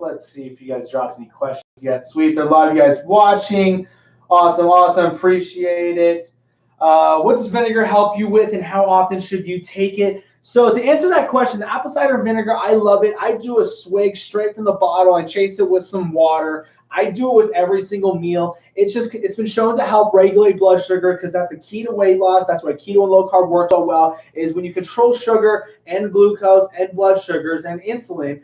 Let's see if you guys dropped any questions yet. Sweet. There are a lot of you guys watching. Awesome, awesome. Appreciate it. What does vinegar help you with, and how often should you take it? So to answer that question, the apple cider vinegar, I love it. I do a swig straight from the bottle. I chase it with some water. I do it with every single meal. It's been shown to help regulate blood sugar, because that's the key to weight loss. That's why keto and low carb work so well, is when you control sugar and glucose and blood sugars and insulin,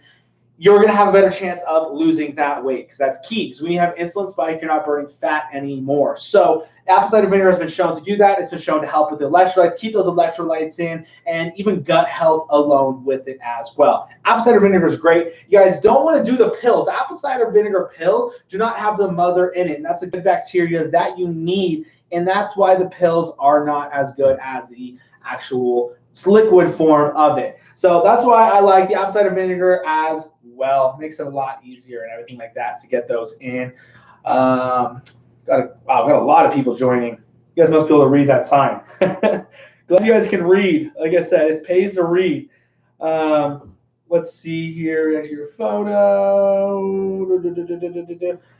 you're going to have a better chance of losing that weight, because that's key. Because when you have insulin spike, you're not burning fat anymore. So apple cider vinegar has been shown to do that. It's been shown to help with the electrolytes, keep those electrolytes in, and even gut health alone with it as well. Apple cider vinegar is great. You guys don't want to do the pills. The apple cider vinegar pills do not have the mother in it, and that's the good bacteria that you need, and that's why the pills are not as good as the actual liquid form of it. So that's why I like the apple cider vinegar as well. Makes it a lot easier and everything like that to get those in. Got a lot of people joining. You guys must be able to read that sign. Glad you guys can read. Like I said, it pays to read. Let's see here. Here's your photo. All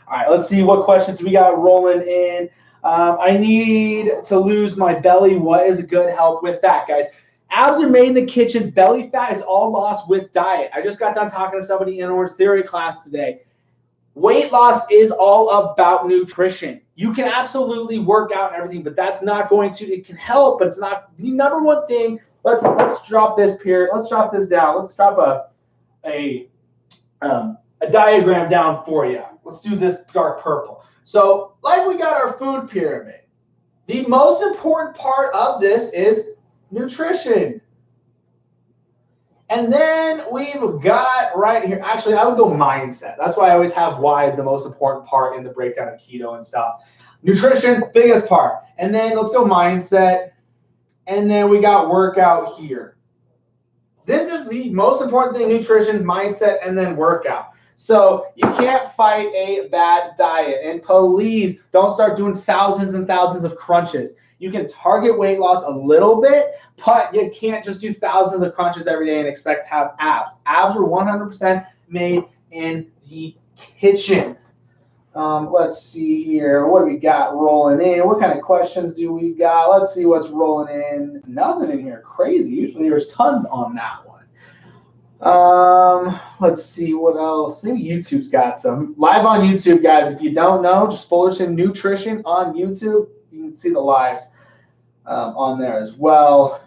right, let's see what questions we got rolling in. I need to lose my belly. What is a good help with that, guys? Abs are made in the kitchen. Belly fat is all lost with diet. I just got done talking to somebody in Orange Theory class today. Weight loss is all about nutrition. You can absolutely work out and everything, but that's not going to, it can help, but it's not the number one thing. Let's drop this here. Let's drop this down. Let's drop a diagram down for you. Let's do this dark purple. So like we got our food pyramid. The most important part of this is nutrition. And then we've got right here, actually I would go mindset. That's why I always have why is the most important part in the breakdown of keto and stuff. Nutrition, biggest part. And then let's go mindset. And then we got workout here. This is the most important thing, nutrition, mindset, and then workout. So you can't fight a bad diet. And please don't start doing thousands and thousands of crunches. You can target weight loss a little bit, but you can't just do thousands of crunches every day and expect to have abs. Abs are 100% made in the kitchen. Let's see here. What do we got rolling in? What kind of questions do we got? Let's see what's rolling in. Nothing in here crazy. Usually there's tons on that one. Let's see what else. Maybe YouTube's got some. Live on YouTube, guys. If you don't know, just Fullerton Nutrition on YouTube. You can see the lives on there as well.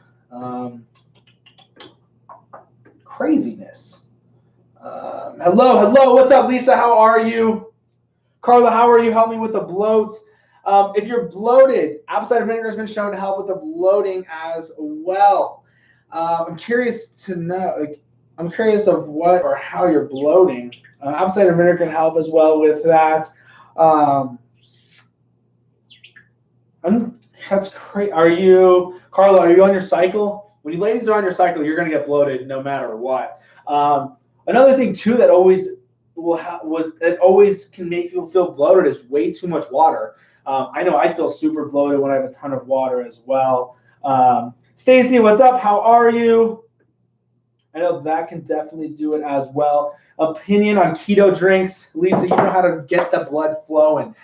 Craziness. Hello. What's up, Lisa? How are you? Carla, how are you? Help me with the bloat. If you're bloated, apple cider vinegar has been shown to help with the bloating as well. I'm curious to know. I'm curious of what or how you're bloating. Apple cider vinegar can help as well with that. That's great. Carla, are you on your cycle? When you ladies are on your cycle, you're going to get bloated no matter what. Another thing too that always can make people feel bloated is way too much water. I know I feel super bloated when I have a ton of water as well. Stacy, what's up? How are you? I know that can definitely do it as well. Opinion on keto drinks. Lisa, you know how to get the blood flowing.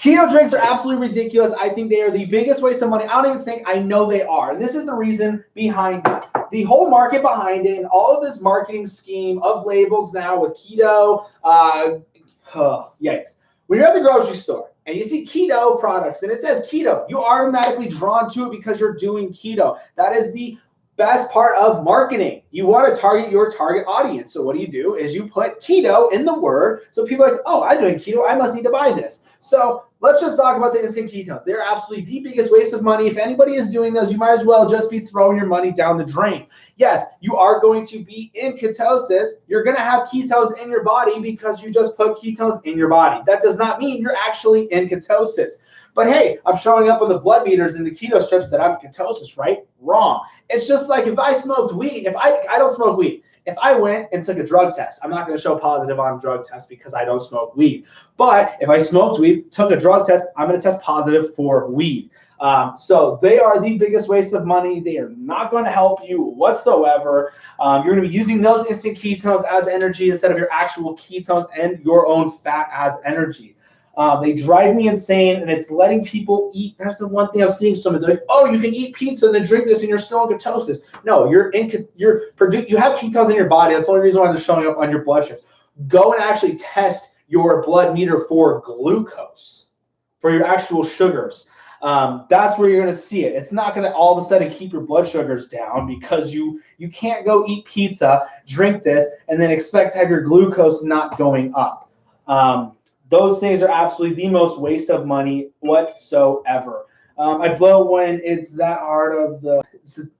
Keto drinks are absolutely ridiculous. I think they are the biggest waste of money. I don't even think, I know they are. And this is the reason behind it. The whole market behind it and all of this marketing scheme of labels now with keto, yikes. When you're at the grocery store and you see keto products and it says keto, you are automatically drawn to it because you're doing keto. That is the best part of marketing. You want to target your target audience. So what do? Is you put keto in the word. So people are like, oh, I'm doing keto. I must need to buy this. So let's just talk about the instant ketones. They're absolutely the biggest waste of money. If anybody is doing those, you might as well just be throwing your money down the drain. Yes, you are going to be in ketosis. You're going to have ketones in your body because you just put ketones in your body. That does not mean you're actually in ketosis. But hey, I'm showing up on the blood meters and the keto strips that I'm in ketosis, right? Wrong. It's just like if I smoked weed, if I don't smoke weed. If I went and took a drug test, I'm not going to show positive on a drug test because I don't smoke weed. But if I smoked weed, took a drug test, I'm going to test positive for weed. So they are the biggest waste of money. They are not going to help you whatsoever. You're going to be using those instant ketones as energy instead of your actual ketones and your own fat as energy. They drive me insane, and it's letting people eat. That's the one thing I'm seeing. Some of them like, oh, you can eat pizza and then drink this, and you're still in ketosis. No, you have ketones in your body. That's the only reason why they're showing up on your blood sugars. Go and actually test your blood meter for glucose, for your actual sugars. That's where you're going to see it. It's not going to all of a sudden keep your blood sugars down, because you can't go eat pizza, drink this, and then expect to have your glucose not going up. Those things are absolutely the most waste of money whatsoever. I blow when it's that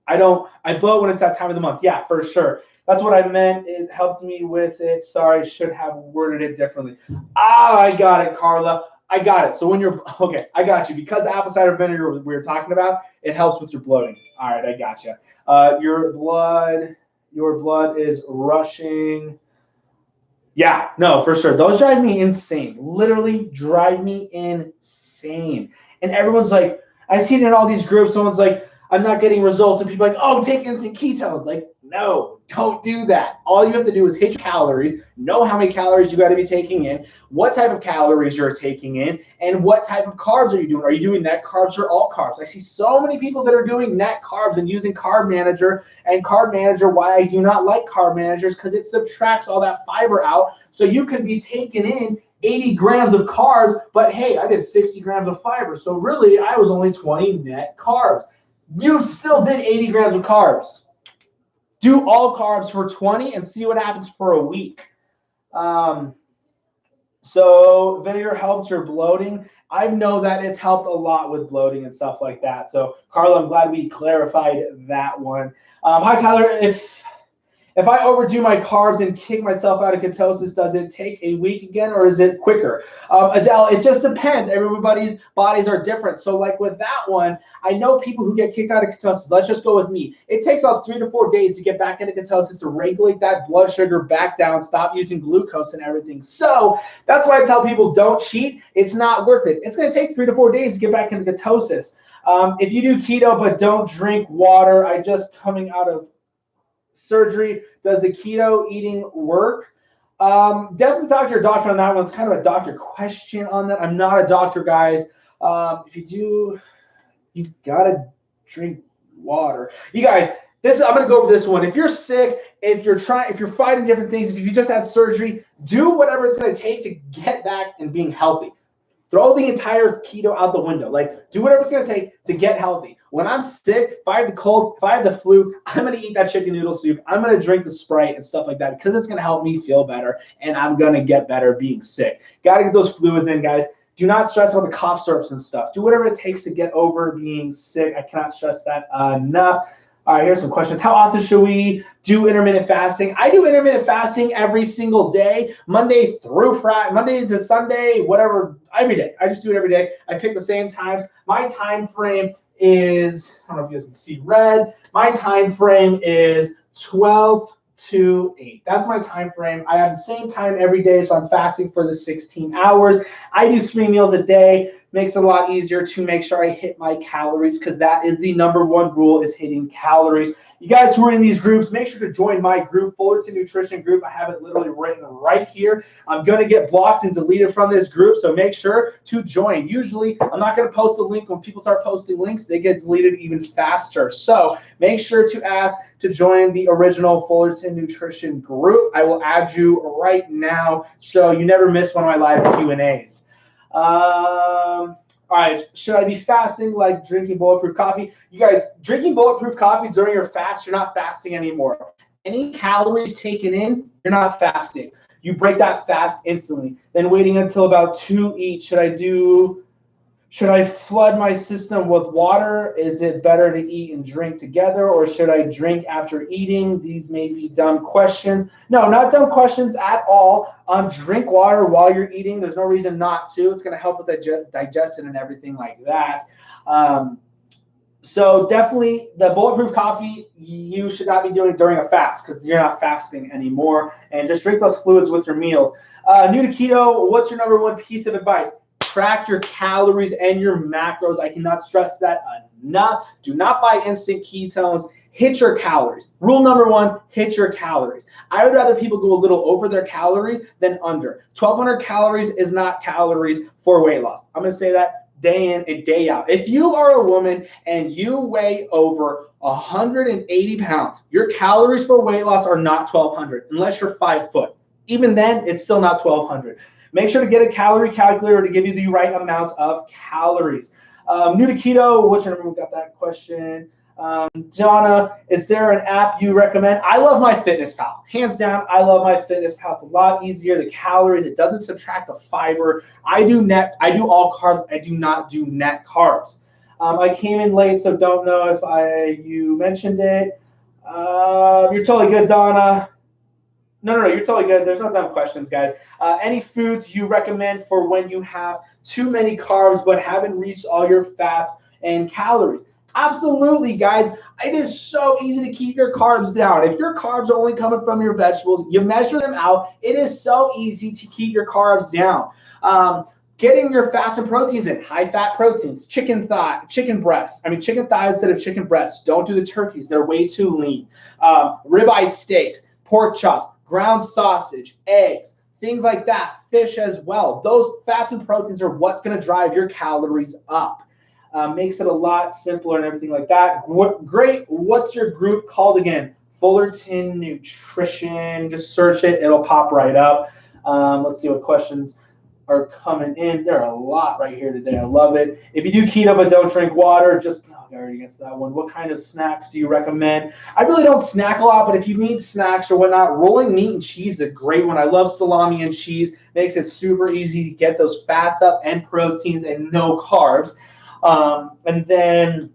I blow when it's that time of the month. Yeah, for sure. That's what I meant. It helped me with it. Sorry, I should have worded it differently. I got it, Carla. I got it. So when you're, okay, I got you. Because the apple cider vinegar we were talking about, it helps with your bloating. All right, I got you. Your blood is rushing. Yeah, no, for sure. Those drive me insane. Literally drive me insane. And everyone's like, I see it in all these groups. Someone's like, I'm not getting results. And people are like, oh, take instant ketones. Like, no, don't do that. All you have to do is hit your calories, know how many calories you got to be taking in, what type of calories you're taking in, and what type of carbs are you doing. Are you doing net carbs or all carbs? I see so many people that are doing net carbs and using Carb Manager. And Carb Manager, why I do not like Carb Managers, because it subtracts all that fiber out. So you could be taking in 80 grams of carbs, but hey, I did 60 grams of fiber. So really, I was only 20 net carbs. You still did 80 grams of carbs. Do all carbs for 20 and see what happens for a week. So vinegar helps your bloating. I know that it's helped a lot with bloating and stuff like that. So Carla, I'm glad we clarified that one. Hi, Tyler. If I overdo my carbs and kick myself out of ketosis, does it take a week again, or is it quicker? Adele, it just depends. Everybody's bodies are different. So like with that one, I know people who get kicked out of ketosis. Let's just go with me. It takes about 3 to 4 days to get back into ketosis, to regulate that blood sugar back down, stop using glucose and everything. So that's why I tell people, don't cheat. It's not worth it. It's going to take 3 to 4 days to get back into ketosis. If you do keto but don't drink water, I just coming out of surgery, does the keto eating work? Definitely talk to your doctor on that one. It's kind of a doctor question on that. I'm not a doctor, guys. If you do, you gotta drink water. You guys, I'm gonna go over this one. If you're sick, if you're fighting different things, if you just had surgery, do whatever it's gonna take to get back and being healthy. Throw the entire keto out the window. Like, do whatever it's going to take to get healthy. When I'm sick, if I have the cold, if I have the flu, I'm going to eat that chicken noodle soup. I'm going to drink the Sprite and stuff like that, because it's going to help me feel better, and I'm going to get better being sick. Got to get those fluids in, guys. Do not stress about the cough syrups and stuff. Do whatever it takes to get over being sick. I cannot stress that enough. All right, here's some questions. How often should we do intermittent fasting? I do intermittent fasting every single day, Monday through Friday, Monday to Sunday, whatever, every day. I just do it every day. I pick the same times. My time frame is, I don't know if you guys can see red. My time frame is 12 to 8. That's my time frame. I have the same time every day, so I'm fasting for the 16 hours. I do 3 meals a day. Makes it a lot easier to make sure I hit my calories, because that is the #1 rule, is hitting calories. You guys who are in these groups, make sure to join my group, Fullerton Nutrition Group. I have it literally written right here. I'm going to get blocked and deleted from this group, so make sure to join. Usually, I'm not going to post a link. When people start posting links, they get deleted even faster. So make sure to ask to join the original Fullerton Nutrition Group. I will add you right now so you never miss one of my live Q&As. All right, should I be fasting like drinking bulletproof coffee? You guys, drinking bulletproof coffee during your fast, you're not fasting anymore. Any calories taken in, you're not fasting. You break that fast instantly. Then waiting until about 2 eat. Should I flood my system with water? Is it better to eat and drink together, or should I drink after eating? These may be dumb questions. No, not dumb questions at all. Drink water while you're eating. There's no reason not to. It's going to help with digestion and everything like that. So definitely the bulletproof coffee, you should not be doing during a fast, because you're not fasting anymore. And just drink those fluids with your meals. New to keto, what's your #1 piece of advice? track your calories and your macros. I cannot stress that enough. Do not buy instant ketones. Hit your calories. Rule number one, hit your calories. I would rather people go a little over their calories than under. 1,200 calories is not calories for weight loss. I'm going to say that day in and day out. If you are a woman and you weigh over 180 pounds, your calories for weight loss are not 1,200 unless you're 5 foot. Even then, it's still not 1,200. Make sure to get a calorie calculator to give you the right amount of calories. New to keto, which I remember we got that question. Donna, is there an app you recommend? I love MyFitnessPal. Hands down, I love MyFitnessPal. It's a lot easier. The calories, it doesn't subtract the fiber. I do all carbs. I do not do net carbs. I came in late, so don't know if you mentioned it. You're totally good, Donna. No, you're totally good. There's no dumb questions, guys. Any foods you recommend for when you have too many carbs but haven't reached all your fats and calories? Absolutely, guys. It is so easy to keep your carbs down. If your carbs are only coming from your vegetables, you measure them out. It is so easy to keep your carbs down. Getting your fats and proteins in, high-fat proteins, chicken thighs instead of chicken breasts. Don't do the turkeys. They're way too lean. Ribeye steaks, pork chops, ground sausage, eggs, things like that, fish as well. Those fats and proteins are what's going to drive your calories up. Makes it a lot simpler and everything like that. Great. What's your group called again? Fullerton Nutrition. Just search it. It'll pop right up. Let's see what questions are coming in. There are a lot right here today. I love it. If you do keto but don't drink water, I already answered that one. What kind of snacks do you recommend? I really don't snack a lot, but if you need snacks or whatnot, rolling meat and cheese is a great one. I love salami and cheese. Makes it super easy to get those fats up and proteins and no carbs. And then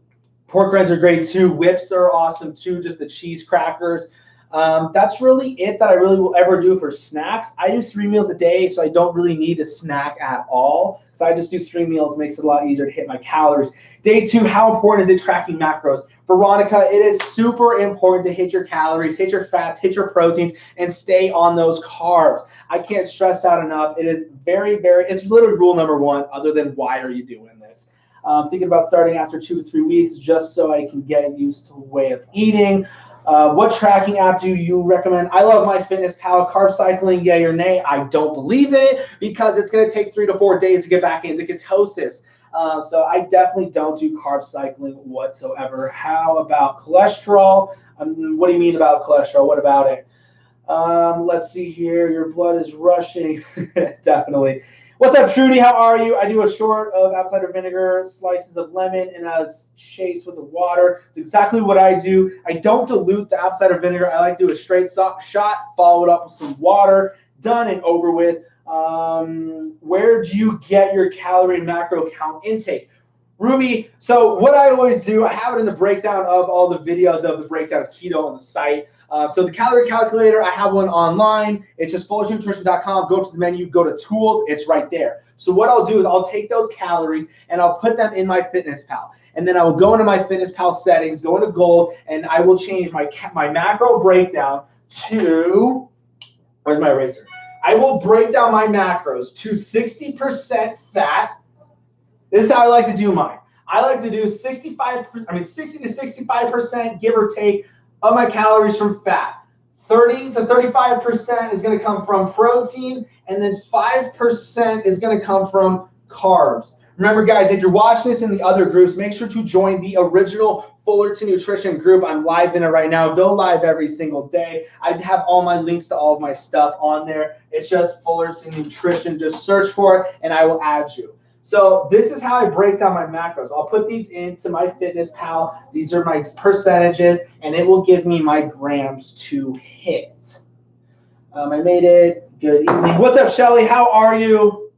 pork rinds are great too. Whips are awesome too, just the cheese crackers. That's really it that I really will ever do for snacks. I do 3 meals a day, so I don't really need to snack at all. So I just do 3 meals. It makes it a lot easier to hit my calories. Day 2, how important is it tracking macros? Veronica, it is super important to hit your calories, hit your fats, hit your proteins, and stay on those carbs. I can't stress that enough. It is it's literally rule number 1, other than why are you doing this? Thinking about starting after 2 to 3 weeks just so I can get used to a way of eating. What tracking app do you recommend? I love MyFitnessPal. Carb cycling, yay or nay? I don't believe in it because it's going to take 3 to 4 days to get back into ketosis. So I definitely don't do carb cycling whatsoever. How about cholesterol? What do you mean about cholesterol? What about it? Let's see here. Your blood is rushing. Definitely. What's up, Trudy? How are you? I do a short of apple cider vinegar, slices of lemon, and a chase with the water. It's exactly what I do. I don't dilute the apple cider vinegar. I like to do a straight shot, follow it up with some water. Done and over with. Where do you get your calorie and macro count intake? Ruby, so what I always do, I have it in the breakdown of all the videos of the breakdown of keto on the site. So the calorie calculator, I have one online. It's just fullertonnutrition.com. Go to the menu, go to tools. It's right there. So what I'll do is I'll take those calories and I'll put them in MyFitnessPal. And then I will go into MyFitnessPal settings, go into goals, and I will change my macro breakdown to, where's my eraser? I will break down my macros to 60% fat. This is how I like to do mine. I like to do 60 to 65%, give or take, of my calories from fat. 30 to 35% is going to come from protein, and then 5% is going to come from carbs. Remember, guys, if you're watching this in the other groups, make sure to join the original Fullerton Nutrition group. I'm live in it right now. Go live every single day. I have all my links to all of my stuff on there. It's just Fullerton Nutrition. Just search for it, and I will add you. So this is how I break down my macros. I'll put these into MyFitnessPal. These are my percentages, and it will give me my grams to hit. I made it. Good evening. What's up, Shelly? How are you?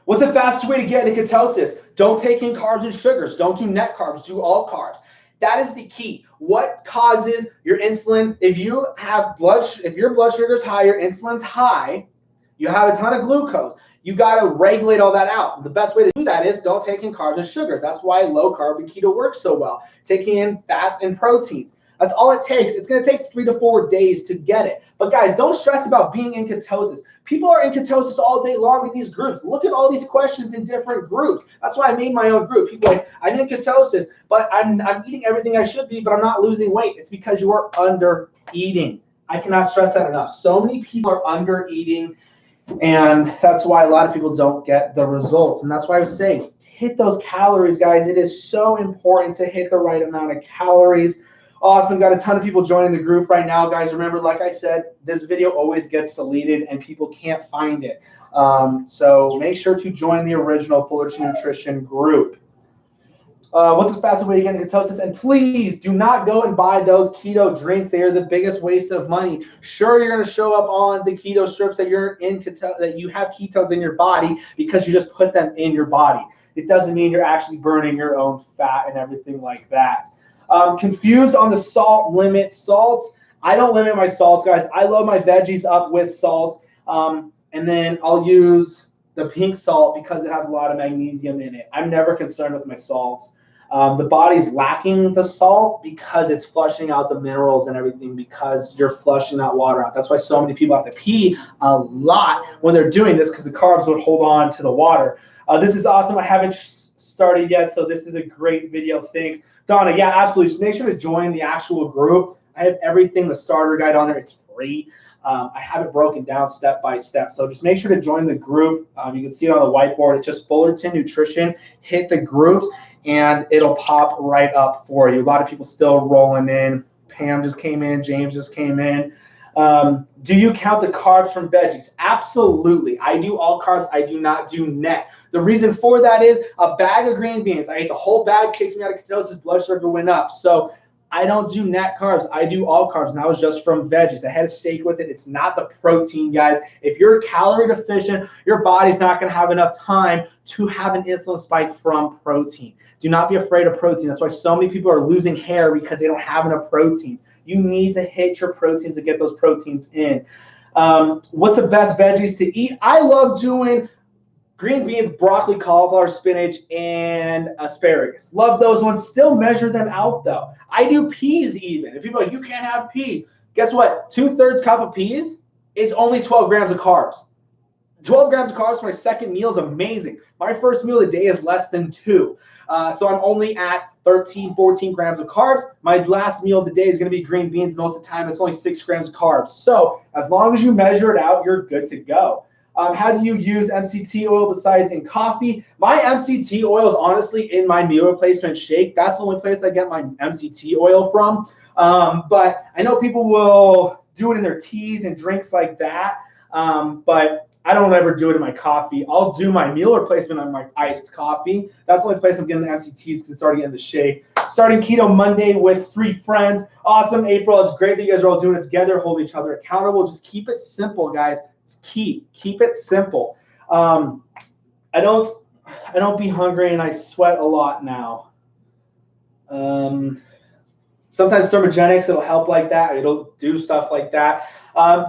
What's the fastest way to get into ketosis? Don't take in carbs and sugars. Don't do net carbs. Do all carbs. That is the key. What causes your insulin? If your blood sugar is high, your insulin's high, you have a ton of glucose. You got to regulate all that out. The best way to do that is don't take in carbs and sugars. That's why low carb and keto works so well. Taking in fats and proteins. That's all it takes. It's going to take 3 to 4 days to get it. But guys, don't stress about being in ketosis. People are in ketosis all day long in these groups. Look at all these questions in different groups. That's why I made my own group. People are like, I'm in ketosis, but I'm eating everything I should be, but I'm not losing weight. It's because you are under eating. I cannot stress that enough. So many people are under eating, and that's why a lot of people don't get the results. And that's why I was saying, hit those calories, guys. It is so important to hit the right amount of calories. Awesome. Got a ton of people joining the group right now, guys. Remember, like I said, this video always gets deleted and people can't find it. So make sure to join the original Fullerton Nutrition group. What's the fastest way to get into ketosis? And please do not go and buy those keto drinks. They are the biggest waste of money. Sure, you're going to show up on the keto strips that you're in keto, that you have ketones in your body because you just put them in your body. It doesn't mean you're actually burning your own fat and everything like that. Confused on the salt limit. Salts, I don't limit my salts, guys. I load my veggies up with salt, and then I'll use the pink salt because it has a lot of magnesium in it. I'm never concerned with my salts. The body's lacking the salt because it's flushing out the minerals and everything, because you're flushing that water out. That's why so many people have to pee a lot when they're doing this, because the carbs would hold on to the water. This is awesome. I haven't started yet, so this is a great video. Thanks. Donna, yeah, absolutely. Just make sure to join the actual group. I have everything, the starter guide on there. It's free. I have it broken down step by step. So just make sure to join the group. You can see it on the whiteboard. It's just Fullerton Nutrition. Hit the groups, and it'll pop right up for you. A lot of people still rolling in. Pam just came in. James just came in. Do you count the carbs from veggies? Absolutely. I do all carbs. I do not do net. The reason for that is a bag of green beans. I ate the whole bag, kicks me out of ketosis, blood sugar went up. So I don't do net carbs. I do all carbs, and that was just from veggies. I had a steak with it. It's not the protein, guys. If you're calorie deficient, your body's not going to have enough time to have an insulin spike from protein. Do not be afraid of protein. That's why so many people are losing hair, because they don't have enough proteins. You need to hit your proteins to get those proteins in. What's the best veggies to eat? I love doing green beans, broccoli, cauliflower, spinach, and asparagus. Love those ones. Still measure them out, though. I do peas even. If people are like, you can't have peas. Guess what? 2/3 cup of peas is only 12 grams of carbs. 12 grams of carbs for my second meal is amazing. My first meal of the day is less than 2. So I'm only at 13, 14 grams of carbs. My last meal of the day is going to be green beans. Most of the time, it's only 6 grams of carbs. So as long as you measure it out, you're good to go. How do you use MCT oil besides in coffee? My MCT oil is honestly in my meal replacement shake. That's the only place I get my MCT oil from. But I know people will do it in their teas and drinks like that. But I don't ever do it in my coffee. I'll do my meal replacement on my iced coffee. That's the only place I'm getting the MCTs, because it's already in the shake. Starting keto Monday with 3 friends. Awesome, April. It's great that you guys are all doing it together. Hold each other accountable. Just keep it simple, guys. It's key. Keep it simple. I don't be hungry, and I sweat a lot now. Sometimes thermogenics, it'll help like that. It'll do stuff like that.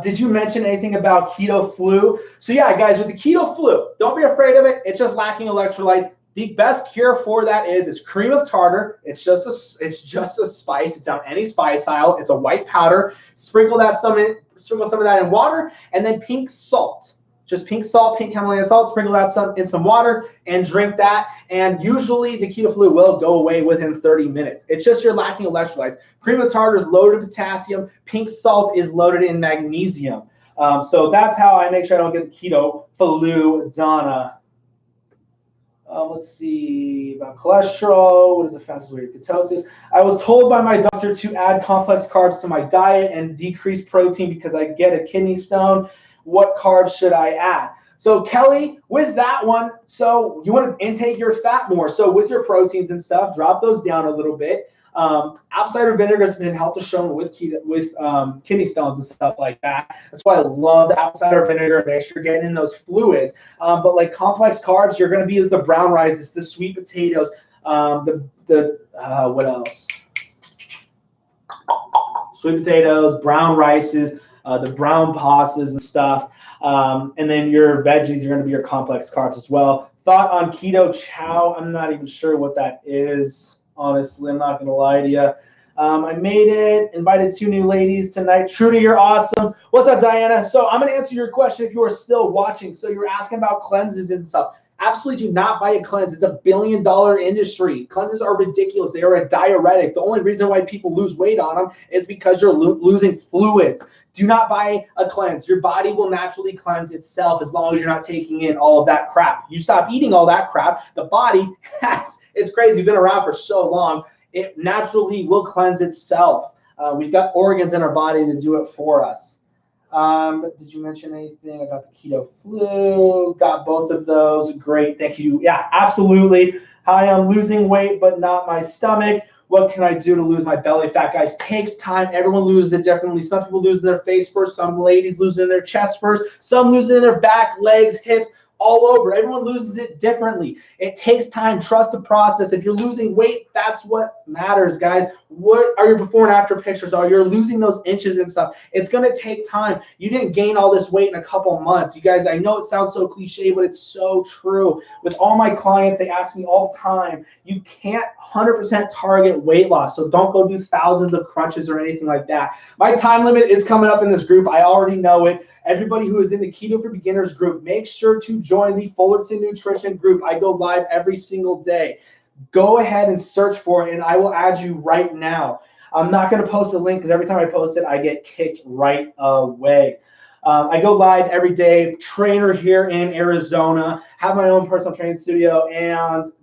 Did you mention anything about keto flu? So yeah, guys, with the keto flu, don't be afraid of it. It's just lacking electrolytes. The best cure for that is cream of tartar. It's just a spice. It's on any spice aisle. It's a white powder. Sprinkle some of that in water, and then pink salt. Just pink salt, pink Himalayan salt. Sprinkle that in some water and drink that. And usually the keto flu will go away within 30 minutes. It's just you're lacking electrolytes. Cream of tartar is loaded in potassium. Pink salt is loaded in magnesium. So that's how I make sure I don't get the keto flu, Donna. Let's see about cholesterol. What is the fastest way to ketosis? I was told by my doctor to add complex carbs to my diet and decrease protein because I get a kidney stone. What carbs should I add? So Kelly, with that one, so you want to intake your fat more. So with your proteins and stuff, drop those down a little bit. Apple cider vinegar has been helped to show with kidney stones and stuff like that. That's why I love the apple cider vinegar. Make sure you're getting in those fluids. But like complex carbs, you're going to be the brown rices, the sweet potatoes, what else? Sweet potatoes, brown rices, the brown pastas and stuff. And then your veggies are going to be your complex carbs as well. Thought on keto chow. I'm not even sure what that is. Honestly, I'm not going to lie to you. I made it. Invited 2 new ladies tonight. Trudy, you're awesome. What's up, Diana? So I'm going to answer your question if you are still watching. So you're asking about cleanses and stuff. Absolutely do not buy a cleanse. It's $1 billion industry. Cleanses are ridiculous. They are a diuretic. The only reason why people lose weight on them is because you're losing fluids. Do not buy a cleanse. Your body will naturally cleanse itself as long as you're not taking in all of that crap. You stop eating all that crap, the body has, it's crazy, we've been around for so long, it naturally will cleanse itself. We've got organs in our body to do it for us. Did you mention anything about the keto flu? Got both of those. Great. Thank you. Yeah, absolutely. Hi, I'm losing weight, but not my stomach. What can I do to lose my belly fat? Guys, takes time. Everyone loses it differently. Some people lose their face first. Some ladies lose it in their chest first. Some lose it in their back, legs, hips, all over. Everyone loses it differently. It takes time. Trust the process. If you're losing weight, that's what matters, guys. What are your before and after pictures? Are you losing those inches and stuff? It's going to take time. You didn't gain all this weight in a couple months. You guys, I know it sounds so cliche, but it's so true. With all my clients, they ask me all the time, you can't 100% target weight loss. So don't go do thousands of crunches or anything like that. My time limit is coming up in this group. I already know it. Everybody who is in the Keto for Beginners group, make sure to join the Fullerton Nutrition group. I go live every single day. Go ahead and search for it, and I will add you right now. I'm not going to post a link because every time I post it, I get kicked right away. I go live every day, trainer here in Arizona, have my own personal training studio, and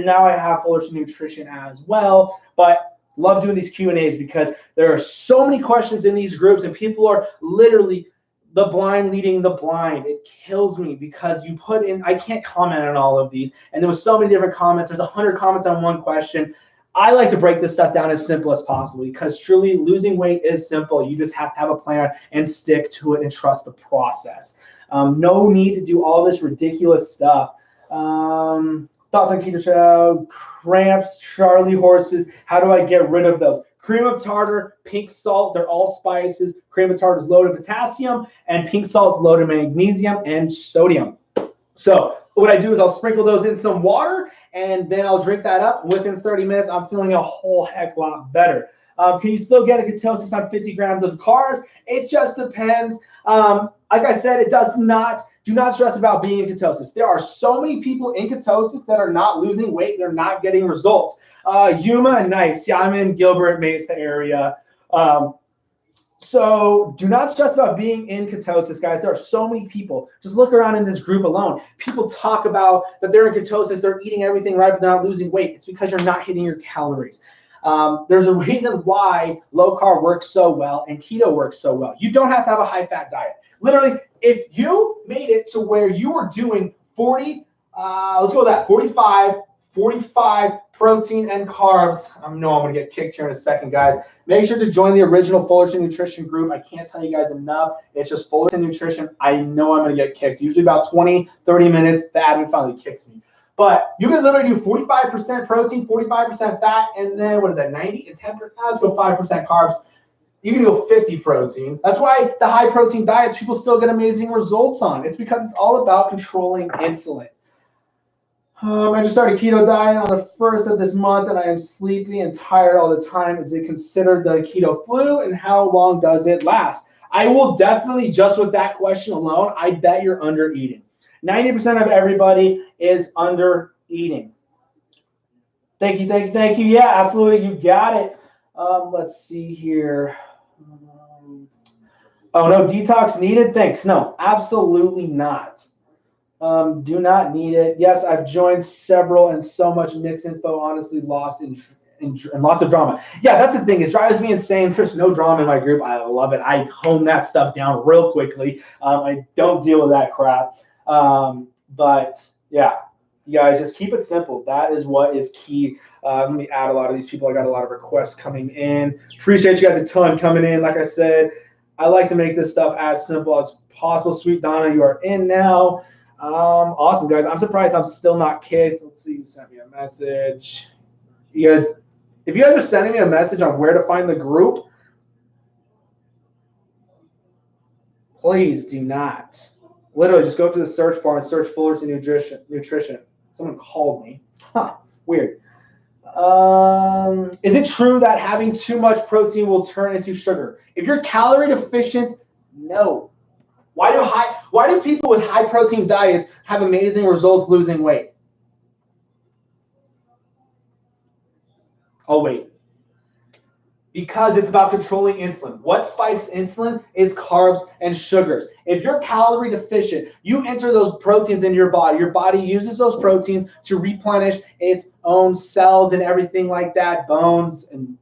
now I have Fullerton Nutrition as well. But love doing these Q&As because there are so many questions in these groups, and people are literally the blind leading the blind. It kills me because you put in, I can't comment on all of these, and there was so many different comments. There's 100 comments on one question. I like to break this stuff down as simple as possible because truly losing weight is simple. You just have to have a plan and stick to it and trust the process. No need to do all this ridiculous stuff. Thoughts on keto chow, cramps, Charlie horses. How do I get rid of those? Cream of tartar, pink salt, they're all spices. Cream of tartar is loaded in potassium, and pink salt is loaded in magnesium and sodium. So what I do is I'll sprinkle those in some water, and then I'll drink that up. Within 30 minutes, I'm feeling a whole heck lot better. Can you still get a ketosis on 50 grams of carbs? It just depends. Like I said, do not stress about being in ketosis. There are so many people in ketosis that are not losing weight. They're not getting results. Yuma, nice. Yeah, I'm in Gilbert Mesa area. So do not stress about being in ketosis, guys. There are so many people. Just look around in this group alone. People talk about that they're in ketosis, they're eating everything right, but they're not losing weight. It's because you're not hitting your calories. There's a reason why low carb works so well and keto works so well. You don't have to have a high fat diet. Literally, if you made it to where you were doing 45 protein and carbs. I know I'm going to get kicked here in a second, guys. Make sure to join the original Fullerton Nutrition group. I can't tell you guys enough. It's just Fullerton Nutrition. I know I'm going to get kicked. Usually about 20, 30 minutes, the admin finally kicks me. But you can literally do 45% protein, 45% fat, and then what is that, 90 and 10%? Let's go 5% carbs. You can go 50 protein. That's why the high protein diets people still get amazing results on. It's because it's all about controlling insulin. I just started keto diet on the 1st of this month, and I am sleepy and tired all the time. Is it considered the keto flu, and how long does it last? I will definitely, just with that question alone, I bet you're under eating. 90% of everybody is under eating. Thank you, thank you, thank you. Yeah, absolutely, you got it. Let's see here. Oh, no, detox needed? Thanks. No, absolutely not. Do not need it. Yes, I've joined several and so much mixed info, honestly lost in lots of drama. Yeah, that's the thing. It drives me insane. There's no drama in my group. I love it. I hone that stuff down real quickly. I don't deal with that crap. But yeah, you guys just keep it simple. That is what is key. Let me add a lot of these people. I got a lot of requests coming in. Appreciate you guys a ton coming in. Like I said, I like to make this stuff as simple as possible. Sweet Donna, you are in now. Awesome, guys. I'm surprised I'm still not kicked. Let's see who sent me a message. You guys, if you guys are sending me a message on where to find the group, please do not. Literally, just go to the search bar and search Fullerton Nutrition. Someone called me. Huh, weird. Is it true that having too much protein will turn into sugar? If you're calorie deficient, no. Why do people with high protein diets have amazing results losing weight? Oh, wait. Because it's about controlling insulin. What spikes insulin is carbs and sugars. If you're calorie deficient, you enter those proteins in your body. Your body uses those proteins to replenish its own cells and everything like that, bones and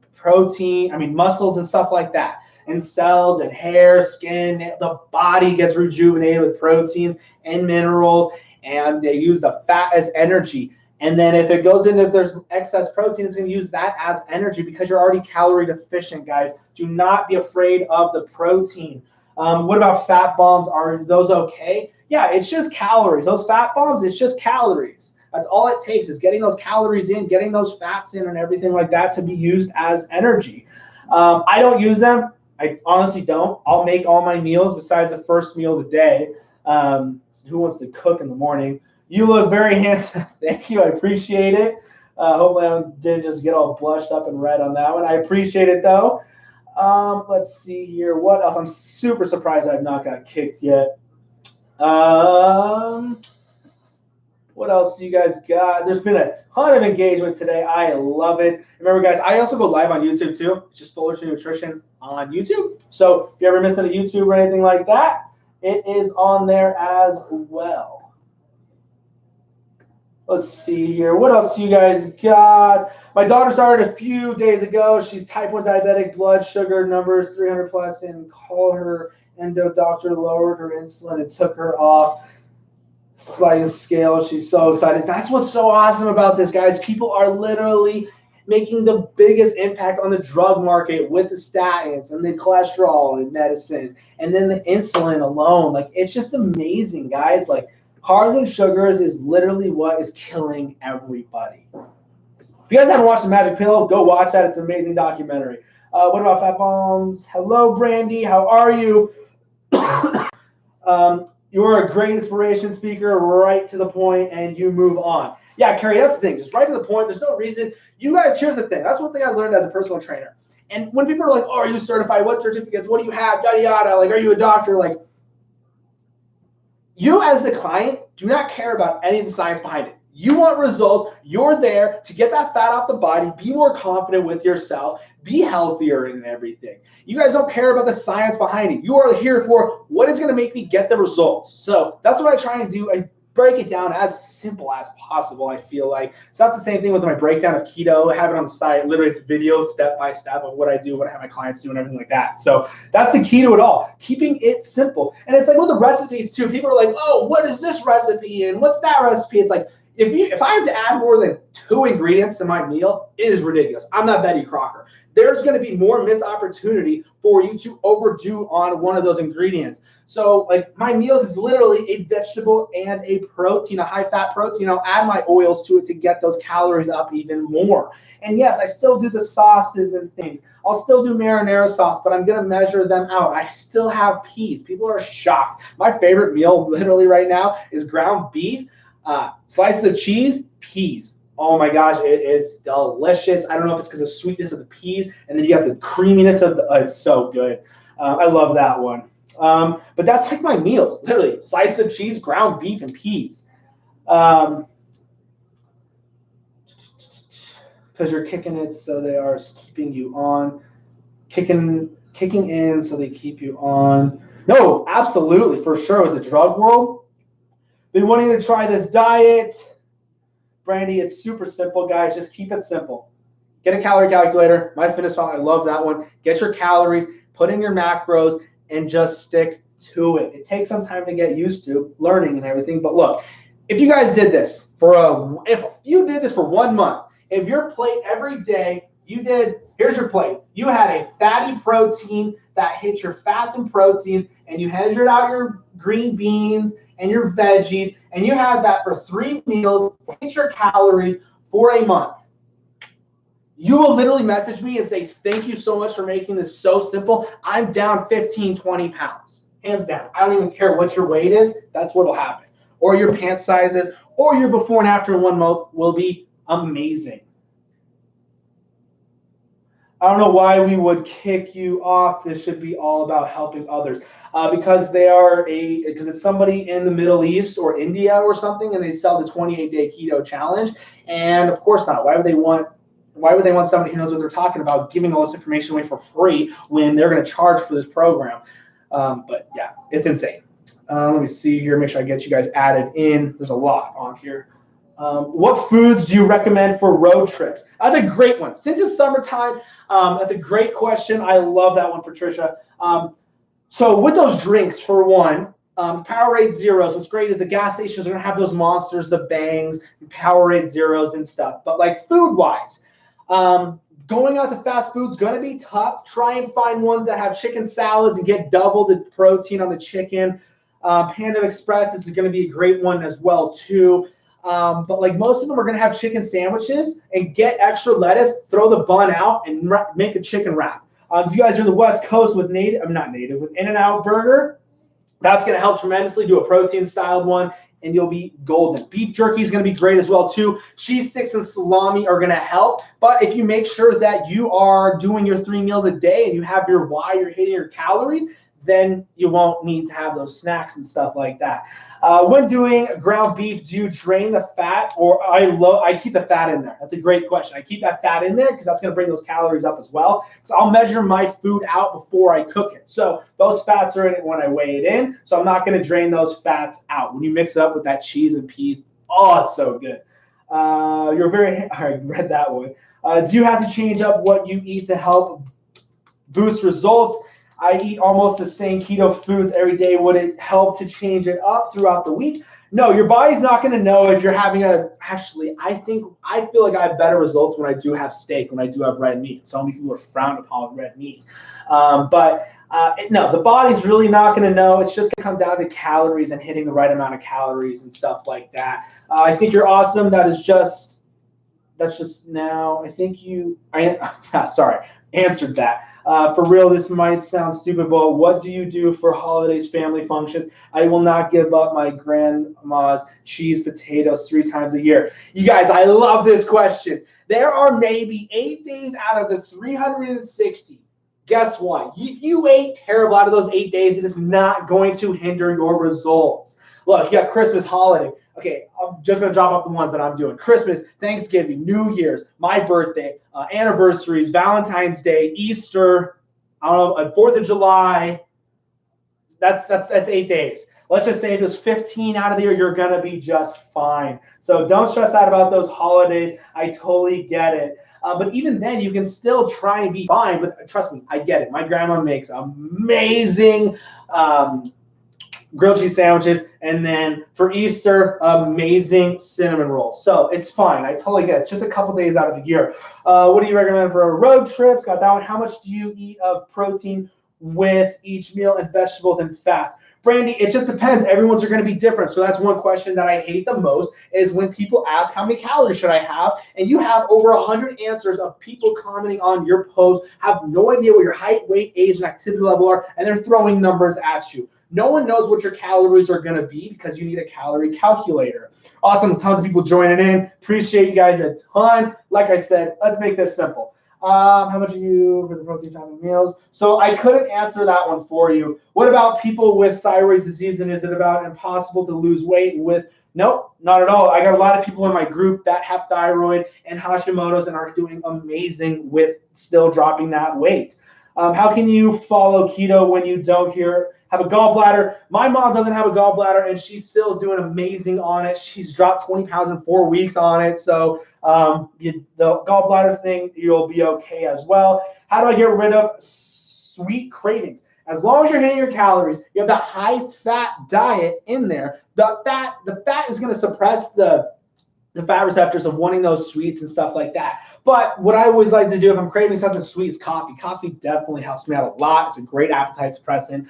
muscles and stuff like that, and cells and hair, skin. The body gets rejuvenated with proteins and minerals, and they use the fat as energy. And then if it goes in, if there's excess protein, it's going to use that as energy because you're already calorie deficient, guys. Do not be afraid of the protein. What about fat bombs? Are those okay? Yeah, it's just calories. Those fat bombs, it's just calories. That's all it takes is getting those calories in, getting those fats in and everything like that to be used as energy. I don't use them. I honestly don't. I'll make all my meals besides the first meal of the day. Who wants to cook in the morning? You look very handsome. Thank you. I appreciate it. Hopefully I didn't just get all blushed up and red on that one. I appreciate it, though. Let's see here. What else? I'm super surprised I've not got kicked yet. What else do you guys got? There's been a ton of engagement today. I love it. Remember, guys, I also go live on YouTube, too. It's just Fullerton Nutrition on YouTube. So if you ever miss any YouTube or anything like that, it is on there as well. Let's see here. What else do you guys got? My daughter started a few days ago. She's type 1 diabetic, blood sugar numbers 300 plus, and call her endo doctor, lowered her insulin and took her off sliding scale. She's so excited. That's what's so awesome about this, guys. People are literally making the biggest impact on the drug market with the statins and the cholesterol and medicines, and then the insulin alone. Like, it's just amazing, guys. Like, carbs and sugars is literally what is killing everybody. If you guys haven't watched The Magic Pill, go watch that. It's an amazing documentary. What about fat bombs? Hello, Brandy. How are you? You're a great inspiration speaker, right to the point, and you move on. Yeah, Carrie, that's the thing. Just right to the point. There's no reason. You guys, here's the thing. That's one thing I learned as a personal trainer. And when people are like, oh, are you certified? What certificates? What do you have? Yada, yada. Like, are you a doctor? Like, you as the client do not care about any of the science behind it. You want results. You're there to get that fat off the body, be more confident with yourself, be healthier in everything. You guys don't care about the science behind it. You are here for what is going to make me get the results. So that's what I try and do. I break it down as simple as possible, I feel like. So that's the same thing with my breakdown of keto. I have it on the site. Literally, it's video step by step of what I do, what I have my clients do, and everything like that. So that's the key to it all, keeping it simple. And it's like with the recipes too. People are like, oh, what is this recipe and what's that recipe? It's like, if I have to add more than 2 ingredients to my meal, it is ridiculous. I'm not Betty Crocker. There's going to be more missed opportunity for you to overdo on one of those ingredients. So like my meals is literally a vegetable and a protein, a high fat protein. I'll add my oils to it to get those calories up even more. And yes, I still do the sauces and things. I'll still do marinara sauce, but I'm going to measure them out. I still have peas. People are shocked. My favorite meal literally right now is ground beef, slices of cheese, peas. Oh my gosh, it is delicious. I don't know if it's because of the sweetness of the peas, and then you got the creaminess of the, it's so good. I love that one. But that's like my meals, literally. Slice of cheese, ground beef, and peas. Because you're kicking it, so they are keeping you on. Kicking in, so they keep you on. No, absolutely, for sure. With the drug world, been wanting to try this diet. Brandy, it's super simple, guys. Just keep it simple. Get a calorie calculator. MyFitnessPal, I love that one. Get your calories, put in your macros, and just stick to it. It takes some time to get used to learning and everything. But look, if you guys did this if you did this for 1 month, if your plate every day, here's your plate. You had a fatty protein that hit your fats and proteins, and you measured out your green beans and your veggies, and you had that for 3 meals, hit your calories for a month. You will literally message me and say, thank you so much for making this so simple. I'm down 15, 20 pounds, hands down. I don't even care what your weight is. That's what will happen. Or your pant sizes, or your before and after in 1 month will be amazing. I don't know why we would kick you off. This should be all about helping others. Because because it's somebody in the Middle East or India or something, and they sell the 28-day keto challenge. And of course not. Why would they want somebody who knows what they're talking about giving all this information away for free when they're going to charge for this program? But yeah, it's insane. Let me see here, make sure I get you guys added in. There's a lot on here. What foods do you recommend for road trips? That's a great one. Since it's summertime, that's a great question. I love that one, Patricia. So with those drinks, for one, Powerade Zeros, what's great is the gas stations are going to have those monsters, the Bangs, the Powerade Zeros and stuff. But like food-wise, going out to fast food is going to be tough. Try and find ones that have chicken salads and get double the protein on the chicken. Panda Express is going to be a great one as well, too. But like most of them are going to have chicken sandwiches, and get extra lettuce, throw the bun out, and make a chicken wrap. If you guys are in the West Coast with with In-N-Out Burger, that's going to help tremendously. Do a protein-styled one, and you'll be golden. Beef jerky is going to be great as well, too. Cheese sticks and salami are going to help. But if you make sure that you are doing your 3 meals a day and you have your why, you're hitting your calories, then you won't need to have those snacks and stuff like that. When doing ground beef, do you drain the fat, or I keep the fat in there? That's a great question. I keep that fat in there because that's going to bring those calories up as well. So I'll measure my food out before I cook it. So those fats are in it when I weigh it in. So I'm not going to drain those fats out. When you mix it up with that cheese and peas, oh, it's so good. I read that one. Do you have to change up what you eat to help boost results? I eat almost the same keto foods every day. Would it help to change it up throughout the week? No, your body's not going to know if you're having actually, I feel like I have better results when I do have steak, when I do have red meat. So many people are frowned upon with red meat. No, the body's really not going to know. It's just going to come down to calories and hitting the right amount of calories and stuff like that. I think you're awesome. That's just now. I think answered that. For real, this might sound stupid, but what do you do for holidays, family functions? I will not give up my grandma's cheese potatoes 3 times a year. You guys, I love this question. There are maybe 8 days out of the 360. Guess what? If you ate terrible out of those 8 days, it is not going to hinder your results. Look, you got Christmas, holiday. Okay, I'm just going to drop off the ones that I'm doing. Christmas, Thanksgiving, New Year's, my birthday, anniversaries, Valentine's Day, Easter, I don't know, 4th of July. That's 8 days. Let's just say there's 15 out of the year, you're going to be just fine. So don't stress out about those holidays. I totally get it. But even then, you can still try and be fine. But trust me, I get it. My grandma makes amazing grilled cheese sandwiches, and then for Easter, amazing cinnamon rolls. So it's fine. I totally get it. It's just a couple days out of the year. What do you recommend for road trips? Got that one. How much do you eat of protein with each meal, and vegetables and fats? Brandy, it just depends. Everyone's are going to be different. So that's one question that I hate the most, is when people ask how many calories should I have, and you have over 100 answers of people commenting on your post, have no idea what your height, weight, age, and activity level are, and they're throwing numbers at you. No one knows what your calories are going to be because you need a calorie calculator. Awesome. Tons of people joining in. Appreciate you guys a ton. Like I said, let's make this simple. How much are you for the protein fasting meals? So I couldn't answer that one for you. What about people with thyroid disease, and is it about impossible to lose weight with? Nope, not at all. I got a lot of people in my group that have thyroid and Hashimoto's and are doing amazing with still dropping that weight. How can you follow keto when you don't have a gallbladder? My mom doesn't have a gallbladder, and she still is doing amazing on it. She's dropped 20 pounds in 4 weeks on it. So the gallbladder thing, you'll be okay as well. How do I get rid of sweet cravings? As long as you're hitting your calories, you have the high-fat diet in there. The fat is going to suppress the fat receptors of wanting those sweets and stuff like that. But what I always like to do if I'm craving something sweet is coffee. Coffee definitely helps me out a lot. It's a great appetite suppressant.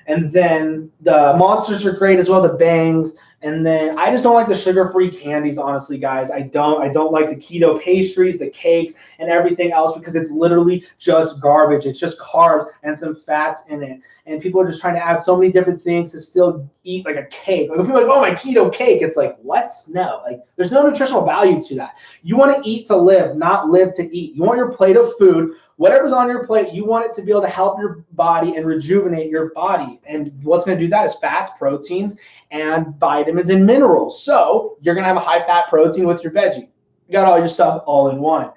And then the monsters are great as well, the Bangs. And then I just don't like the sugar-free candies, honestly, guys. I don't like the keto pastries, the cakes, and everything else because it's literally just garbage. It's just carbs and some fats in it. And people are just trying to add so many different things to still eat like a cake. Like, people are like, oh, my keto cake. It's like, what? No, like there's no nutritional value to that. You want to eat to live, not live to eat. You want your plate of food, whatever's on your plate, you want it to be able to help your body and rejuvenate your body. And what's going to do that is fats, proteins, and vitamins and minerals. So you're going to have a high-fat protein with your veggie. You got all your stuff all in one.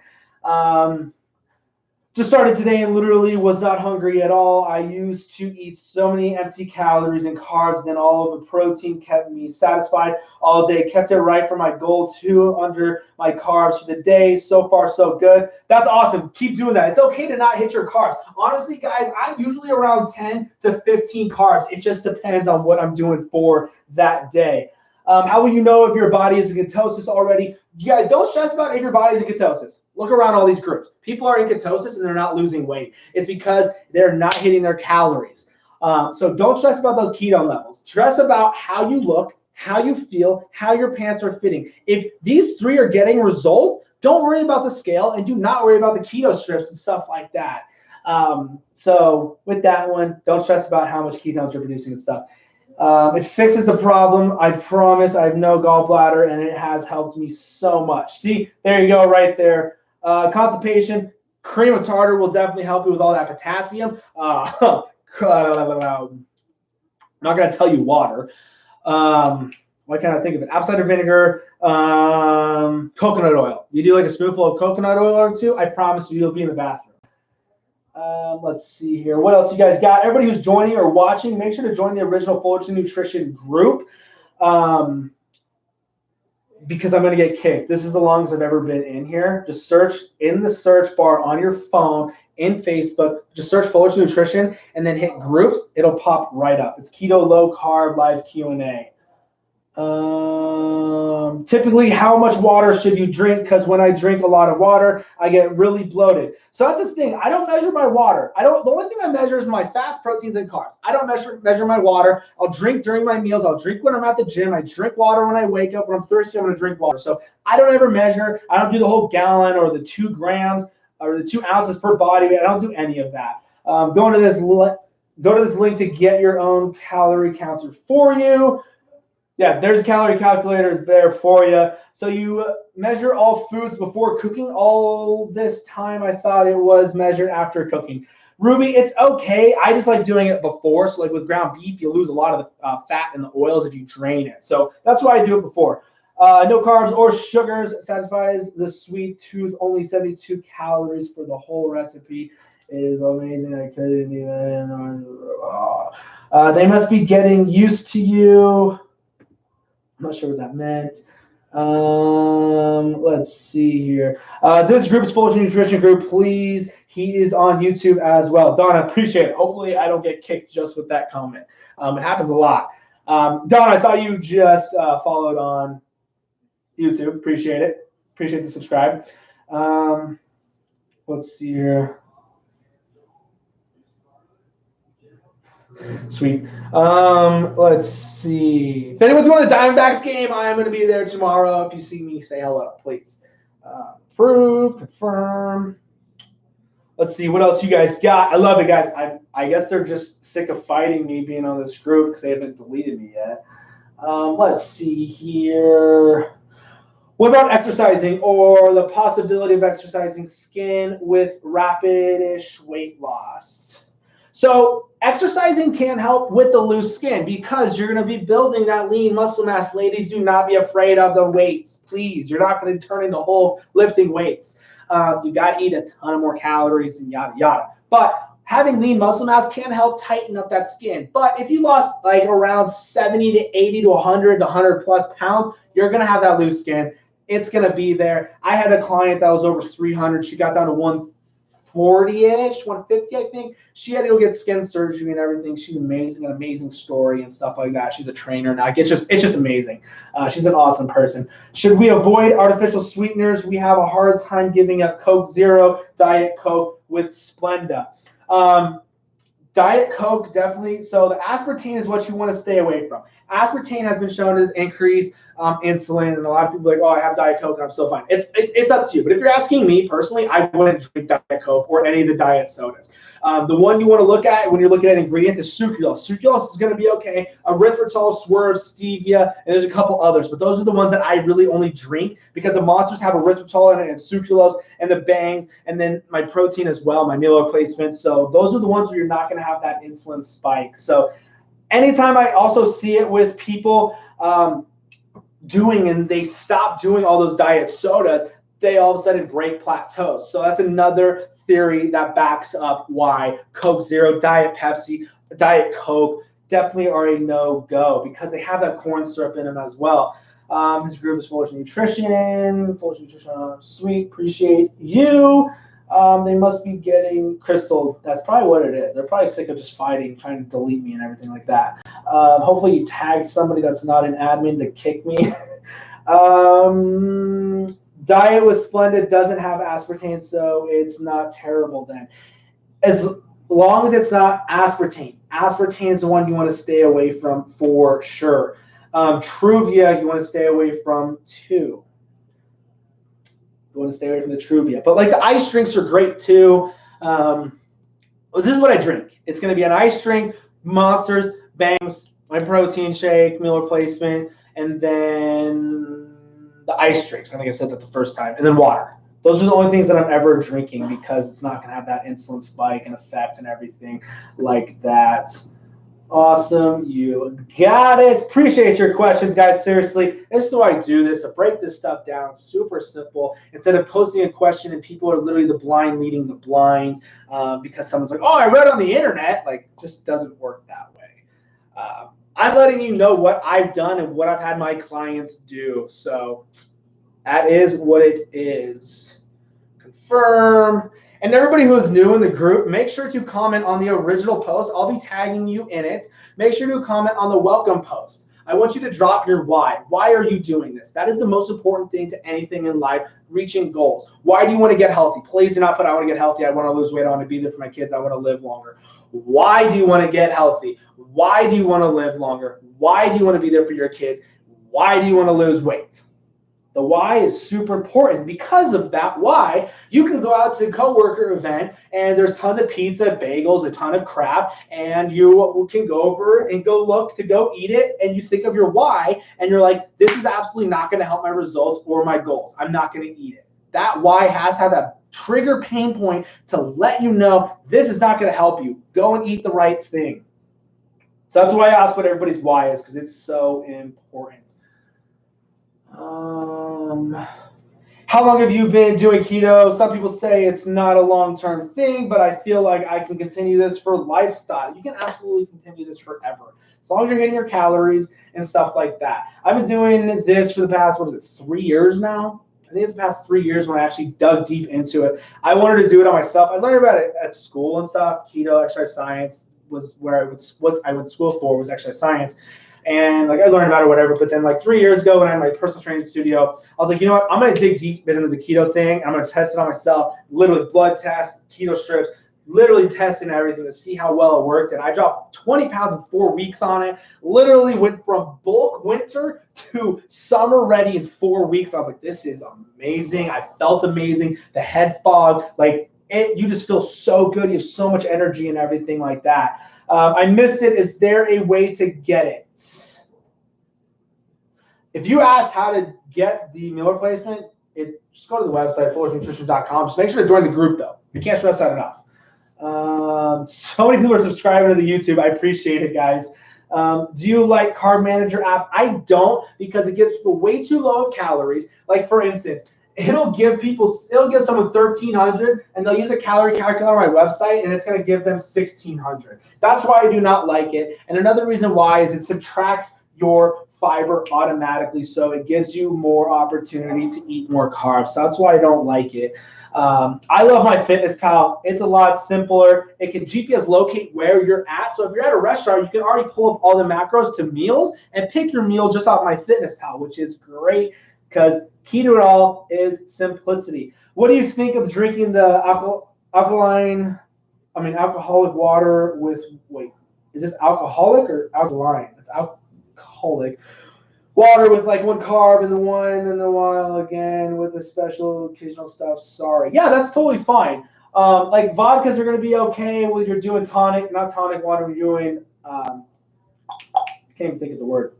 Just started today and literally was not hungry at all. I used to eat so many empty calories and carbs, then all of the protein kept me satisfied all day. Kept it right for my goal too, under my carbs for the day. So far, so good. That's awesome. Keep doing that. It's okay to not hit your carbs. Honestly, guys, I'm usually around 10 to 15 carbs. It just depends on what I'm doing for that day. How will you know if your body is in ketosis already? You guys, don't stress about if your body is in ketosis. Look around all these groups. People are in ketosis and they're not losing weight. It's because they're not hitting their calories. So don't stress about those ketone levels. Stress about how you look, how you feel, how your pants are fitting. If these three are getting results, don't worry about the scale and do not worry about the keto strips and stuff like that. So with that one, don't stress about how much ketones you're producing and stuff. It fixes the problem. I promise. I have no gallbladder, and it has helped me so much. See, there you go right there. Constipation, cream of tartar will definitely help you with all that potassium. I'm not going to tell you water. What can I think of it? Apple cider vinegar, coconut oil. You do like a spoonful of coconut oil or two, I promise you, you'll be in the bathroom. Let's see here. What else you guys got? Everybody who's joining or watching, make sure to join the original Fullerton Nutrition group because I'm going to get kicked. This is the longest I've ever been in here. Just search in the search bar on your phone, in Facebook. Just search Fullerton Nutrition and then hit groups. It'll pop right up. It's Keto Low Carb Live Q&A. Typically, how much water should you drink? Because when I drink a lot of water, I get really bloated. So that's the thing. I don't measure my water. The only thing I measure is my fats, proteins, and carbs. I don't measure my water. I'll drink during my meals. I'll drink when I'm at the gym. I drink water when I wake up. When I'm thirsty, I'm going to drink water. So I don't ever measure. I don't do the whole gallon or the 2 grams or the 2 ounces per body weight. I don't do any of that. Go to this link to get your own calorie counter for you. Yeah, there's a calorie calculator there for you. So you measure all foods before cooking. All this time, I thought it was measured after cooking. Ruby, it's okay. I just like doing it before. So like with ground beef, you lose a lot of the fat and the oils if you drain it. So that's why I do it before. No carbs or sugars, satisfies the sweet tooth. Only 72 calories for the whole recipe. It is amazing. I couldn't even. They must be getting used to you. I'm not sure what that meant. Let's see here. This group is Fullerton Nutrition Group. Please, he is on YouTube as well. Donna, appreciate it. Hopefully, I don't get kicked just with that comment. It happens a lot. Donna, I saw you just followed on YouTube. Appreciate it. Appreciate the subscribe. Let's see here. Sweet. Let's see. If anyone's going to the Diamondbacks game, I am going to be there tomorrow. If you see me, say hello, please. Approve, confirm. Let's see what else you guys got. I love it, guys. I guess they're just sick of fighting me being on this group because they haven't deleted me yet. Let's see here. What about exercising or the possibility of exercising skin with rapid-ish weight loss? So exercising can help with the loose skin because you're going to be building that lean muscle mass. Ladies, do not be afraid of the weights. Please, you're not going to turn into whole lifting weights. You got to eat a ton of more calories and yada, yada. But having lean muscle mass can help tighten up that skin. But if you lost like around 70 to 80 to 100 to 100 plus pounds, you're going to have that loose skin. It's going to be there. I had a client that was over 300. She got down to 140-ish, 150, I think. She had to go get skin surgery and everything. She's amazing, an amazing story and stuff like that. She's a trainer now. It's just amazing. She's an awesome person. Should we avoid artificial sweeteners? We have a hard time giving up Coke Zero, Diet Coke with Splenda. Diet Coke, definitely. So the aspartame is what you want to stay away from. Aspartame has been shown to increase insulin, and a lot of people are like, oh, I have Diet Coke and I'm still fine. It's up to you. But if you're asking me personally, I wouldn't drink Diet Coke or any of the diet sodas. The one you want to look at when you're looking at ingredients is sucralose. Sucralose is going to be okay. Erythritol, swerve, stevia, and there's a couple others. But those are the ones that I really only drink because the monsters have erythritol in it and sucralose and the bangs, and then my protein as well, my meal replacement. So those are the ones where you're not going to have that insulin spike. So anytime I also see it with people doing and they stop doing all those diet sodas, they all of a sudden break plateaus. So that's another theory that backs up why Coke Zero, Diet Pepsi, Diet Coke definitely are a no-go because they have that corn syrup in them as well. His group is full of nutrition, sweet, appreciate you. They must be getting Crystal. That's probably what it is. They're probably sick of just fighting, trying to delete me and everything like that. Hopefully you tagged somebody that's not an admin to kick me. Diet was Splendid doesn't have aspartame, so it's not terrible then. As long as it's not aspartame. Aspartame is the one you want to stay away from for sure. Truvia you want to stay away from too. You want to stay away from the Truvia. But like the ice drinks are great too. This is what I drink. It's going to be an ice drink, Monsters, Bangs, my protein shake, meal replacement, and then the ice drinks. I think I said that the first time. And then water. Those are the only things that I'm ever drinking because it's not going to have that insulin spike and effect and everything like that. Awesome. You got it. Appreciate your questions, guys. Seriously, this is why I do this, to break this stuff down. Super simple. Instead of posting a question and people are literally the blind leading the blind because someone's like, oh, I read on the internet. Like, just doesn't work that way. I'm letting you know what I've done and what I've had my clients do. So that is what it is. Confirm. And everybody who is new in the group, make sure to comment on the original post. I'll be tagging you in it. Make sure to comment on the welcome post. I want you to drop your why. Why are you doing this? That is the most important thing to anything in life, reaching goals. Why do you want to get healthy? Please do not put, I want to get healthy. I want to lose weight. I want to be there for my kids. I want to live longer. Why do you want to get healthy? Why do you want to live longer? Why do you want to be there for your kids? Why do you want to lose weight? The why is super important. Because of that why, you can go out to a coworker event and there's tons of pizza, bagels, a ton of crap, and you can go over and go look to go eat it, and you think of your why, and you're like, this is absolutely not going to help my results or my goals. I'm not going to eat it. That why has to have that trigger pain point to let you know this is not going to help you. Go and eat the right thing. So that's why I ask what everybody's why is, because it's so important. How long have you been doing keto? Some people say it's not a long-term thing, but I feel like I can continue this for lifestyle. You can absolutely continue this forever, as long as you're hitting your calories and stuff like that. I've been doing this for the past, 3 years now? I think it's the past 3 years when I actually dug deep into it. I wanted to do it on myself. I learned about it at school and stuff. Keto, exercise science was where what I went to school for was exercise science. And like I learned about it, whatever. But then like 3 years ago when I had my personal training studio, I was like, you know what? I'm going to dig deep into the keto thing. I'm going to test it on myself, literally blood test, keto strips, literally testing everything to see how well it worked. And I dropped 20 pounds in 4 weeks on it. Literally went from bulk winter to summer ready in 4 weeks. I was like, this is amazing. I felt amazing. The head fog, like you just feel so good. You have so much energy and everything like that. I missed it. Is there a way to get it? If you asked how to get the meal replacement, just go to the website, fullersnutrition.com. Just make sure to join the group, though. You can't stress that enough. So many people are subscribing to the YouTube. I appreciate it, guys. Do you like Carb Manager app? I don't, because it gives people way too low of calories. Like, for instance, it'll give someone 1,300, and they'll use a calorie calculator on my website, and it's going to give them 1,600. That's why I do not like it. And another reason why is it subtracts your fiber automatically, so it gives you more opportunity to eat more carbs. So that's why I don't like it. I love MyFitnessPal. It's a lot simpler. It can GPS locate where you're at. So if you're at a restaurant, you can already pull up all the macros to meals and pick your meal just off MyFitnessPal, which is great because keto it all is simplicity. What do you think of drinking the alkaline alcoholic water with, wait, is this alcoholic or alkaline? It's alcoholic water with like 1 carb and the one in a while again with the special occasional stuff. Sorry. Yeah, that's totally fine. Like vodkas are going to be okay when you're doing tonic, not tonic water. You're doing, I can't even think of the word.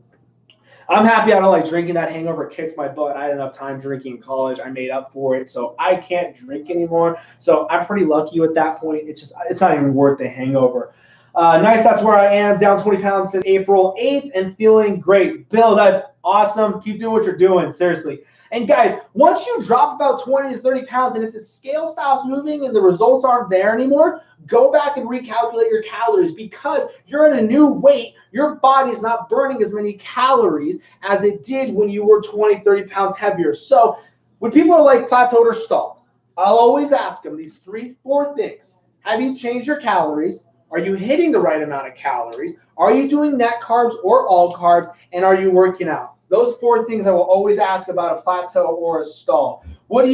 I'm happy I don't like drinking. That hangover kicks my butt. I had enough time drinking in college. I made up for it. So I can't drink anymore. So I'm pretty lucky at that point. It's not even worth the hangover. Nice, that's where I am. Down 20 pounds since April 8th and feeling great. Bill, that's awesome. Keep doing what you're doing. Seriously. And guys, once you drop about 20 to 30 pounds and if the scale stops moving and the results aren't there anymore, go back and recalculate your calories because you're at a new weight. Your body's not burning as many calories as it did when you were 20, 30 pounds heavier. So when people are like plateaued or stalled, I'll always ask them these 4 things. Have you changed your calories? Are you hitting the right amount of calories? Are you doing net carbs or all carbs? And are you working out? Those 4 things I will always ask about a plateau or a stall. What do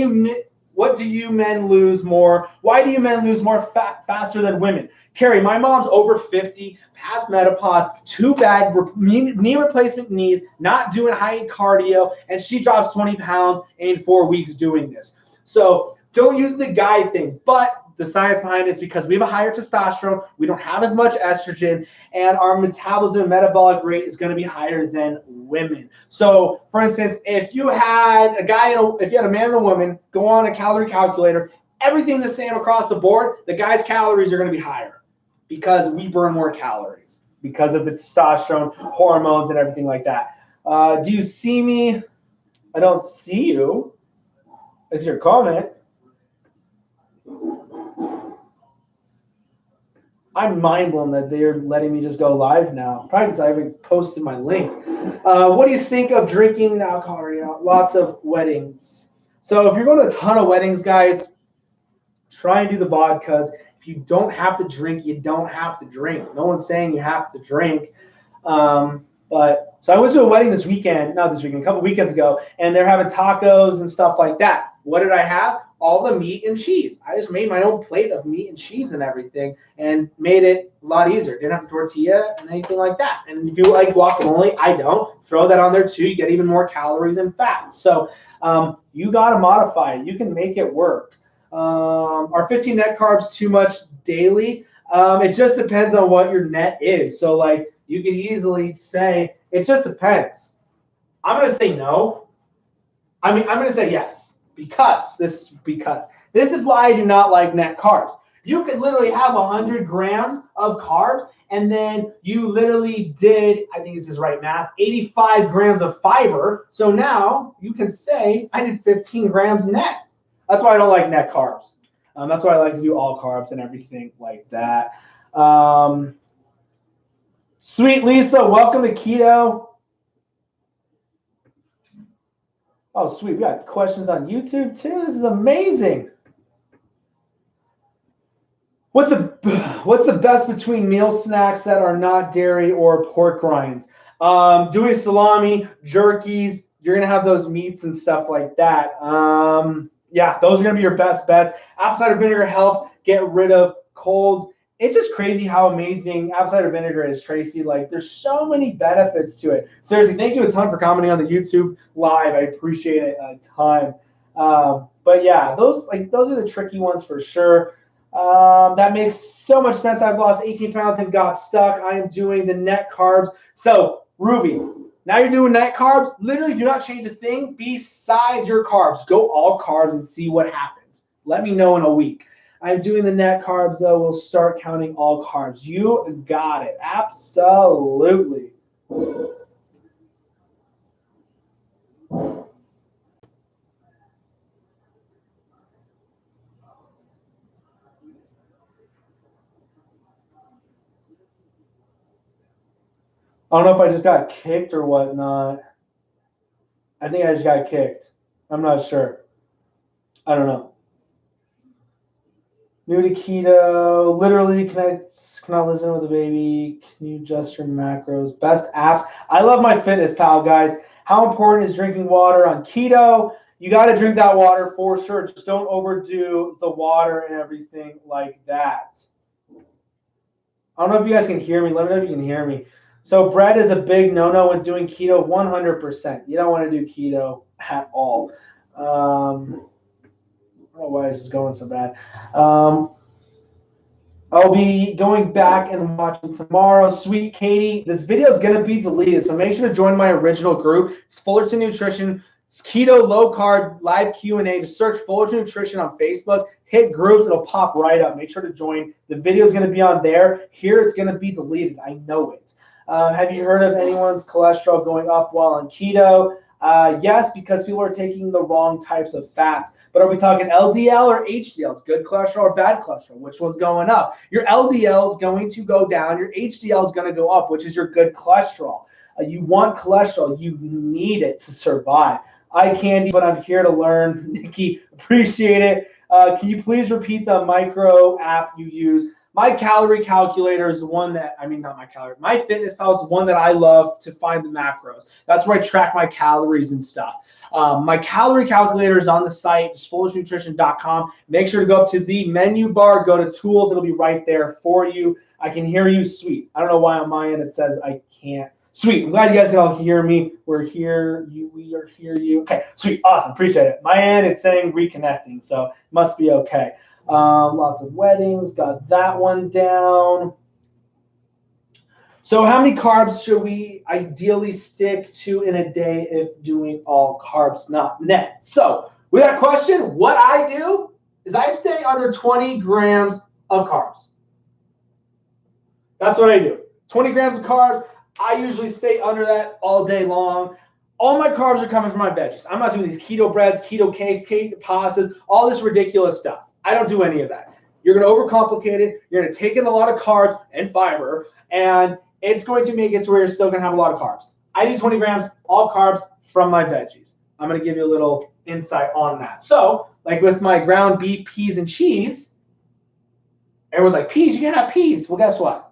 you men lose more? Why do you men lose more faster than women? Carrie, my mom's over 50, past menopause, too bad, knee replacement knees, not doing high cardio, and she drops 20 pounds in 4 weeks doing this. So don't use the guy thing, but the science behind it is because we have a higher testosterone, we don't have as much estrogen, and our metabolism and metabolic rate is going to be higher than women. So, for instance, if you had a man and a woman go on a calorie calculator, everything's the same across the board. The guy's calories are going to be higher because we burn more calories because of the testosterone, hormones, and everything like that. Do you see me? I don't see you. Is your comment? I'm mind blown that they're letting me just go live now. Probably because I haven't posted my link. What do you think of drinking alcohol? Lots of weddings. So if you're going to a ton of weddings, guys, try and do the vodkas. If you don't have to drink, you don't have to drink. No one's saying you have to drink. But so I went to a wedding a couple weekends ago, and they're having tacos and stuff like that. What did I have? All the meat and cheese. I just made my own plate of meat and cheese and everything and made it a lot easier. Didn't have a tortilla and anything like that. And if you like guacamole, I don't. Throw that on there too. You get even more calories and fat. So you got to modify it. You can make it work. Are 15 net carbs too much daily? It just depends on what your net is. So like you could easily say, it just depends. I'm going to say no. I'm going to say yes. Because this is why I do not like net carbs. You could literally have 100 grams of carbs, and then you literally did, I think this is right math, 85 grams of fiber. So now you can say I did 15 grams net. That's why I don't like net carbs. That's why I like to do all carbs and everything like that. Sweet Lisa, welcome to Keto. Oh, sweet. We got questions on YouTube, too. This is amazing. What's the best between meal snacks that are not dairy or pork rinds? Doing salami, jerkies, you're going to have those meats and stuff like that. Yeah, those are going to be your best bets. Apple cider vinegar helps get rid of colds. It's just crazy how amazing apple cider vinegar is, Tracy. Like, there's so many benefits to it. Seriously, thank you a ton for commenting on the YouTube live. I appreciate it a ton. But yeah, those are the tricky ones for sure. That makes so much sense. I've lost 18 pounds and got stuck. I am doing the net carbs. So, Ruby, now you're doing net carbs. Literally, do not change a thing besides your carbs. Go all carbs and see what happens. Let me know in a week. I'm doing the net carbs, though. We'll start counting all carbs. You got it. Absolutely. I don't know if I just got kicked or whatnot. I think I just got kicked. I'm not sure. I don't know. New to keto. Literally, can I listen with a baby? Can you adjust your macros? Best apps. I love my fitness pal, guys. How important is drinking water on keto? You got to drink that water for sure. Just don't overdo the water and everything like that. I don't know if you guys can hear me. Let me know if you can hear me. So bread is a big no-no when doing keto, 100%. You don't want to do keto at all. I don't know why this is going so bad. I'll be going back and watching tomorrow. Sweet Katie, this video is going to be deleted, so make sure to join my original group. It's Fullerton Nutrition. It's Keto Low Carb Live Q&A. Just search Fullerton Nutrition on Facebook. Hit groups. It'll pop right up. Make sure to join. The video is going to be on there. Here it's going to be deleted. I know it. Have you heard of anyone's cholesterol going up while on keto? Yes, because people are taking the wrong types of fats. But are we talking LDL or HDL? It's good cholesterol or bad cholesterol? Which one's going up? Your LDL is going to go down. Your HDL is going to go up, which is your good cholesterol. You want cholesterol. You need it to survive. I candy, but I'm here to learn. Nikki, appreciate it. Can you please repeat the micro app you use? My calorie calculator is the one that, not my calorie, my fitness pal is the one that I love to find the macros. That's where I track my calories and stuff. My calorie calculator is on the site, just fullersnutrition.com. Make sure to go up to the menu bar, go to tools. It'll be right there for you. I can hear you. Sweet. I don't know why on my end it says I can't. Sweet. I'm glad you guys can all hear me. We're here. We are here. You. Okay. Sweet. Awesome. Appreciate it. My end, it's saying reconnecting, so it must be okay. Lots of weddings. Got that one down. So how many carbs should we ideally stick to in a day if doing all carbs not net? So with that question, what I do is I stay under 20 grams of carbs. That's what I do. 20 grams of carbs. I usually stay under that all day long. All my carbs are coming from my veggies. I'm not doing these keto breads, keto cakes, keto pastas, all this ridiculous stuff. I don't do any of that. You're going to overcomplicate it. You're going to take in a lot of carbs and fiber, and it's going to make it to where you're still going to have a lot of carbs. I do 20 grams, all carbs from my veggies. I'm going to give you a little insight on that. So, like with my ground beef, peas, and cheese, everyone's like, peas, you can't have peas. Well, guess what?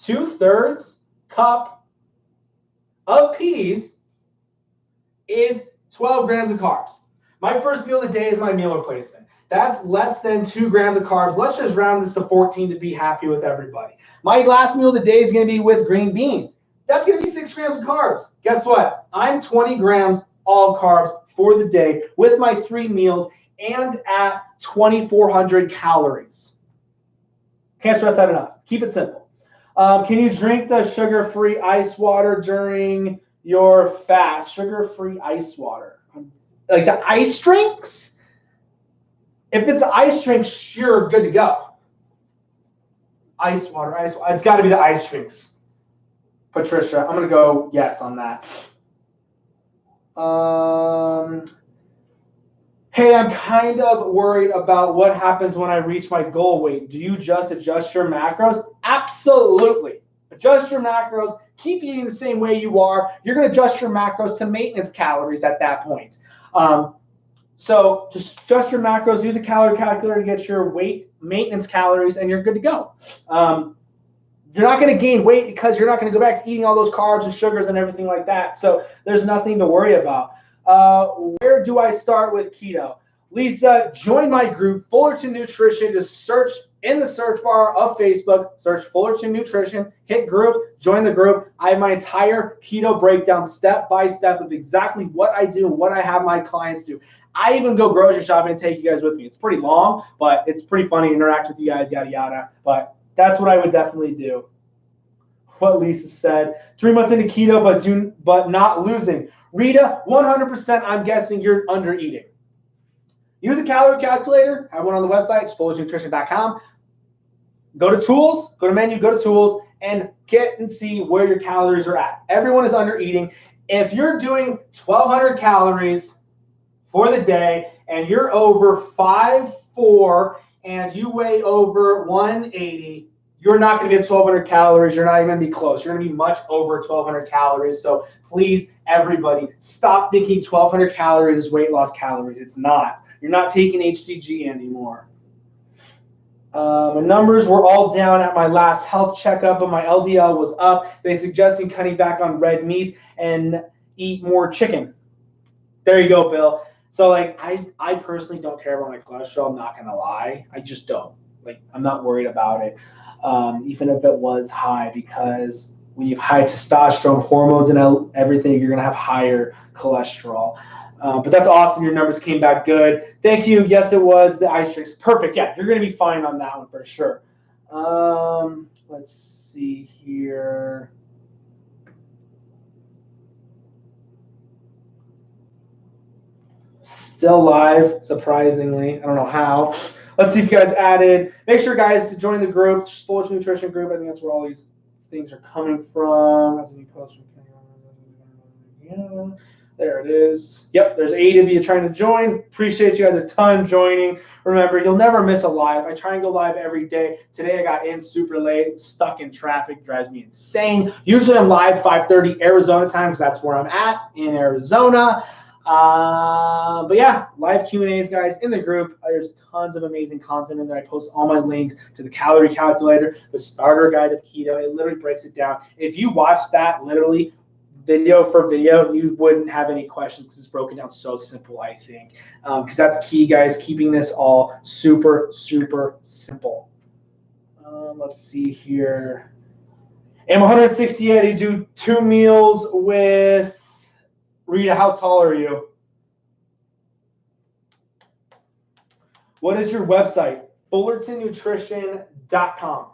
2/3 cup of peas is 12 grams of carbs. My first meal of the day is my meal replacement. That's less than 2 grams of carbs. Let's just round this to 14 to be happy with everybody. My last meal of the day is going to be with green beans. That's going to be 6 grams of carbs. Guess what? I'm 20 grams all carbs for the day with my 3 meals and at 2,400 calories. Can't stress that enough. Keep it simple. Can you drink the sugar-free ice water during your fast? Sugar-free ice water. Like the ice drinks? If it's ice drinks, you're good to go. Ice water, ice water. It's got to be the ice drinks. Patricia, I'm going to go yes on that. Hey, I'm kind of worried about what happens when I reach my goal weight. Do you just adjust your macros? Absolutely. Adjust your macros. Keep eating the same way you are. You're going to adjust your macros to maintenance calories at that point. So just adjust your macros. Use a calorie calculator to get your weight maintenance calories, and you're good to go. You're not going to gain weight because you're not going to go back to eating all those carbs and sugars and everything like that. So there's nothing to worry about. Where do I start with keto? Lisa, join my group, Fullerton Nutrition. Just search in the search bar of Facebook, search Fullerton Nutrition, hit group, join the group. I have my entire keto breakdown step by step of exactly what I do and what I have my clients do. I even go grocery shopping and take you guys with me. It's pretty long, but it's pretty funny to interact with you guys, yada, yada. But that's what I would definitely do. What Lisa said, 3 months into keto, but not losing. Rita, 100%, I'm guessing you're under eating. Use a calorie calculator. I have one on the website, it's fullersnutrition.com. Go to tools, go to menu, go to tools, and get and see where your calories are at. Everyone is under eating. If you're doing 1,200 calories for the day and you're over 5'4" and you weigh over 180, you're not going to get 1,200 calories. You're not even going to be close. You're going to be much over 1,200 calories. So please, everybody, stop thinking 1,200 calories is weight loss calories. It's not. You're not taking HCG anymore. My numbers were all down at my last health checkup, but my LDL was up. They suggested cutting back on red meat and eat more chicken. There you go, Bill. So like, I personally don't care about my cholesterol. I'm not going to lie. I just don't. Like, I'm not worried about it. even if it was high, because when you have high testosterone, hormones, and everything, you're going to have higher cholesterol. But that's awesome. Your numbers came back good. Thank you. Yes, it was the ice drinks. Perfect. Yeah, you're going to be fine on that one for sure. Let's see here. Still live, surprisingly. I don't know how. Let's see if you guys added. Make sure, guys, to join the group, Bullish Nutrition group. I think that's where all these things are coming from. As a new post. Yeah, there it is. Yep, there's 8 of you trying to join. Appreciate you guys a ton joining. Remember, you'll never miss a live. I try and go live every day. Today I got in super late, stuck in traffic, drives me insane. Usually I'm live 5:30 Arizona time because that's where I'm at in Arizona. But yeah, live Q&As, guys, in the group. There's tons of amazing content in there. I post all my links to the calorie calculator, the starter guide of keto. It literally breaks it down. If you watch that literally video for video, you wouldn't have any questions because it's broken down so simple, I think. Because that's key, guys, keeping this all super, super simple. Let's see here. I'm 168. I do 2 meals with Rita. How tall are you? What is your website? FullertonNutrition.com.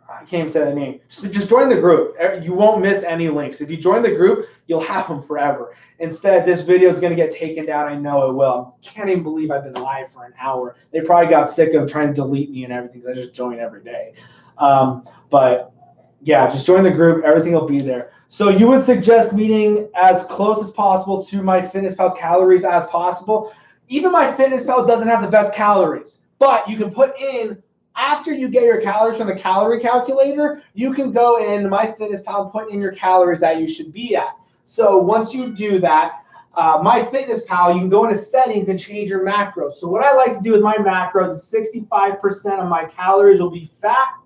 I can't even say that name. Just join the group. You won't miss any links. If you join the group, you'll have them forever. Instead, this video is going to get taken down. I know it will. I can't even believe I've been live for an hour. They probably got sick of trying to delete me and everything because I just join every day. But yeah, just join the group. Everything will be there. So you would suggest meeting as close as possible to my MyFitnessPal's calories as possible. Even my MyFitnessPal doesn't have the best calories, but you can put in, after you get your calories from the calorie calculator, you can go in MyFitnessPal and put in your calories that you should be at. So once you do that, MyFitnessPal, you can go into settings and change your macros. So what I like to do with my macros is 65% of my calories will be fat,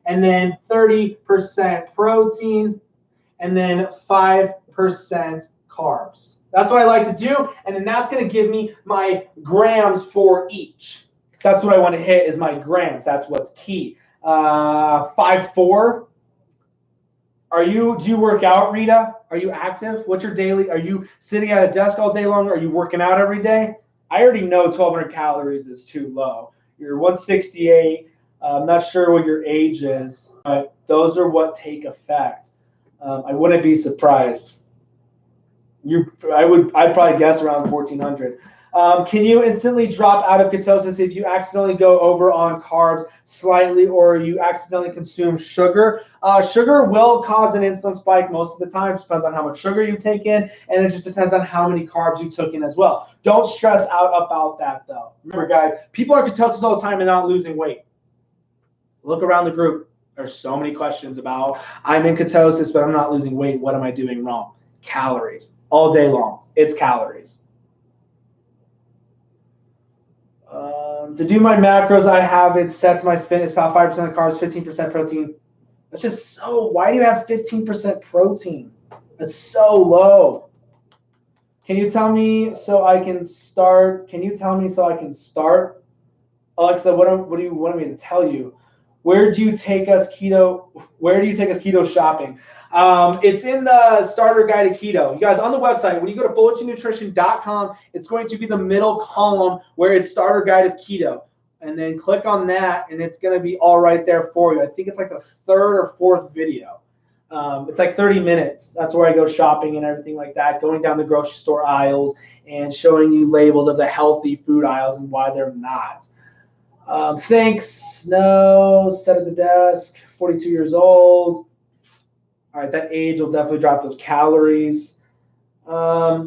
and then 30% protein, and then 5% carbs. That's what I like to do, and then that's going to give me my grams for each. That's what I want to hit is my grams. That's what's key. 5'4". Do you work out, Rita? Are you active? What's your daily? Are you sitting at a desk all day long? Are you working out every day? I already know 1,200 calories is too low. You're 168. I'm not sure what your age is, but those are what take effect. I wouldn't be surprised. I'd probably guess around 1,400. Can you instantly drop out of ketosis if you accidentally go over on carbs slightly or you accidentally consume sugar? Sugar will cause an insulin spike most of the time. It depends on how much sugar you take in, and it just depends on how many carbs you took in as well. Don't stress out about that, though. Remember, guys, people are in ketosis all the time and not losing weight. Look around the group. There's so many questions about, I'm in ketosis, but I'm not losing weight. What am I doing wrong? Calories. All day long. It's calories. To do my macros, I have it set to MyFitnessPal, 5% carbs, 15% protein. That's just so, why do you have 15% protein? That's so low. Can you tell me so I can start? Alexa, what do you want me to tell you? Where do you take us keto shopping? It's in the starter guide of keto. You guys, on the website, when you go to FullertonNutrition.com, it's going to be the middle column where it's starter guide of keto. And then click on that, and it's going to be all right there for you. I think it's like the 3rd or 4th video. It's like 30 minutes. That's where I go shopping and everything like that, going down the grocery store aisles and showing you labels of the healthy food aisles and why they're not. Thanks. No. Set at the desk. 42 years old. All right, that age will definitely drop those calories. I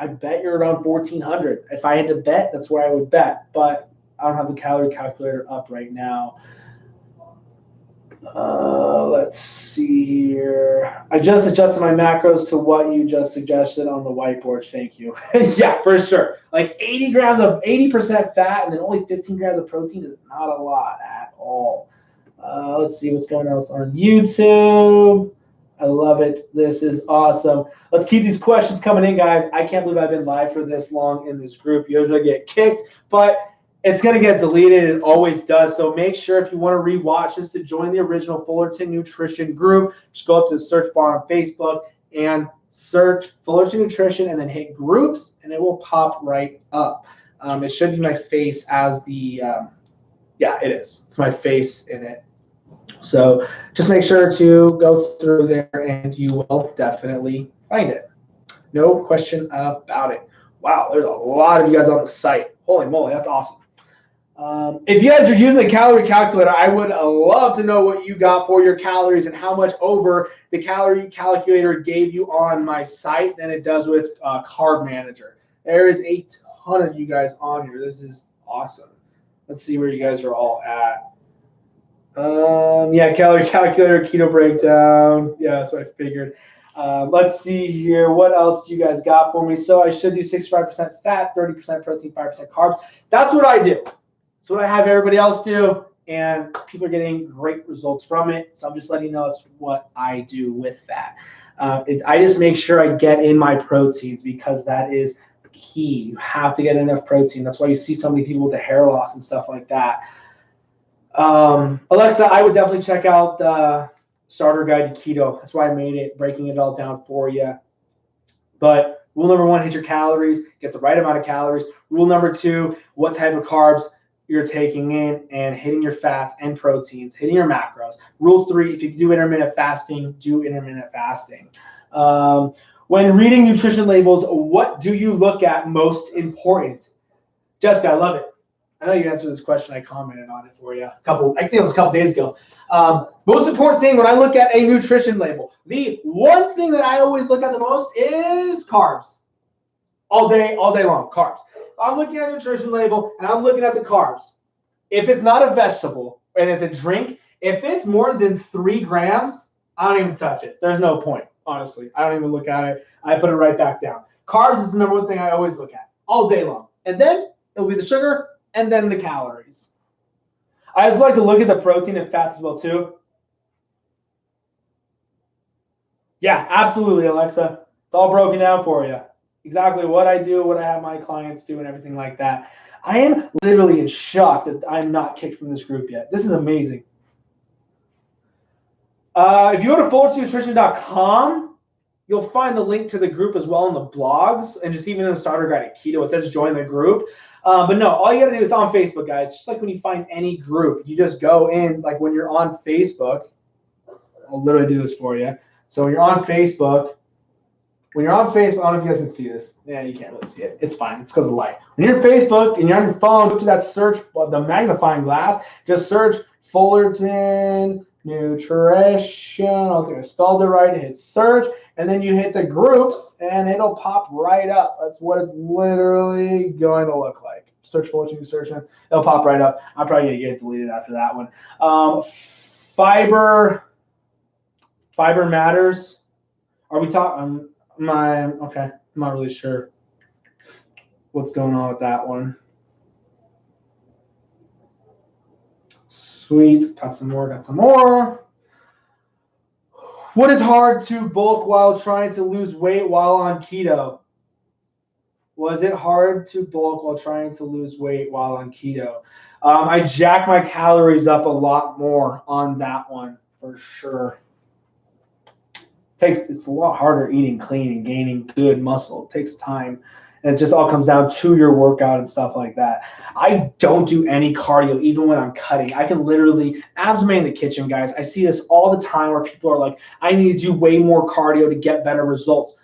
bet you're around 1,400. If I had to bet, that's where I would bet. But I don't have the calorie calculator up right now. Let's see here. I just adjusted my macros to what you just suggested on the whiteboard. Thank you. Yeah, for sure. Like 80% fat and then only 15 grams of protein is not a lot at all. Let's see what's going on on YouTube. I love it. This is awesome. Let's keep these questions coming in, guys. I can't believe I've been live for this long in this group. Usually I get kicked, but it's going to get deleted. It always does. So make sure if you want to rewatch this to join the original Fullerton Nutrition group, just go up to the search bar on Facebook and search Fullerton Nutrition and then hit groups, and it will pop right up. It should be my face as the, yeah, it is. It's my face in it. So just make sure to go through there and you will definitely find it. No question about it. Wow, there's a lot of you guys on the site. Holy moly, that's awesome. If you guys are using the calorie calculator, I would love to know what you got for your calories and how much over the calorie calculator gave you on my site than it does with Carb Manager. There is a ton of you guys on here. This is awesome. Let's see where you guys are all at. Yeah, calorie calculator, keto breakdown. Yeah, that's what I figured. Let's see here. What else you guys got for me? So I should do 65% fat, 30% protein, 5% carbs. That's what I do. That's what I have everybody else do, and people are getting great results from it. So I'm just letting you know it's what I do with that. I just make sure I get in my proteins because that is key. You have to get enough protein. That's why you see so many people with the hair loss and stuff like that. Alexa, I would definitely check out the starter guide to keto. That's why I made it, breaking it all down for you. But rule number 1, hit your calories, get the right amount of calories. Rule number 2, what type of carbs you're taking in and hitting your fats and proteins, hitting your macros. Rule 3, if you do intermittent fasting, do intermittent fasting. When reading nutrition labels, what do you look at most important? Jessica, I love it. I know you answered this question. I commented on it for you I think it was a couple days ago. Most important thing when I look at a nutrition label, the one thing that I always look at the most is carbs. All day long, carbs. I'm looking at a nutrition label and I'm looking at the carbs. If it's not a vegetable and it's a drink, if it's more than 3 grams, I don't even touch it. There's no point, honestly. I don't even look at it. I put it right back down. Carbs is the number 1 thing I always look at all day long. And then it'll be the sugar and then the calories. I just like to look at the protein and fats as well too. Yeah, absolutely, Alexa. It's all broken down for you. Exactly what I do, what I have my clients do, and everything like that. I am literally in shock that I'm not kicked from this group yet. This is amazing. If you go to fullertonnutrition.com, you'll find the link to the group as well in the blogs and just even in the starter guide to keto. It says join the group. But no, all you got to do is on Facebook, guys. Just like when you find any group, you just go in, like when you're on Facebook. I'll literally do this for you. So when you're on Facebook, I don't know if you guys can see this. Yeah, you can't really see it. It's fine. It's because of the light. When you're on Facebook and you're on your phone, go to that search, the magnifying glass, just search Fullerton Nutrition. I don't think I spelled it right. Hit search, and then you hit the groups, and it'll pop right up. That's what it's literally going to look like. Search Fullerton Nutrition. It'll pop right up. I'm probably going to get it deleted after that one. Fiber matters. Are we talking? Okay, I'm not really sure what's going on with that one. Sweet, got some more. What is hard to bulk while trying to lose weight while on keto? Was it hard to bulk while trying to lose weight while on keto? I jack my calories up a lot more on that one for sure. It's a lot harder eating clean and gaining good muscle. It takes time, and it just all comes down to your workout and stuff like that. I don't do any cardio even when I'm cutting. I can literally abs in the kitchen, guys. I see this all the time where people are like, I need to do way more cardio to get better results.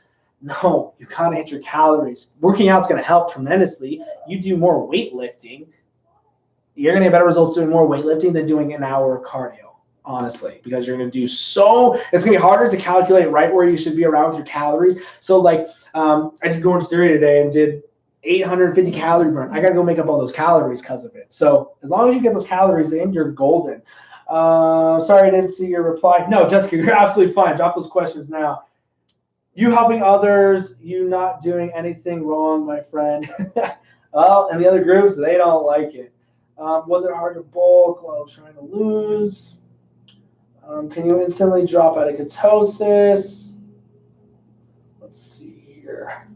No, you gotta hit your calories. Working out's gonna help tremendously. You do more weightlifting, you're gonna get better results doing more weightlifting than doing an hour of cardio. Honestly, because you're going to do it's going to be harder to calculate right where you should be around with your calories. So like I did go on Stereo today and did 850 calorie burn. I got to go make up all those calories because of it. So as long as you get those calories in, you're golden. Sorry, I didn't see your reply. No, Jessica, you're absolutely fine. Drop those questions now. You helping others, you not doing anything wrong, my friend. Well, and the other groups, they don't like it. Was it hard to bulk while trying to lose? Can you instantly drop out of ketosis? Let's see here.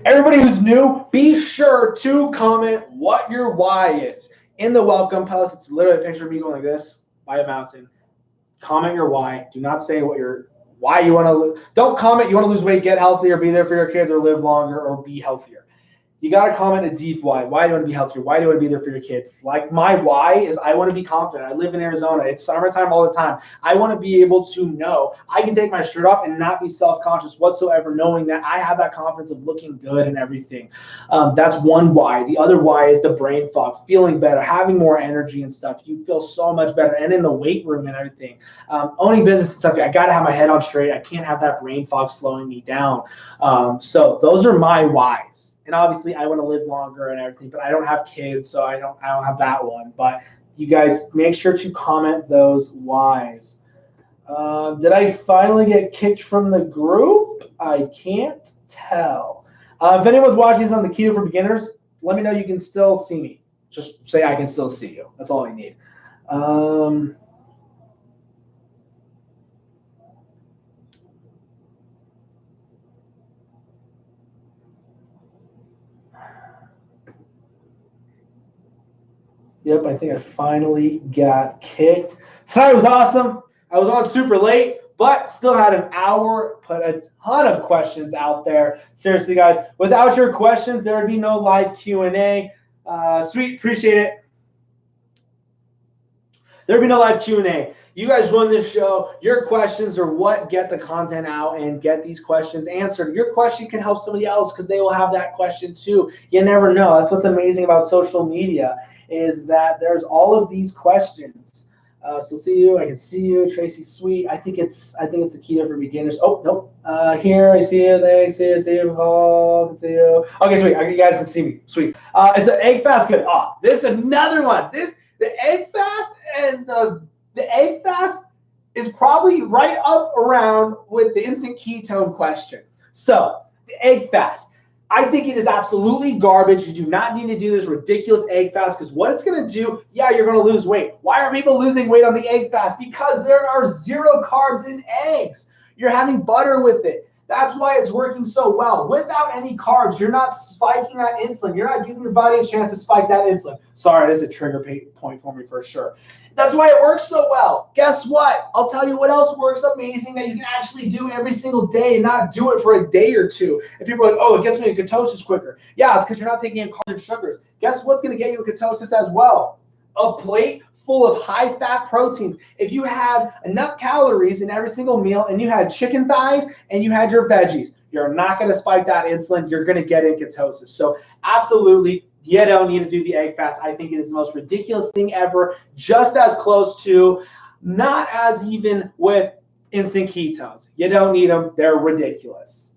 Everybody who's new, be sure to comment what your why is. In the welcome post, it's literally a picture of me going like this by a mountain. Comment your why. Do not say why you want to. Don't comment you want to lose weight, get healthier, be there for your kids, or live longer, or be healthier. You got to comment a deep why. Why do you want to be healthier? Why do you want to be there for your kids? Like my why is I want to be confident. I live in Arizona. It's summertime all the time. I want to be able to know I can take my shirt off and not be self-conscious whatsoever, knowing that I have that confidence of looking good and everything. That's one why. The other why is the brain fog, feeling better, having more energy and stuff. You feel so much better. And in the weight room and everything, owning business and stuff, I got to have my head on straight. I can't have that brain fog slowing me down. So those are my whys. And obviously, I want to live longer and everything, but I don't have kids, so I don't have that one. But you guys make sure to comment those whys. Did I finally get kicked from the group? I can't tell. If anyone's watching this on the Keto for Beginners, let me know you can still see me. Just say I can still see you. That's all I need. Yep, I think I finally got kicked. Tonight was awesome. I was on super late, but still had an hour, put a ton of questions out there. Seriously, guys, without your questions, there would be no live Q&A. Sweet, appreciate it. There'd be no live Q&A. You guys run this show. Your questions are what get the content out and get these questions answered. Your question can help somebody else because they will have that question too. You never know. That's what's amazing about social media is that there's all of these questions. So see you. I can see you, Tracy. Sweet. I think it's the Keto for Beginners. Oh nope. Here I see you. Thanks. See you. Oh, I can see you. Okay, sweet. You guys can see me. Sweet. Is the egg fast good? Oh, this is another one. The egg fast and the egg fast is probably right up around with the instant ketone question. So the egg fast. I think it is absolutely garbage. You do not need to do this ridiculous egg fast because what it's going to do, yeah, you're going to lose weight. Why are people losing weight on the egg fast? Because there are 0 carbs in eggs. You're having butter with it. That's why it's working so well. Without any carbs, you're not spiking that insulin. You're not giving your body a chance to spike that insulin. Sorry, that is a trigger point for me for sure. That's why it works so well. Guess what? I'll tell you what else works amazing that you can actually do every single day and not do it for a day or two. And people are like, oh, it gets me in ketosis quicker. Yeah, it's because you're not taking in carbs and sugars. Guess what's going to get you in ketosis as well? A plate full of high-fat proteins. If you had enough calories in every single meal and you had chicken thighs and you had your veggies, you're not going to spike that insulin. You're going to get in ketosis. So absolutely, you don't need to do the egg fast. I think it is the most ridiculous thing ever, just as close to, not as even with instant ketones. You don't need them. They're ridiculous.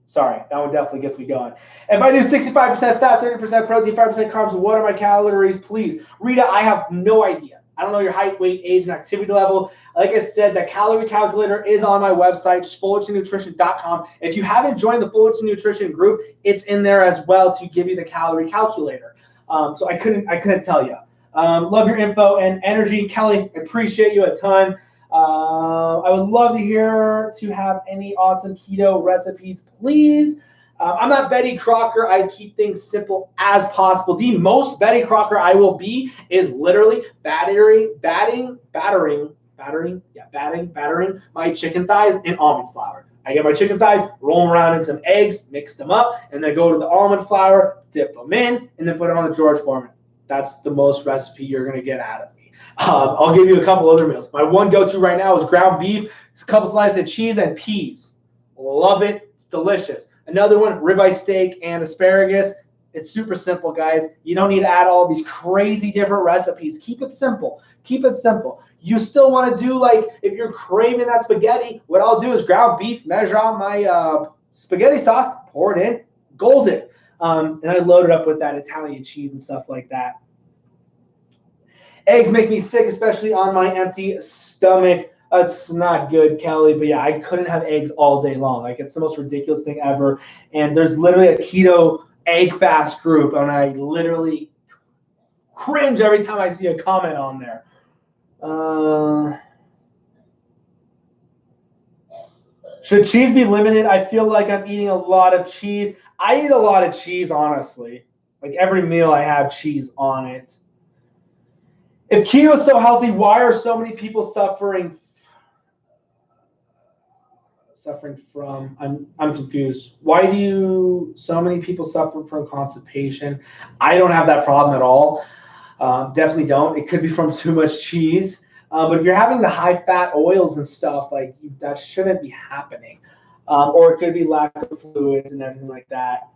Sorry, that one definitely gets me going. If I do 65% fat, 30% protein, 5% carbs, what are my calories, please? Rita, I have no idea. I don't know your height, weight, age, and activity level. Like I said, the calorie calculator is on my website, fullertonnutrition.com. If you haven't joined the Fullerton Nutrition group, it's in there as well to give you the calorie calculator. So I couldn't tell you. Love your info and energy, Kelly. Appreciate you a ton. I would love to have any awesome keto recipes, please. I'm not Betty Crocker. I keep things simple as possible. The most Betty Crocker I will be is literally battering my chicken thighs in almond flour. I get my chicken thighs, roll them around in some eggs, mix them up, and then go to the almond flour, dip them in, and then put them on the George Foreman. That's the most recipe you're going to get out of me. I'll give you a couple other meals. My one go-to right now is ground beef, a couple slices of cheese, and peas. Love it. It's delicious. Another one, ribeye steak and asparagus. It's super simple, guys. You don't need to add all these crazy different recipes. Keep it simple. Keep it simple. You still want to do, like, if you're craving that spaghetti, what I'll do is ground beef, measure out my spaghetti sauce, pour it in, golden. And I load it up with that Italian cheese and stuff like that. Eggs make me sick, especially on my empty stomach. That's not good, Kelly. But yeah, I couldn't have eggs all day long. Like, it's the most ridiculous thing ever. And there's literally a keto egg fast group, and I literally cringe every time I see a comment on there. Should cheese be limited? I feel like I'm eating a lot of cheese. I eat a lot of cheese, honestly. Like every meal I have cheese on it. If keto is so healthy, why are so many people suffering from, I'm confused. Why do so many people suffer from constipation? I don't have that problem at all. Definitely don't. It could be from too much cheese. But if you're having the high fat oils and stuff, like that shouldn't be happening. Or it could be lack of fluids and everything like that.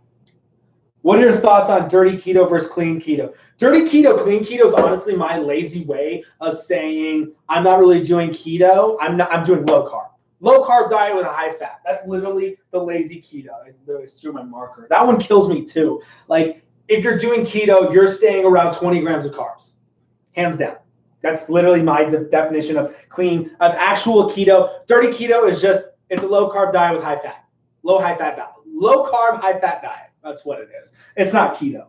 What are your thoughts on dirty keto versus clean keto? Dirty keto, clean keto is honestly my lazy way of saying I'm not really doing keto. I'm doing low carb. Low carb diet with a high fat. That's literally the lazy keto. I literally threw my marker. That one kills me too. Like if you're doing keto, you're staying around 20 grams of carbs, hands down. That's literally my definition of clean, of actual keto. Dirty keto is just, it's a low carb diet with high fat, low carb, high fat diet. That's what it is. It's not keto.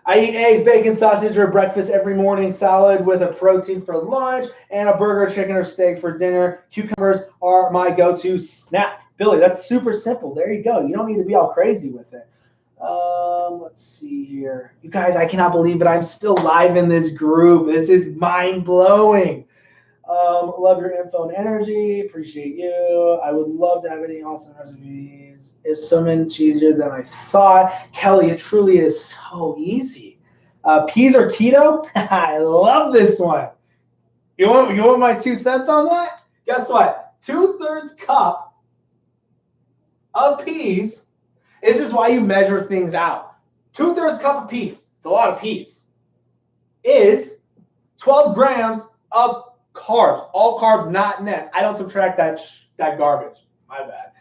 I eat eggs, bacon, sausage, or breakfast every morning, salad with a protein for lunch, and a burger, chicken, or steak for dinner. Cucumbers are my go-to snack. Billy, that's super simple. There you go. You don't need to be all crazy with it. Let's see here. You guys, I cannot believe it. I'm still live in this group. This is mind-blowing. Love your info and energy. Appreciate you. I would love to have any awesome recipes. It's so much easier than I thought. Kelly, it truly is so easy. Peas or keto? I love this one. You want my 2 cents on that? Guess what? 2/3 cup of peas. This is why you measure things out. 2/3 cup of peas. It's a lot of peas. Is 12 grams of carbs, all carbs, not net. I don't subtract that garbage. My bad.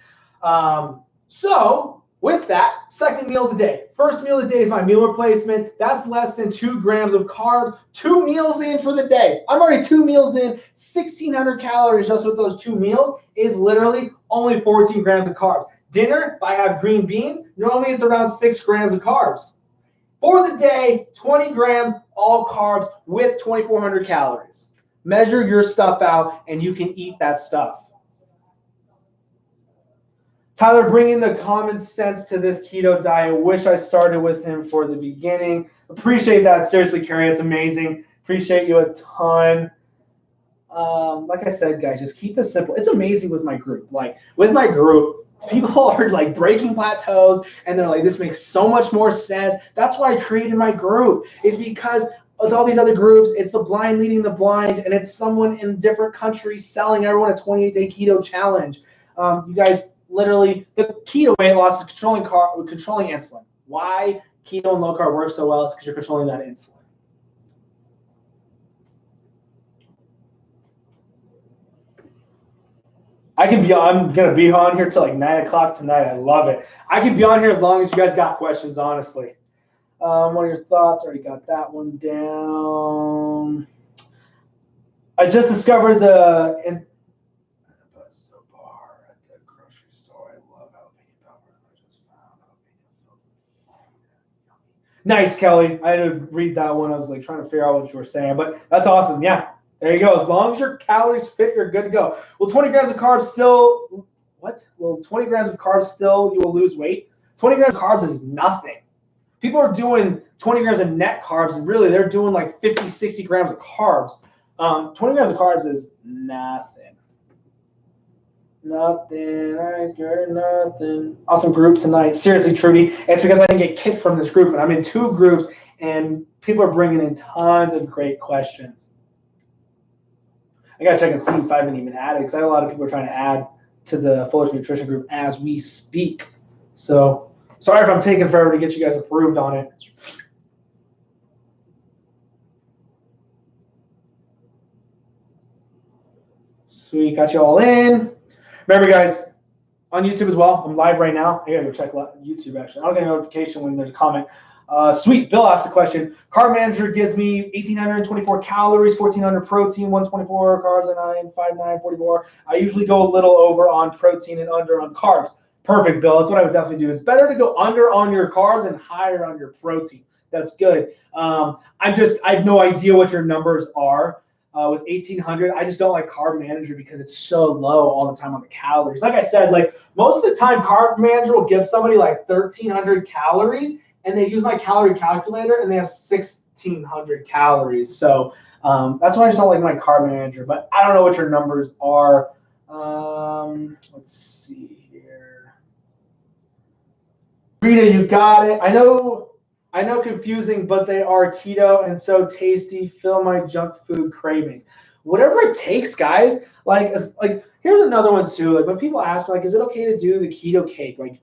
So with that, second meal of the day. First meal of the day is my meal replacement. That's less than 2 grams of carbs. 2 meals in for the day. I'm already 2 meals in. 1,600 calories just with those 2 meals is literally only 14 grams of carbs. Dinner, if I have green beans, normally it's around 6 grams of carbs. For the day, 20 grams, all carbs with 2,400 calories. Measure your stuff out, and you can eat that stuff. Tyler, bringing the common sense to this keto diet. Wish I started with him for the beginning. Appreciate that. Seriously, Carrie, it's amazing. Appreciate you a ton. Like I said, guys, just keep this simple. It's amazing with my group. Like, with my group, people are like breaking plateaus, and they're like, this makes so much more sense. That's why I created my group, is because with all these other groups, it's the blind leading the blind, and it's someone in different countries selling everyone a 28-day keto challenge. You guys, literally, the keto weight loss is controlling insulin. Why keto and low carb work so well? It's because you're controlling that insulin. I'm gonna be on here till like 9 o'clock tonight. I love it. I can be on here as long as you guys got questions, honestly. What are your thoughts? Already got that one down. I just discovered the pesto bar at the grocery store. I love jalapeno pepper. I just found jalapeno. Nice, Kelly. I had to read that one. I was like trying to figure out what you were saying, but that's awesome. Yeah, there you go. As long as your calories fit, you're good to go. Will 20 grams of carbs still? What? Will 20 grams of carbs still? You will lose weight. 20 grams of carbs is nothing. People are doing 20 grams of net carbs, and really they're doing like 50, 60 grams of carbs. 20 grams of carbs is nothing. Nothing. I got nothing. Awesome group tonight. Seriously, Trudy, it's because I didn't get kicked from this group, and I'm in 2 groups, and people are bringing in tons of great questions. I got to check and see if I haven't even added, because I have a lot of people trying to add to the Fuller's Nutrition group as we speak. So sorry if I'm taking forever to get you guys approved on it. Sweet, got you all in. Remember, guys, on YouTube as well. I'm live right now. I gotta go check YouTube, actually. I'll get a notification when there's a comment. Sweet, Bill asked the question. Carb Manager gives me 1,824 calories, 1,400 protein, 124 carbs, and 95944. I usually go a little over on protein and under on carbs. Perfect, Bill. That's what I would definitely do. It's better to go under on your carbs and higher on your protein. That's good. I have no idea what your numbers are. with 1800. I just don't like Carb Manager because it's so low all the time on the calories. Like I said, like most of the time, Carb Manager will give somebody like 1300 calories, and they use my calorie calculator, and they have 1600 calories. So that's why I just don't like my Carb Manager. But I don't know what your numbers are. Let's see here. Rita, you got it. I know confusing, but they are keto and so tasty. Fill my junk food cravings. Whatever it takes, guys. Like here's another one too. Like when people ask me, like, is it okay to do the keto cake? Like,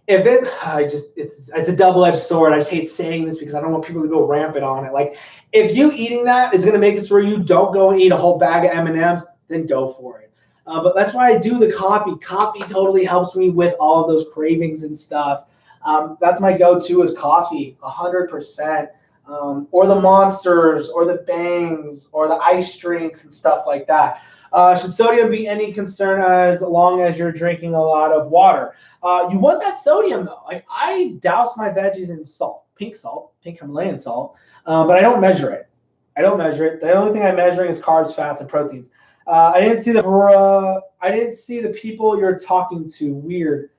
if it's a double-edged sword. I just hate saying this because I don't want people to go rampant on it. Like, if you eating that is gonna make it so you don't go and eat a whole bag of M&Ms, then go for it. But that's why I do the coffee. Coffee totally helps me with all of those cravings and stuff. That's my go-to is coffee, 100%. Or the Monsters, or the Bangs, or the ice drinks and stuff like that. Should sodium be any concern as long as you're drinking a lot of water? You want that sodium though. Like I douse my veggies in salt, pink Himalayan salt, but I don't measure it. The only thing I'm measuring is carbs, fats, and proteins. I didn't see the people you're talking to. Weird.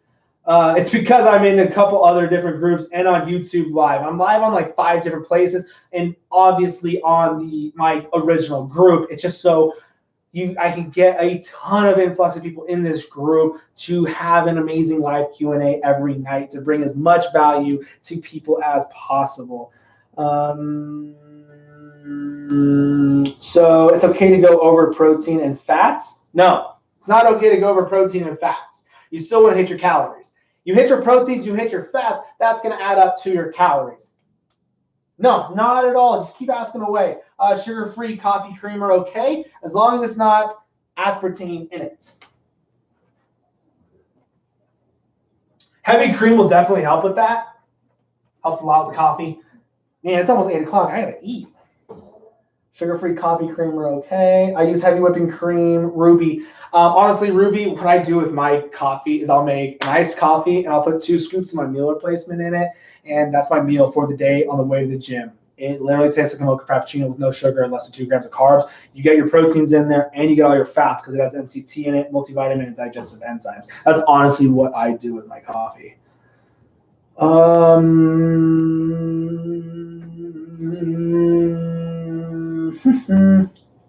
It's because I'm in a couple other different groups and on YouTube Live. I'm live on like 5 different places, and obviously on my original group. It's just so I can get a ton of influx of people in this group to have an amazing live Q&A every night to bring as much value to people as possible. So it's okay to go over protein and fats? No, it's not okay to go over protein and fats. You still want to hit your calories. You hit your proteins, you hit your fats, that's going to add up to your calories. No, not at all. Just keep asking away. Sugar-free coffee creamer, okay, as long as it's not aspartame in it. Heavy cream will definitely help with that. Helps a lot with the coffee. Man, it's almost 8 o'clock. I gotta eat. Sugar-free coffee creamer, okay. I use heavy whipping cream, Ruby. Honestly, Ruby, what I do with my coffee is I'll make an iced coffee and I'll put 2 scoops of my meal replacement in it, and that's my meal for the day on the way to the gym. It literally tastes like a mocha frappuccino with no sugar and less than 2 grams of carbs. You get your proteins in there and you get all your fats because it has MCT in it, multivitamin, and digestive enzymes. That's honestly what I do with my coffee.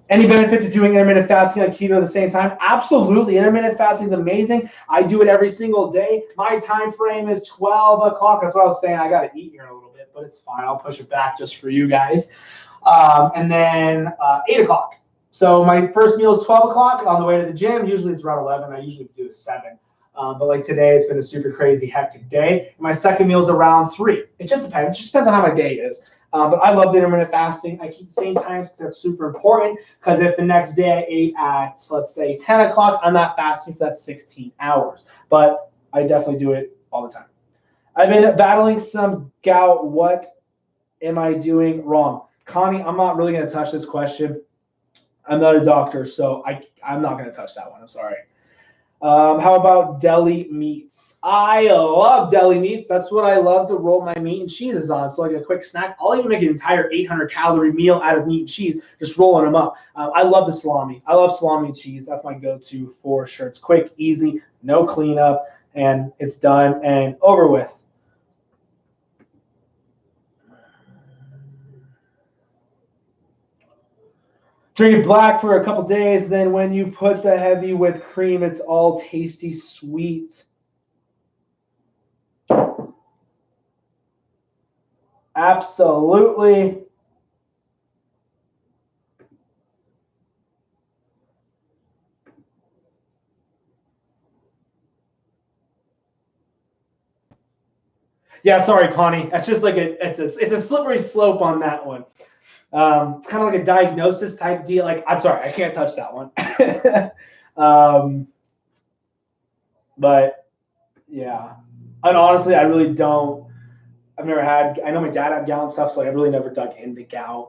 Any benefit to doing intermittent fasting on keto at the same time? Absolutely. Intermittent fasting is amazing. I do it every single day. My time frame is 12 o'clock. That's what I was saying. I got to eat here in a little bit, but it's fine. I'll push it back just for you guys. And then 8 o'clock. So my first meal is 12 o'clock on the way to the gym. Usually it's around 11. I usually do 7. But like today, it's been a super crazy, hectic day. And my second meal is around 3. It just depends. It just depends on how my day is. But I love the intermittent fasting. I keep the same times because that's super important. Because if the next day I ate at, let's say, 10 o'clock, I'm not fasting for that 16 hours. But I definitely do it all the time. I've been battling some gout. What am I doing wrong? Connie, I'm not really going to touch this question. I'm not a doctor, so I'm not going to touch that one. I'm sorry. How about deli meats? I love deli meats. That's what I love to roll my meat and cheeses on. So like a quick snack. I'll even make an entire 800-calorie meal out of meat and cheese, just rolling them up. I love the salami. I love salami and cheese. That's my go-to for sure. It's quick, easy, no cleanup, and it's done and over with. Drink it black for a couple days, then when you put the heavy with cream, it's all tasty sweet. Absolutely. Yeah, sorry, Connie. That's just like it's a slippery slope on that one. It's kind of like a diagnosis type deal. Like, I'm sorry, I can't touch that one. But yeah, and honestly, I really don't. I've never had. I know my dad had gout and stuff, so I've really never dug into gout.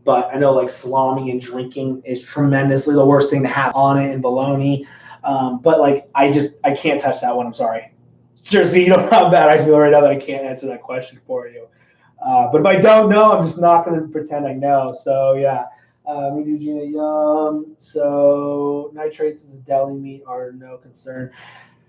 But I know like salami and drinking is tremendously the worst thing to have on it, and bologna. But like, I can't touch that one. I'm sorry. Seriously, you know how bad I feel right now that I can't answer that question for you. But if I don't know, I'm just not going to pretend I know. So yeah, We do Gina Yum. So nitrates as a deli meat are no concern.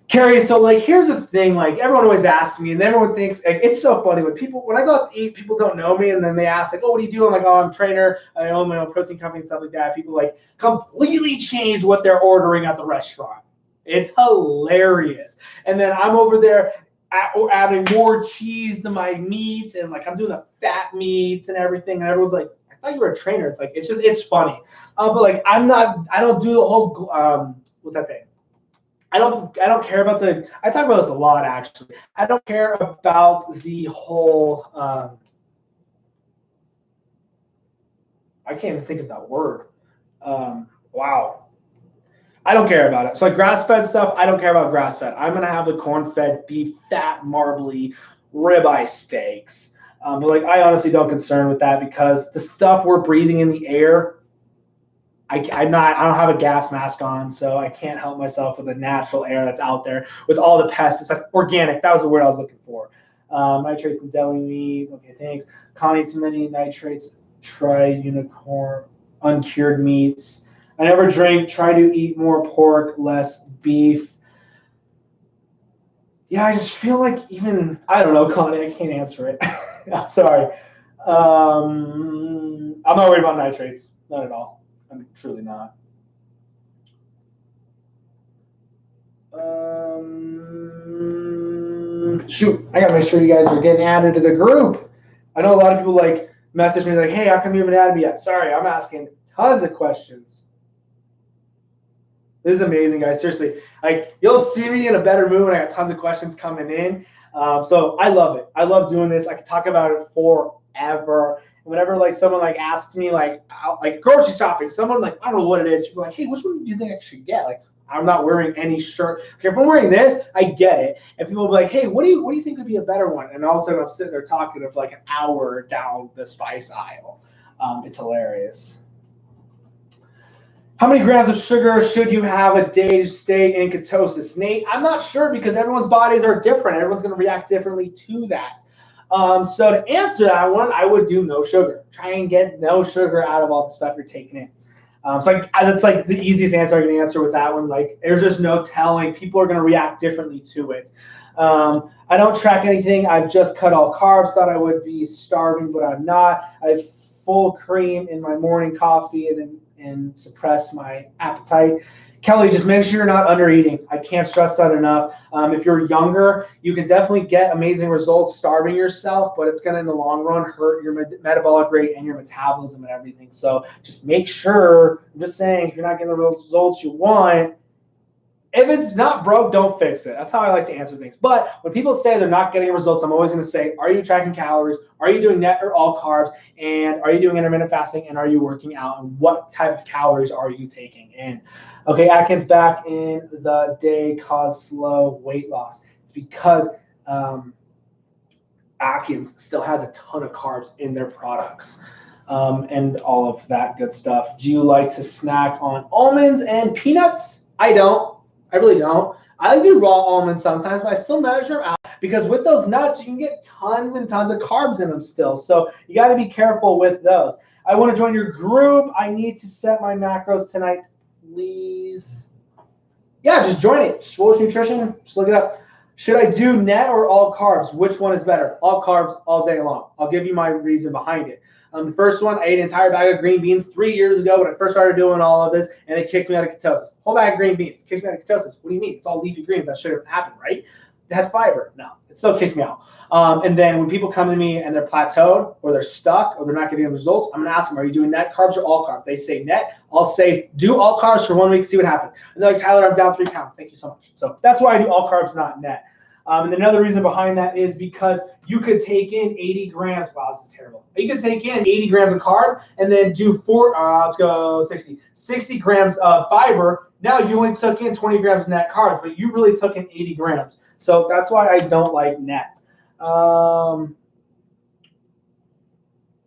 Carrie, so like here's the thing, like everyone always asks me, and everyone thinks like, it's so funny when I go out to eat, people don't know me, and then they ask like, oh, what do you do? I'm like, oh, I'm a trainer, I own my own protein company and stuff like that. People like completely change what they're ordering at the restaurant. It's hilarious. And then I'm over there adding more cheese to my meats, and like I'm doing the fat meats and everything, and everyone's like, I thought you were a trainer. It's like it's funny, but like I don't do the whole what's that thing? I don't care about I talk about this a lot actually. I don't care about the whole I can't even think of that word. Wow. I don't care about it. So like grass-fed stuff, I don't care about grass-fed. I'm gonna have the corn-fed beef, fat, marbly, ribeye steaks. But like I honestly don't concern with that because the stuff we're breathing in the air, I don't have a gas mask on, so I can't help myself with the natural air that's out there with all the pests. It's organic. That was the word I was looking for. Nitrates in deli meat. Okay, thanks. Connie, too many nitrates. Try unicorn uncured meats. I never drink. Try to eat more pork, less beef. Yeah, I just feel like I don't know, Connie. I can't answer it. I'm sorry. I'm not worried about nitrates. Not at all. I'm truly not. Shoot, I gotta make sure you guys are getting added to the group. I know a lot of people like message me like, hey, how come you haven't added me yet? Sorry, I'm asking tons of questions. This is amazing, guys. Seriously, like you'll see me in a better mood when I got tons of questions coming in. So I love it. I love doing this. I can talk about it forever. Whenever like someone like asks me like grocery shopping, someone like I don't know what it is. People are like, hey, which one do you think I should get? Like I'm not wearing any shirt. Okay, if I'm wearing this, I get it. And people will be like, hey, what do you think would be a better one? And all of a sudden I'm sitting there talking for like an hour down the spice aisle. It's hilarious. How many grams of sugar should you have a day to stay in ketosis? Nate, I'm not sure because everyone's bodies are different. Everyone's going to react differently to that. So to answer that one, I would do no sugar. Try and get no sugar out of all the stuff you're taking in. So that's like the easiest answer I can answer with that one. Like there's just no telling. People are going to react differently to it. I don't track anything. I've just cut all carbs. Thought I would be starving, but I'm not. I have full cream in my morning coffee and suppress my appetite. Kelly, just make sure you're not under eating. I can't stress that enough. If you're younger, you can definitely get amazing results starving yourself, but it's going to, in the long run, hurt your metabolic rate and your metabolism and everything. So just make sure, I'm just saying, if you're not getting the results you want, if it's not broke, don't fix it. That's how I like to answer things. But when people say they're not getting results, I'm always going to say, are you tracking calories? Are you doing net or all carbs? And are you doing intermittent fasting? And are you working out? And what type of calories are you taking in? Okay, Atkins back in the day caused slow weight loss. It's because Atkins still has a ton of carbs in their products. And all of that good stuff. Do you like to snack on almonds and peanuts? I don't. I really don't. I like to do raw almonds sometimes, but I still measure them out because with those nuts, you can get tons and tons of carbs in them still. So you got to be careful with those. I want to join your group. I need to set my macros tonight, please. Yeah, just join it. Swole Nutrition, just look it up. Should I do net or all carbs? Which one is better? All carbs all day long. I'll give you my reason behind it. The first one, I ate an entire bag of green beans 3 years ago when I first started doing all of this, and it kicked me out of ketosis. Whole bag of green beans kicks me out of ketosis. What do you mean? It's all leafy greens. That shouldn't happen, right? It has fiber. No, it still kicks me out. And then when people come to me and they're plateaued or they're stuck or they're not getting the results, I'm going to ask them, are you doing net carbs or all carbs? They say net. I'll say, do all carbs for 1 week, see what happens. And they're like, Tyler, I'm down 3 pounds. Thank you so much. So that's why I do all carbs, not net. And another reason behind that is because you could take in 80 grams. Wow, this is terrible. You could take in 80 grams of carbs and then do 60 grams of fiber. Now you only took in 20 grams net carbs, but you really took in 80 grams. So that's why I don't like net. I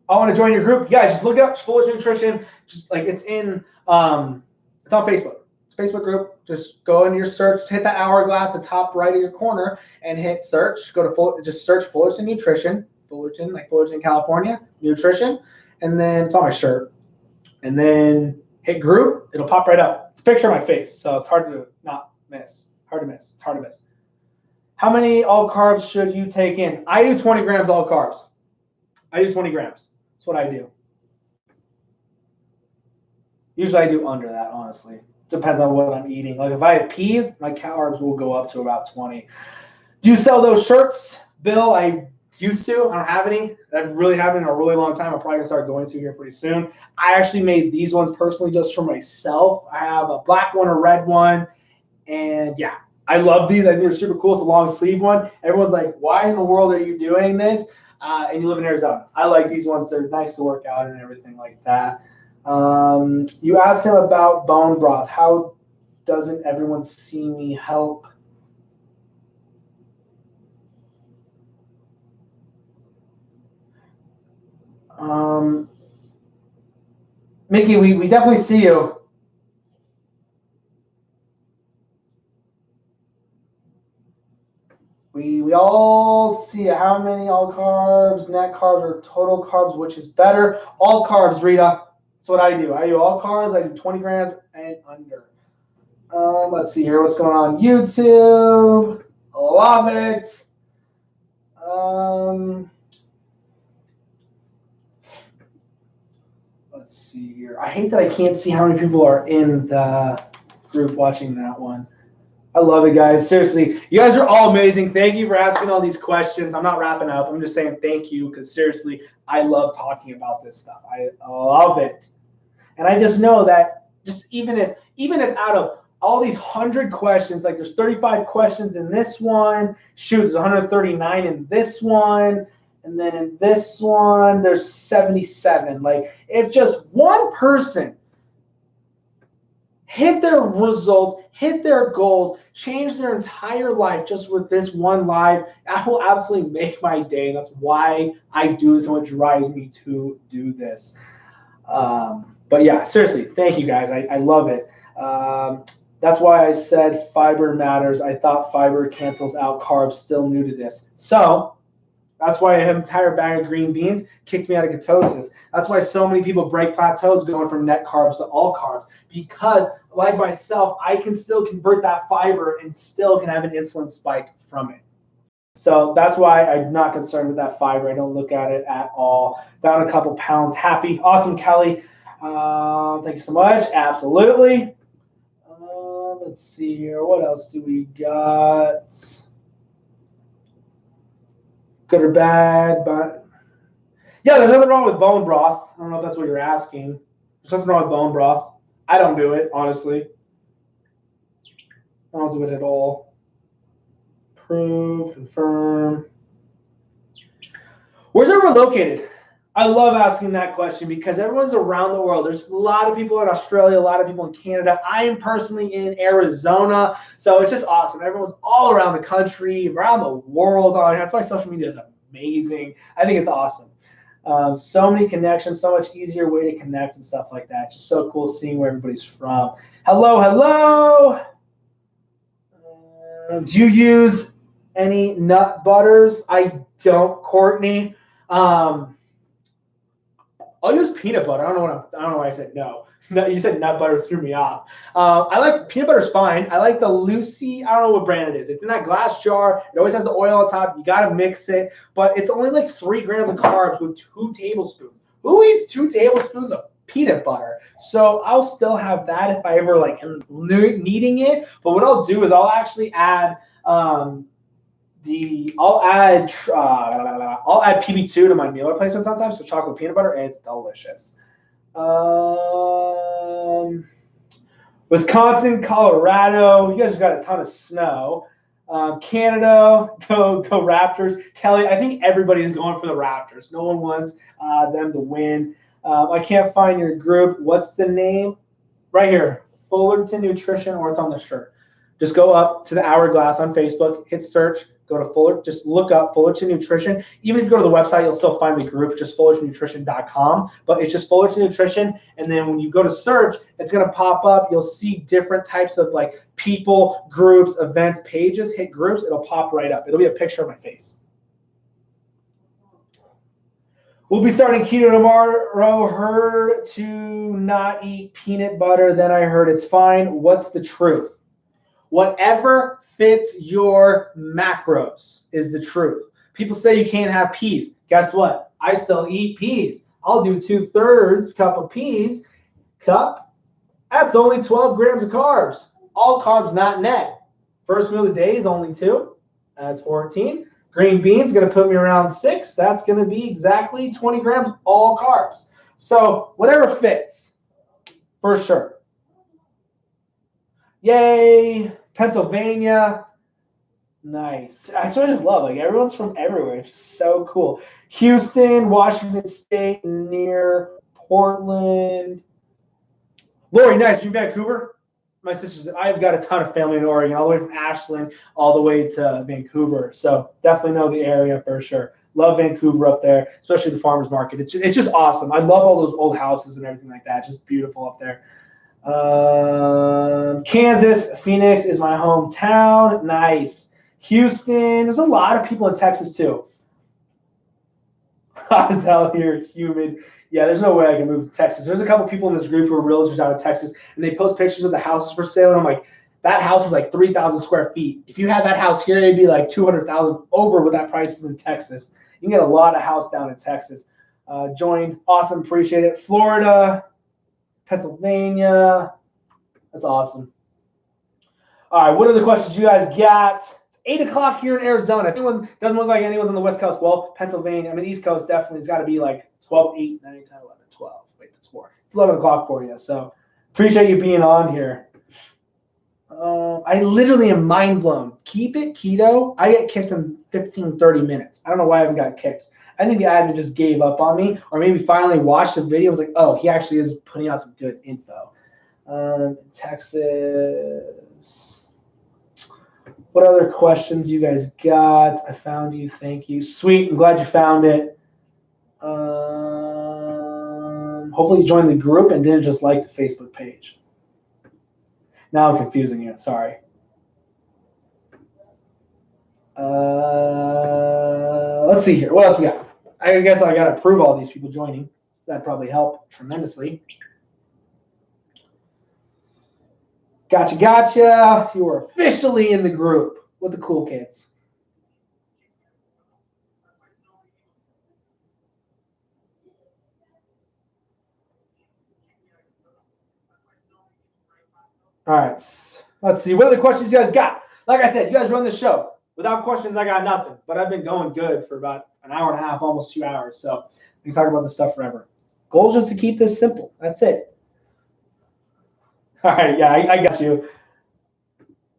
want to join your group. Yeah, just look up Foolish Nutrition. Just like it's in, it's on Facebook. Facebook group, just go in your search, hit that hourglass, the top right of your corner, and hit search. Go to just search Fullerton Nutrition, Fullerton, like Fullerton, California, Nutrition, and then it's on my shirt. and then hit group. It'll pop right up. It's a picture of my face, so it's hard to not miss. Hard to miss. It's hard to miss. How many all carbs should you take in? I do 20 grams all carbs. I do 20 grams. That's what I do. Usually I do under that, honestly. Depends on what I'm eating. Like if I have peas, my carbs will go up to about 20. Do you sell those shirts, Bill? I used to. I don't have any. I really haven't in a really long time. I'm probably going to start going to here pretty soon. I actually made these ones personally just for myself. I have a black one, a red one, and yeah, I love these. I think they're super cool. It's a long sleeve one. Everyone's like, why in the world are you doing this? And you live in Arizona. I like these ones. They're nice to work out and everything like that. You asked him about bone broth. How doesn't everyone see me help? Mickey, we definitely see you. We all see how many all carbs, net carbs, or total carbs, which is better. All carbs, Rita. That's what I do. I do all carbs. I do 20 grams and under. Let's see here. What's going on YouTube? Love it. Let's see here. I hate that I can't see how many people are in the group watching that one. I love it, guys. Seriously, you guys are all amazing. Thank you for asking all these questions. I'm not wrapping up. I'm just saying thank you because seriously, I love talking about this stuff. I love it. And I just know that just even if out of all these 100 questions, like there's 35 questions in this one, shoot, there's 139 in this one, and then in this one, there's 77. Like if just one person hit their results, hit their goals, change their entire life just with this one live, that will absolutely make my day. And that's why I do so much drives me to do this. But yeah, seriously, thank you guys. I love it. That's why I said fiber matters. I thought fiber cancels out carbs, still new to this. So that's why I have an entire bag of green beans, kicked me out of ketosis. That's why so many people break plateaus going from net carbs to all carbs, because like myself, I can still convert that fiber and still can have an insulin spike from it. So that's why I'm not concerned with that fiber. I don't look at it at all. Down a couple pounds, happy. Awesome, Kelly. Thank you so much. Absolutely. Let's see here. What else do we got? Good or bad, but yeah, there's nothing wrong with bone broth. I don't know if that's what you're asking. There's nothing wrong with bone broth. I don't do it, honestly. I don't do it at all. Prove, confirm. Where's everyone located? I love asking that question because everyone's around the world. There's a lot of people in Australia, a lot of people in Canada. I am personally in Arizona, so it's just awesome. Everyone's all around the country, around the world. That's why social media is amazing. I think it's awesome. So many connections, so much easier way to connect and stuff like that. Just so cool seeing where everybody's from. Hello, hello. Do you use any nut butters? I don't, Courtney. I'll use peanut butter. I don't know why I said no. You said nut butter, threw me off. I like peanut butter's fine. I like the Lucy. I don't know what brand it is. It's in that glass jar. It always has the oil on top. You gotta mix it, but it's only like 3 grams of carbs with 2 tablespoons. Who eats 2 tablespoons of peanut butter? So I'll still have that if I ever like am needing it. But what I'll do is I'll actually add I'll add PB2 to my meal replacement sometimes with chocolate peanut butter, and it's delicious. Wisconsin, Colorado, you guys got a ton of snow. Canada, go Raptors. Kelly, I think everybody is going for the Raptors. No one wants them to win. I can't find your group. What's the name? Right here, Fullerton Nutrition, or it's on the shirt. Just go up to the Hourglass on Facebook, hit search, go to Fuller, just look up Fullerton Nutrition. Even if you go to the website, you'll still find the group, just fullertonnutrition.com. But it's just Fullerton Nutrition. And then when you go to search, it's going to pop up. You'll see different types of like people, groups, events, pages. Hit groups. It'll pop right up. It'll be a picture of my face. We'll be starting keto tomorrow. Heard to not eat peanut butter. Then I heard it's fine. What's the truth? Whatever fits your macros is the truth. People say you can't have peas. Guess what? I still eat peas. I'll do 2/3 cup of peas. Cup, that's only 12 grams of carbs. All carbs, not net. First meal of the day is only 2. That's 14. Green beans going to put me around 6. That's going to be exactly 20 grams, all carbs. So whatever fits, for sure. Yay, Pennsylvania. Nice. That's what I just love. Like, everyone's from everywhere. It's just so cool. Houston, Washington State, near Portland. Lori, nice. From Vancouver? My sister's, I've got a ton of family in Oregon, all the way from Ashland all the way to Vancouver. So definitely know the area for sure. Love Vancouver up there, especially the farmers market. It's just awesome. I love all those old houses and everything like that. Just beautiful up there. Kansas, Phoenix is my hometown. Nice. Houston. There's a lot of people in Texas too. Hot as hell here, humid. Yeah, there's no way I can move to Texas. There's a couple people in this group who are realtors out of Texas, and they post pictures of the houses for sale, and I'm like, that house is like 3,000 square feet. If you had that house here, it'd be like 200,000 over what that price is in Texas. You can get a lot of house down in Texas. Joined. Awesome. Appreciate it. Florida, Pennsylvania. That's awesome. All right, what are the questions you guys got? It's 8 o'clock here in Arizona. If anyone doesn't look like anyone's on the West Coast, well, Pennsylvania, I mean, East Coast definitely has got to be like 12, 8, 9, 10, 11, 12. Wait, that's more. It's 11 o'clock for you. So appreciate you being on here. I literally am mind blown. Keep it keto. I get kicked in 15, 30 minutes. I don't know why I haven't got kicked. I think the admin just gave up on me, or maybe finally watched the video and was like, oh, he actually is putting out some good info. Texas. What other questions you guys got? I found you. Thank you. Sweet. I'm glad you found it. Hopefully you joined the group and didn't just like the Facebook page. Now I'm confusing you. Sorry. Let's see here. What else we got? I guess I got to approve all these people joining. That'd probably help tremendously. Gotcha, gotcha. You are officially in the group with the cool kids. All right. Let's see. What other questions you guys got? Like I said, you guys run the show. Without questions, I got nothing. But I've been going good for about an hour and a half, almost 2 hours. So we can talk about this stuff forever. Goal is just to keep this simple. That's it. All right. Yeah, I got you.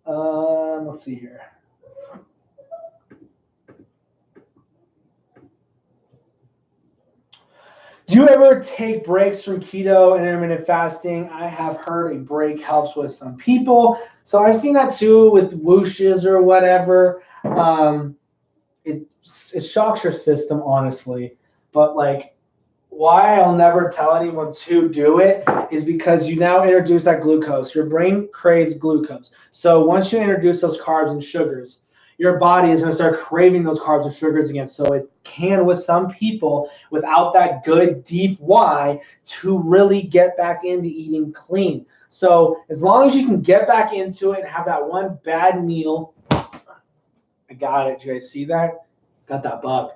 Let's see here. Do you ever take breaks from keto and intermittent fasting? I have heard a break helps with some people. So I've seen that too with whooshes or whatever. It shocks your system, honestly. But like, why I'll never tell anyone to do it is because you now introduce that glucose. Your brain craves glucose. So once you introduce those carbs and sugars, your body is going to start craving those carbs and sugars again. So it can, with some people, without that good deep why, to really get back into eating clean. So as long as you can get back into it and have that one bad meal, I got it. Did you guys see that? Got that bug.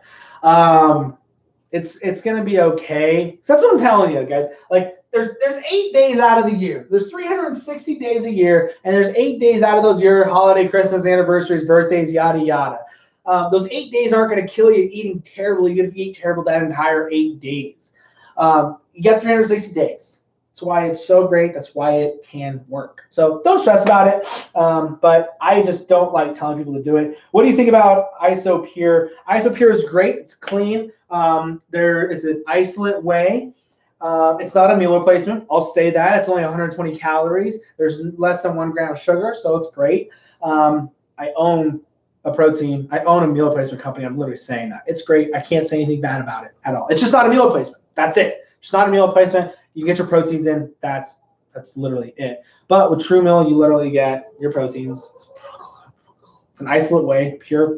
It's gonna be okay. So that's what I'm telling you, guys. Like there's 8 days out of the year. There's 360 days a year, and there's 8 days out of those year, holiday, Christmas, anniversaries, birthdays, yada yada. Those 8 days aren't gonna kill you eating terrible, even if you eat terrible that entire 8 days. You got 360 days. That's why it's so great. That's why it can work. So don't stress about it. But I just don't like telling people to do it. What do you think about IsoPure? IsoPure is great. It's clean. There is an isolate whey. It's not a meal replacement. I'll say that. It's only 120 calories. There's less than 1 gram of sugar, so it's great. I own a protein. I own a meal replacement company. I'm literally saying that. It's great. I can't say anything bad about it at all. It's just not a meal replacement. That's it. It's not a meal replacement. You get your proteins in. That's literally it. But with True Meal, you literally get your proteins. It's an isolate whey, pure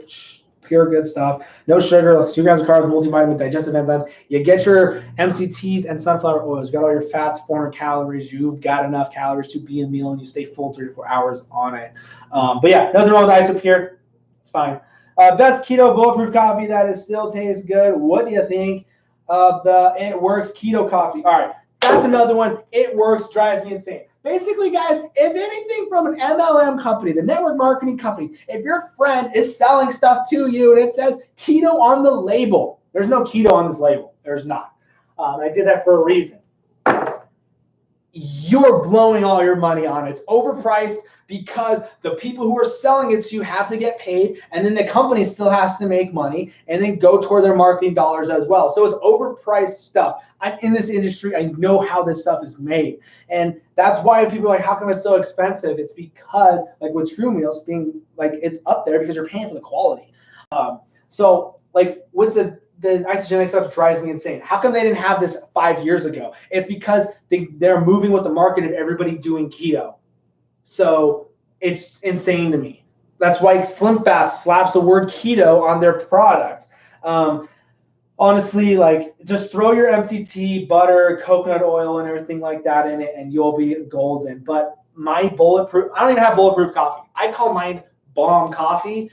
pure good stuff. No sugar, less than 2 grams of carbs, multivitamin, digestive enzymes. You get your MCTs and sunflower oils. You got all your fats, 400 calories. You've got enough calories to be a meal, and you stay full 3 to 4 hours on it. But yeah, nothing wrong with ice up here. It's fine. Best keto bulletproof coffee that is still tastes good. What do you think of the It Works keto coffee? All right, that's another one. It Works drives me insane. Basically, guys, if anything from an MLM company, the network marketing companies, if your friend is selling stuff to you and it says keto on the label, there's no keto on this label. There's not. I did that for a reason. You're blowing all your money on it. It's overpriced because the people who are selling it to you have to get paid, and then the company still has to make money and then go toward their marketing dollars as well. So it's overpriced stuff. I'm in this industry. I know how this stuff is made. And that's why people are like, how come it's so expensive? It's because, like with True Meals being like, it's up there because you're paying for the quality. So like with the isogenic stuff drives me insane. How come they didn't have this 5 years ago? It's because they're moving with the market of everybody doing keto. So it's insane to me. That's why Slim Fast slaps the word keto on their product. Honestly, like just throw your MCT, butter, coconut oil, and everything like that in it, and you'll be golden. But my bulletproof, I don't even have bulletproof coffee. I call mine bomb coffee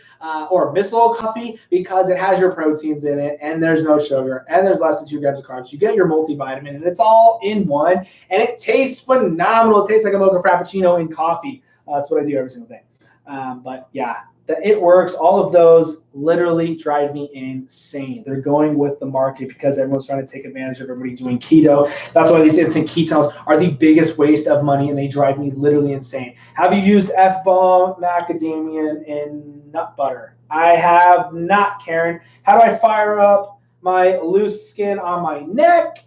or missile coffee because it has your proteins in it, and there's no sugar, and there's less than 2 grams of carbs. You get your multivitamin, and it's all in one, and it tastes phenomenal. It tastes like a mocha frappuccino in coffee. That's what I do every single day. But yeah, It Works. All of those literally drive me insane. They're going with the market because everyone's trying to take advantage of everybody doing keto. That's why these instant ketones are the biggest waste of money, and they drive me literally insane. Have you used F-bomb, macadamia, and nut butter? I have not, Karen. How do I fire up my loose skin on my neck?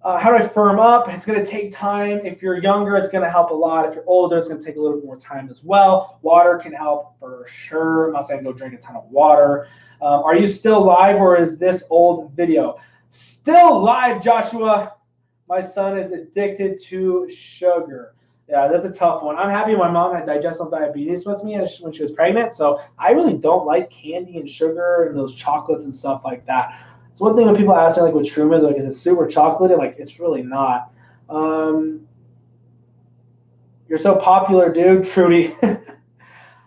How do I firm up? It's going to take time. If you're younger, it's going to help a lot. If you're older, it's going to take a little bit more time as well. Water can help for sure. I'm not saying go drink a ton of water. Are you still live, or is this old video? Still live, Joshua. My son is addicted to sugar. Yeah, that's a tough one. I'm happy my mom had digestive diabetes with me when she was pregnant, so I really don't like candy and sugar and those chocolates and stuff like that. It's one thing when people ask me, like with Truman, like, is it super chocolatey? Like, it's really not. You're so popular, dude, Trudy.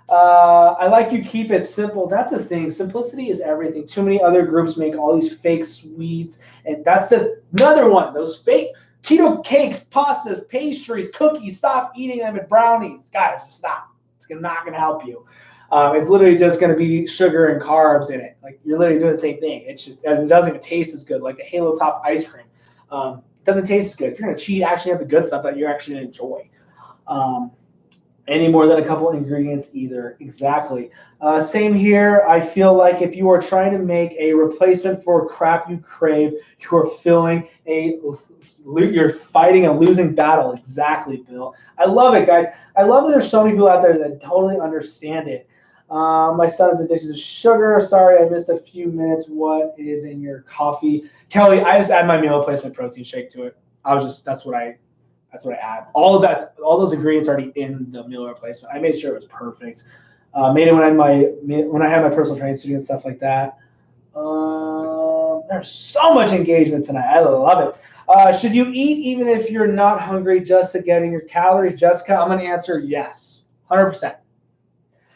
I like you keep it simple. That's the thing. Simplicity is everything. Too many other groups make all these fake sweets, and that's another one. Those fake keto cakes, pastas, pastries, cookies. Stop eating them and brownies, guys. Just stop. It's not gonna help you. It's literally just going to be sugar and carbs in it. Like, you're literally doing the same thing. It's just, it doesn't even taste as good. Like the Halo Top ice cream, it doesn't taste as good. If you're going to cheat, actually have the good stuff that you actually enjoy. Any more than a couple ingredients either. Exactly. Same here. I feel like if you are trying to make a replacement for crap you crave, you're fighting a losing battle. Exactly, Bill. I love it, guys. I love that there's so many people out there that totally understand it. My son's addicted to sugar. Sorry, I missed a few minutes. What is in your coffee? Kelly, I just add my meal replacement protein shake to it. That's what I add. All those ingredients already in the meal replacement. I made sure it was perfect. Made it when I had my personal training studio and stuff like that. There's so much engagement tonight. I love it. Should you eat even if you're not hungry just to getting your calories? Jessica, I'm going to answer yes, 100%.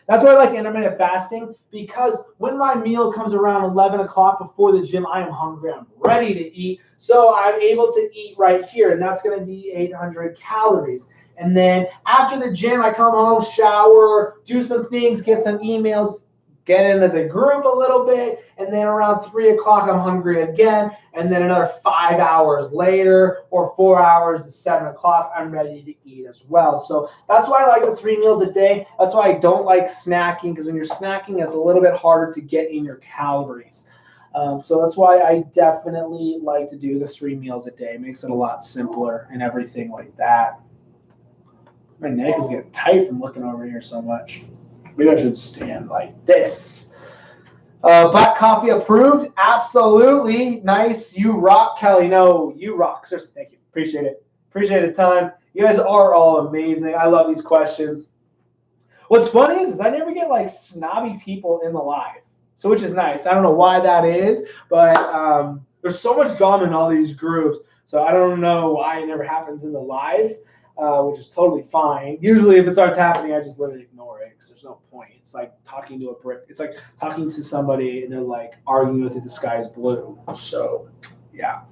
That's why I like intermittent fasting, because when my meal comes around 11 o'clock before the gym, I am hungry. I'm ready to eat. So I'm able to eat right here, and that's going to be 800 calories. And then after the gym, I come home, shower, do some things, get some emails, get into the group a little bit, and then around 3 o'clock, I'm hungry again. And then another 5 hours later, or 4 hours to 7 o'clock, I'm ready to eat as well. So that's why I like the 3 meals a day. That's why I don't like snacking, because when you're snacking, it's a little bit harder to get in your calories. So that's why I definitely like to do the 3 meals a day. It makes it a lot simpler and everything like that. My neck is getting tight from looking over here so much. Maybe I should stand like this. Black coffee approved? Absolutely. Nice. You rock, Kelly. No, you rock. Seriously, thank you. Appreciate it. Appreciate it a ton. You guys are all amazing. I love these questions. What's funny is I never get like snobby people in the live. So which is nice. I don't know why that is, but there's so much drama in all these groups. So I don't know why it never happens in the live, which is totally fine. Usually if it starts happening, I just literally ignore it because there's no point. It's like talking to a brick. It's like talking to somebody and they're like arguing with it, the sky's blue. So yeah.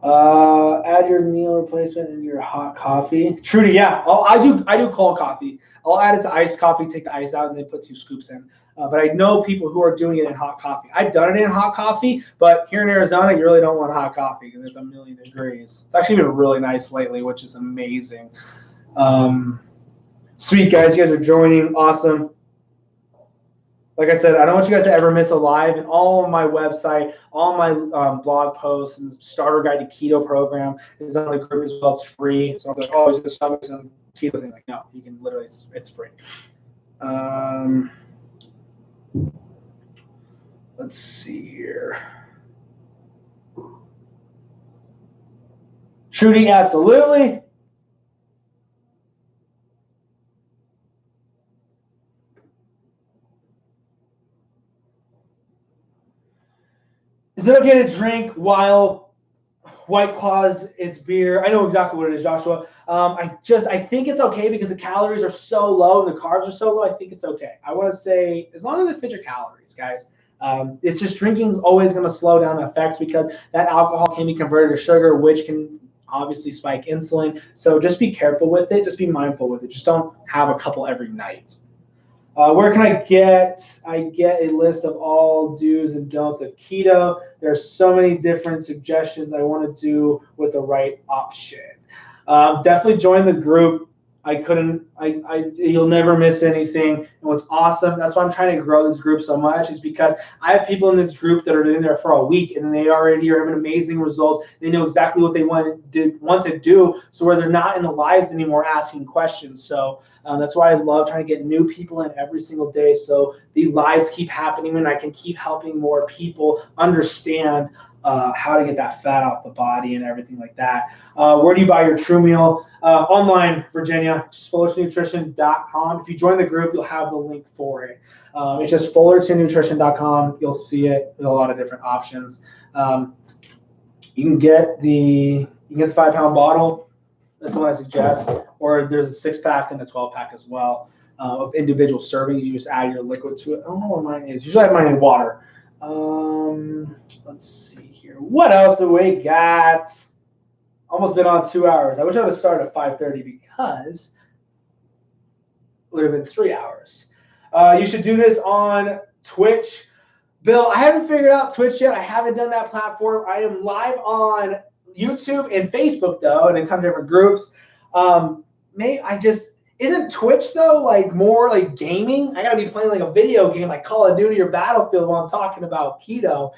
Add your meal replacement in your hot coffee. Trudy, yeah. I do cold coffee. I'll add it to iced coffee, take the ice out, and then put 2 scoops in. But I know people who are doing it in hot coffee. I've done it in hot coffee, but here in Arizona, you really don't want hot coffee because it's 1,000,000 degrees. It's actually been really nice lately, which is amazing. Sweet, guys. You guys are joining. Awesome. Like I said, I don't want you guys to ever miss a live. And all of my website, all my blog posts, and the starter guide to keto program is on the group as well. It's free. So I'm like, oh, there's some keto thing. Like, no, you can literally, it's free. Let's see here. Trudy, absolutely. Is it okay to drink while White Claws, it's beer? I know exactly what it is, Joshua. I think it's okay because the calories are so low and the carbs are so low. I think it's okay. I want to say as long as it fits your calories, guys. It's just drinking is always going to slow down the effects because that alcohol can be converted to sugar, which can obviously spike insulin. So just be careful with it. Just be mindful with it. Just don't have a couple every night. Where can I get? I get a list of all do's and don'ts of keto. There's so many different suggestions I want to do with the right option. Definitely join the group. You'll never miss anything. And what's awesome, that's why I'm trying to grow this group so much, is because I have people in this group that are in there for a week and they already are having amazing results. They know exactly what they want to do, so where they're not in the lives anymore asking questions. So that's why I love trying to get new people in every single day, so the lives keep happening and I can keep helping more people understand how to get that fat off the body and everything like that. Where do you buy your True Meal? Online, Virginia, just fullertonnutrition.com. If you join the group, you'll have the link for it. It's just fullertonnutrition.com. You'll see it with a lot of different options. You can get the 5-pound bottle. That's the one I suggest. Or there's a 6-pack and a 12-pack as well of individual servings. You just add your liquid to it. I don't know where mine is. Usually I have mine in water. Let's see here. What else do we got? Almost been on 2 hours. I wish I would have started at 5:30 because it would have been 3 hours. You should do this on Twitch. Bill, I haven't figured out Twitch yet. I haven't done that platform. I am live on YouTube and Facebook though, and in ton of different groups. Isn't Twitch though like more like gaming? I gotta be playing like a video game like Call of Duty or Battlefield while I'm talking about keto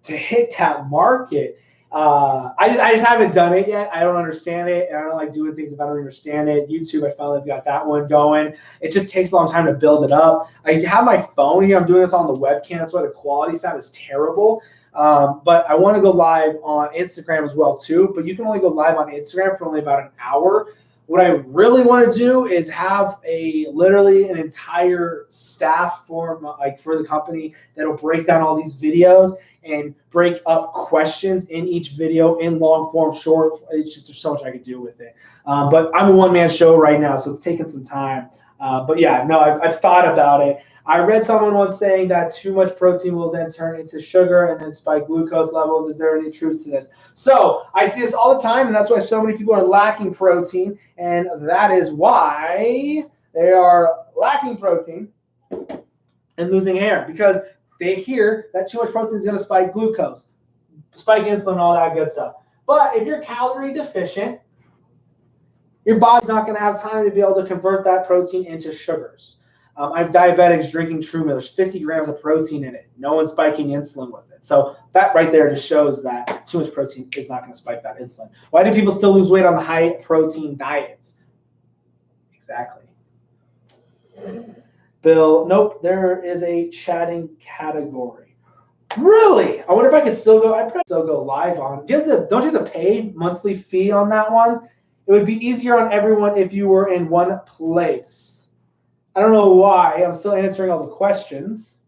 to hit that market. I just haven't done it yet. I don't understand it, and I don't like doing things if I don't understand it. YouTube, I finally got that one going. It just takes a long time to build it up. I have my phone here. I'm doing this on the webcam. That's why the quality sound is terrible. But I want to go live on Instagram as well too. But you can only go live on Instagram for only about an hour. What I really want to do is have literally an entire staff for the company that'll break down all these videos and break up questions in each video in long form, short. It's just there's so much I could do with it. But I'm a one-man show right now, so it's taking some time. But yeah, no, I've thought about it. I read someone once saying that too much protein will then turn into sugar and then spike glucose levels. Is there any truth to this? So I see this all the time, and that's why so many people are lacking protein, and that is why they are lacking protein and losing hair, because they hear that too much protein is going to spike glucose, spike insulin, all that good stuff. But if you're calorie deficient, your body's not going to have time to be able to convert that protein into sugars. I have diabetics drinking True Meal. There's 50 grams of protein in it. No one's spiking insulin with it. So that right there just shows that too much protein is not going to spike that insulin. Why do people still lose weight on the high protein diets? Exactly. Bill, nope, there is a chatting category. Really? I wonder if I could still go. I'd probably still go live on. Don't you have to pay monthly fee on that one? It would be easier on everyone if you were in one place. I don't know why. I'm still answering all the questions.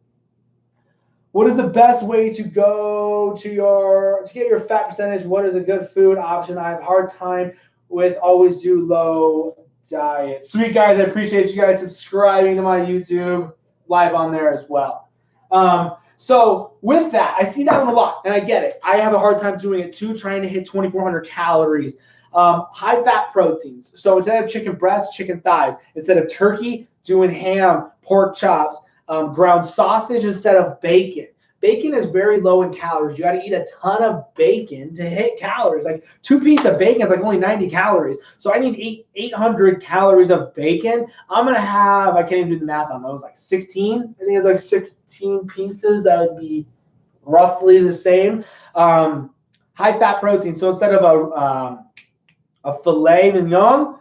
What is the best way to go to get your fat percentage? What is a good food option? I have a hard time with always do low diet. Sweet guys, I appreciate you guys subscribing to my YouTube live on there as well. So with that, I see that one a lot, and I get it. I have a hard time doing it too, trying to hit 2,400 calories. High fat proteins. So instead of chicken breasts, chicken thighs. Instead of turkey, doing ham, pork chops, ground sausage instead of bacon. Bacon is very low in calories. You got to eat a ton of bacon to hit calories. Like 2 pieces of bacon is like only 90 calories. So I need 800 calories of bacon. I'm going to have, I can't even do the math on those, like 16. I think it's like 16 pieces. That would be roughly the same. High fat protein. So instead of a filet mignon,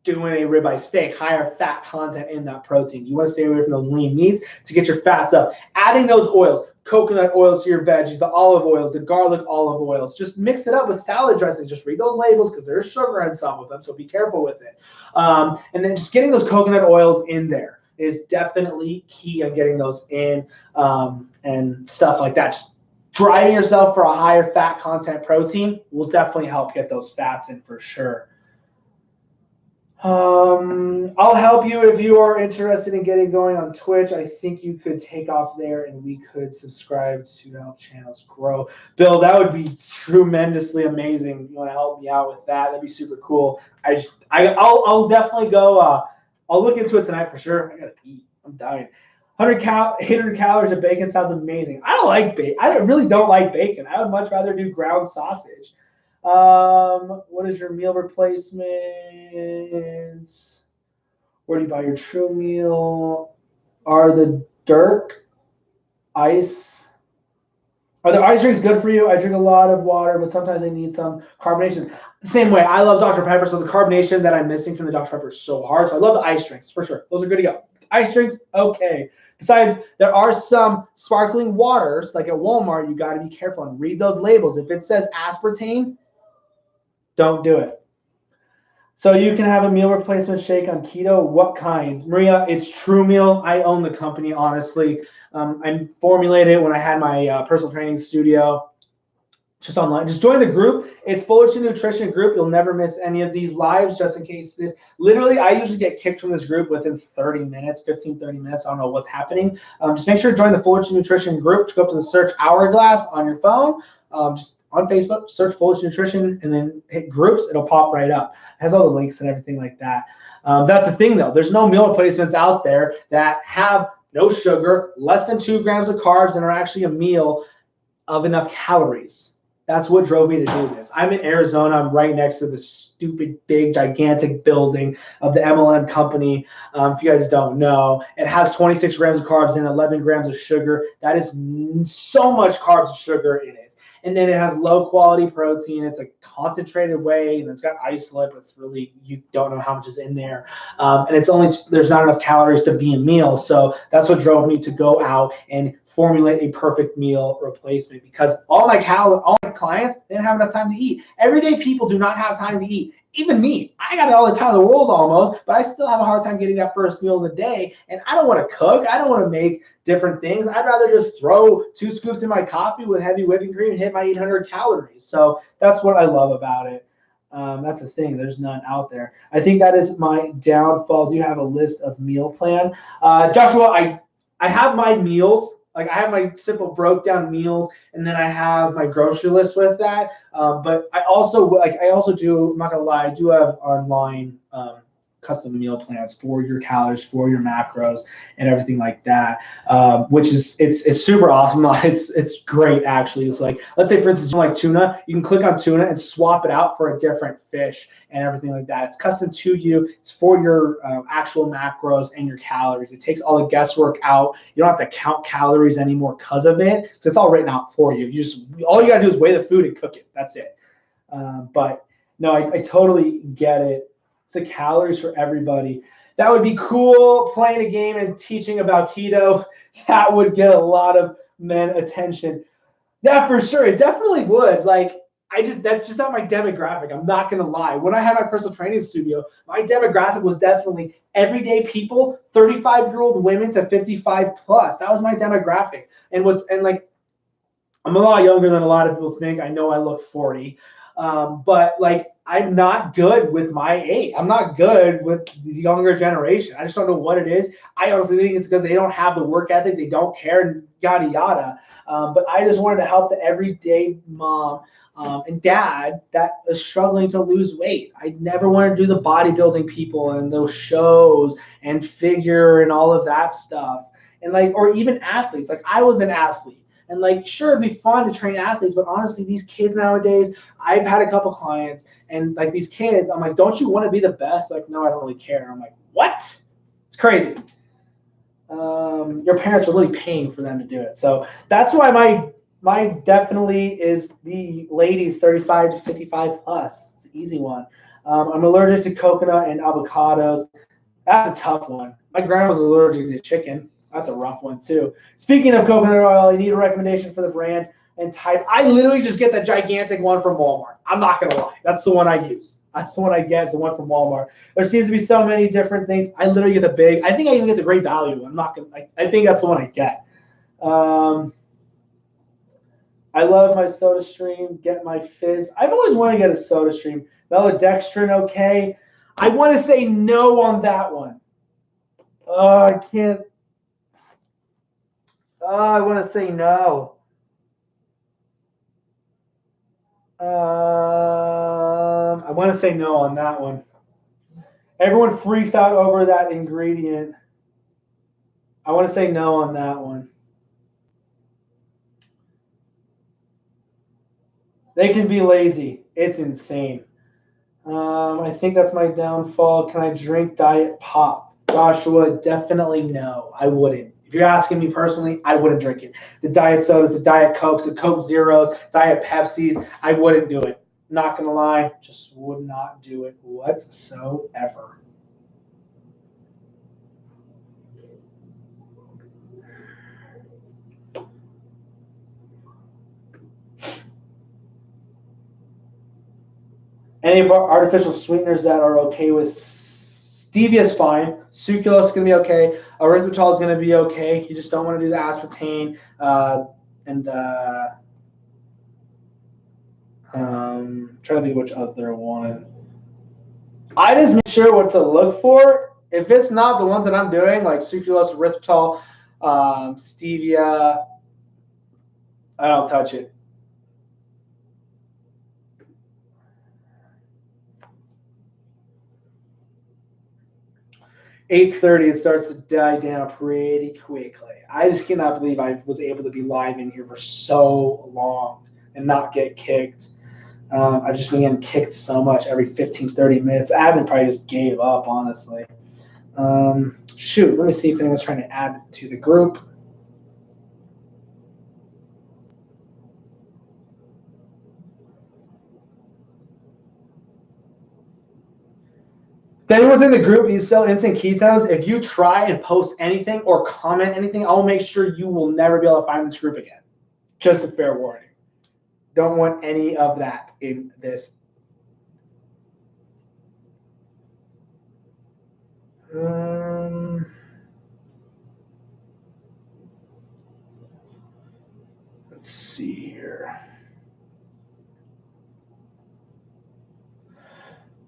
doing a ribeye steak, higher fat content in that protein. You want to stay away from those lean meats to get your fats up. Adding those oils, coconut oils to your veggies, the olive oils, the garlic olive oils. Just mix it up with salad dressing. Just read those labels because there's sugar in some of them, so be careful with it. And then just getting those coconut oils in there is definitely key on getting those in and stuff like that. Just driving yourself for a higher fat content protein will definitely help get those fats in for sure. I'll help you if you are interested in getting going on Twitch. I think you could take off there and we could subscribe to help channels grow. Bill, that would be tremendously amazing. You want to help me out with that? That'd be super cool. I'll definitely go. I'll look into it tonight for sure. I gotta eat. I'm dying. 800 calories of bacon sounds amazing. I don't like bacon. I really don't like bacon. I would much rather do ground sausage. What is your meal replacements? Where do you buy your true meal? Are the ice drinks good for you? I drink a lot of water, but sometimes I need some carbonation. Same way, I love Dr. Pepper, so the carbonation that I'm missing from the Dr. Pepper is so hard. So I love the ice drinks for sure. Those are good to go. Ice drinks, okay. Besides, there are some sparkling waters, like at Walmart, you got to be careful and read those labels. If it says aspartame, don't do it. So you can have a meal replacement shake on keto. What kind? Maria, it's True Meal. I own the company, honestly. I formulated it when I had my personal training studio. Just online. Just join the group. It's Fullerton Nutrition Group. You'll never miss any of these lives, just in case this. Literally, I usually get kicked from this group within 30 minutes, 15, 30 minutes. I don't know what's happening. Just make sure to join the Fullerton Nutrition Group. Just go up to the search hourglass on your phone. Just on Facebook, search Fullerton Nutrition, and then hit groups. It'll pop right up. It has all the links and everything like that. That's the thing, though. There's no meal replacements out there that have no sugar, less than 2 grams of carbs, and are actually a meal of enough calories. That's what drove me to do this. I'm in Arizona. I'm right next to this stupid, big, gigantic building of the MLM company. If you guys don't know, it has 26 grams of carbs and 11 grams of sugar. That is so much carbs and sugar in it. And then it has low quality protein. It's a concentrated whey, and it's got isolate, but it's really, you don't know how much is in there. And there's not enough calories to be a meal. So that's what drove me to go out and formulate a perfect meal replacement, because all my clients didn't have enough time to eat. Everyday people do not have time to eat. Even me, I got all the time in the world almost, but I still have a hard time getting that first meal of the day. And I don't want to cook. I don't want to make different things. I'd rather just throw 2 scoops in my coffee with heavy whipping cream and hit my 800 calories. So that's what I love about it. That's the thing. There's none out there. I think that is my downfall. Do you have a list of meal plan? Joshua, I have my meals. Like, I have my simple broke down meals, and then I have my grocery list with that. But I also do, I'm not gonna lie, I do have online custom meal plans for your calories, for your macros, and everything like that. Which is it's super awesome. It's great actually. It's like, let's say for instance, you like tuna, you can click on tuna and swap it out for a different fish and everything like that. It's custom to you. It's for your actual macros and your calories. It takes all the guesswork out. You don't have to count calories anymore because of it. So it's all written out for you. All you gotta do is weigh the food and cook it. That's it. But no, I totally get it. It's the calories for everybody. That would be cool, playing a game and teaching about keto. That would get a lot of men attention. Yeah, for sure. It definitely would. Like, that's just not my demographic. I'm not gonna lie. When I had my personal training studio, my demographic was definitely everyday people, 35-year-old women to 55 plus. That was my demographic. And like I'm a lot younger than a lot of people think. I know I look 40, but like I'm not good with my age. I'm not good with the younger generation. I just don't know what it is. I honestly think it's because they don't have the work ethic, they don't care, and yada yada. But I just wanted to help the everyday mom and dad that is struggling to lose weight. I never wanted to do the bodybuilding people and those shows and figure and all of that stuff. And like, or even athletes. Like I was an athlete. And like, sure, it'd be fun to train athletes, but honestly, these kids nowadays, I've had a couple clients, and like these kids, I'm like, don't you want to be the best? Like, no, I don't really care. I'm like, what? It's crazy. Your parents are really paying for them to do it. So that's why my definitely is the ladies 35 to 55 plus. It's an easy one. I'm allergic to coconut and avocados. That's a tough one. My grandma was allergic to chicken. That's a rough one too. Speaking of coconut oil, you need a recommendation for the brand and type. I literally just get the gigantic one from Walmart. I'm not gonna lie. That's the one I use. That's the one I get. It's the one from Walmart. There seems to be so many different things. I literally get the big. I think I even get the great value. I'm not gonna. I think that's the one I get. I love my Soda Stream. Get my fizz. I've always wanted to get a Soda Stream. Maltodextrin, okay. I want to say no on that one. I can't. I want to say no. I want to say no on that one. Everyone freaks out over that ingredient. I want to say no on that one. They can be lazy. It's insane. I think that's my downfall. Can I drink diet pop? Joshua, definitely no. I wouldn't. If you're asking me personally, I wouldn't drink it. The diet sodas, the diet Cokes, the Coke Zeros, diet Pepsis, I wouldn't do it. Not gonna lie, just would not do it whatsoever. Any artificial sweeteners that are okay with stevia is fine. Sucralose is going to be okay. Erythritol is going to be okay. You just don't want to do the aspartame and trying to think which other one. I just make sure what to look for. If it's not the ones that I'm doing, like sucralose, erythritol, stevia, I don't touch it. 8:30, it starts to die down pretty quickly. I just cannot believe I was able to be live in here for so long and not get kicked. I've just been getting kicked so much every 15, 30 minutes. Admin probably just gave up, honestly. Shoot, let me see if anyone's trying to add to the group. If anyone's in the group, you sell instant ketones. If you try and post anything or comment anything, I'll make sure you will never be able to find this group again. Just a fair warning. Don't want any of that in this. Let's see here.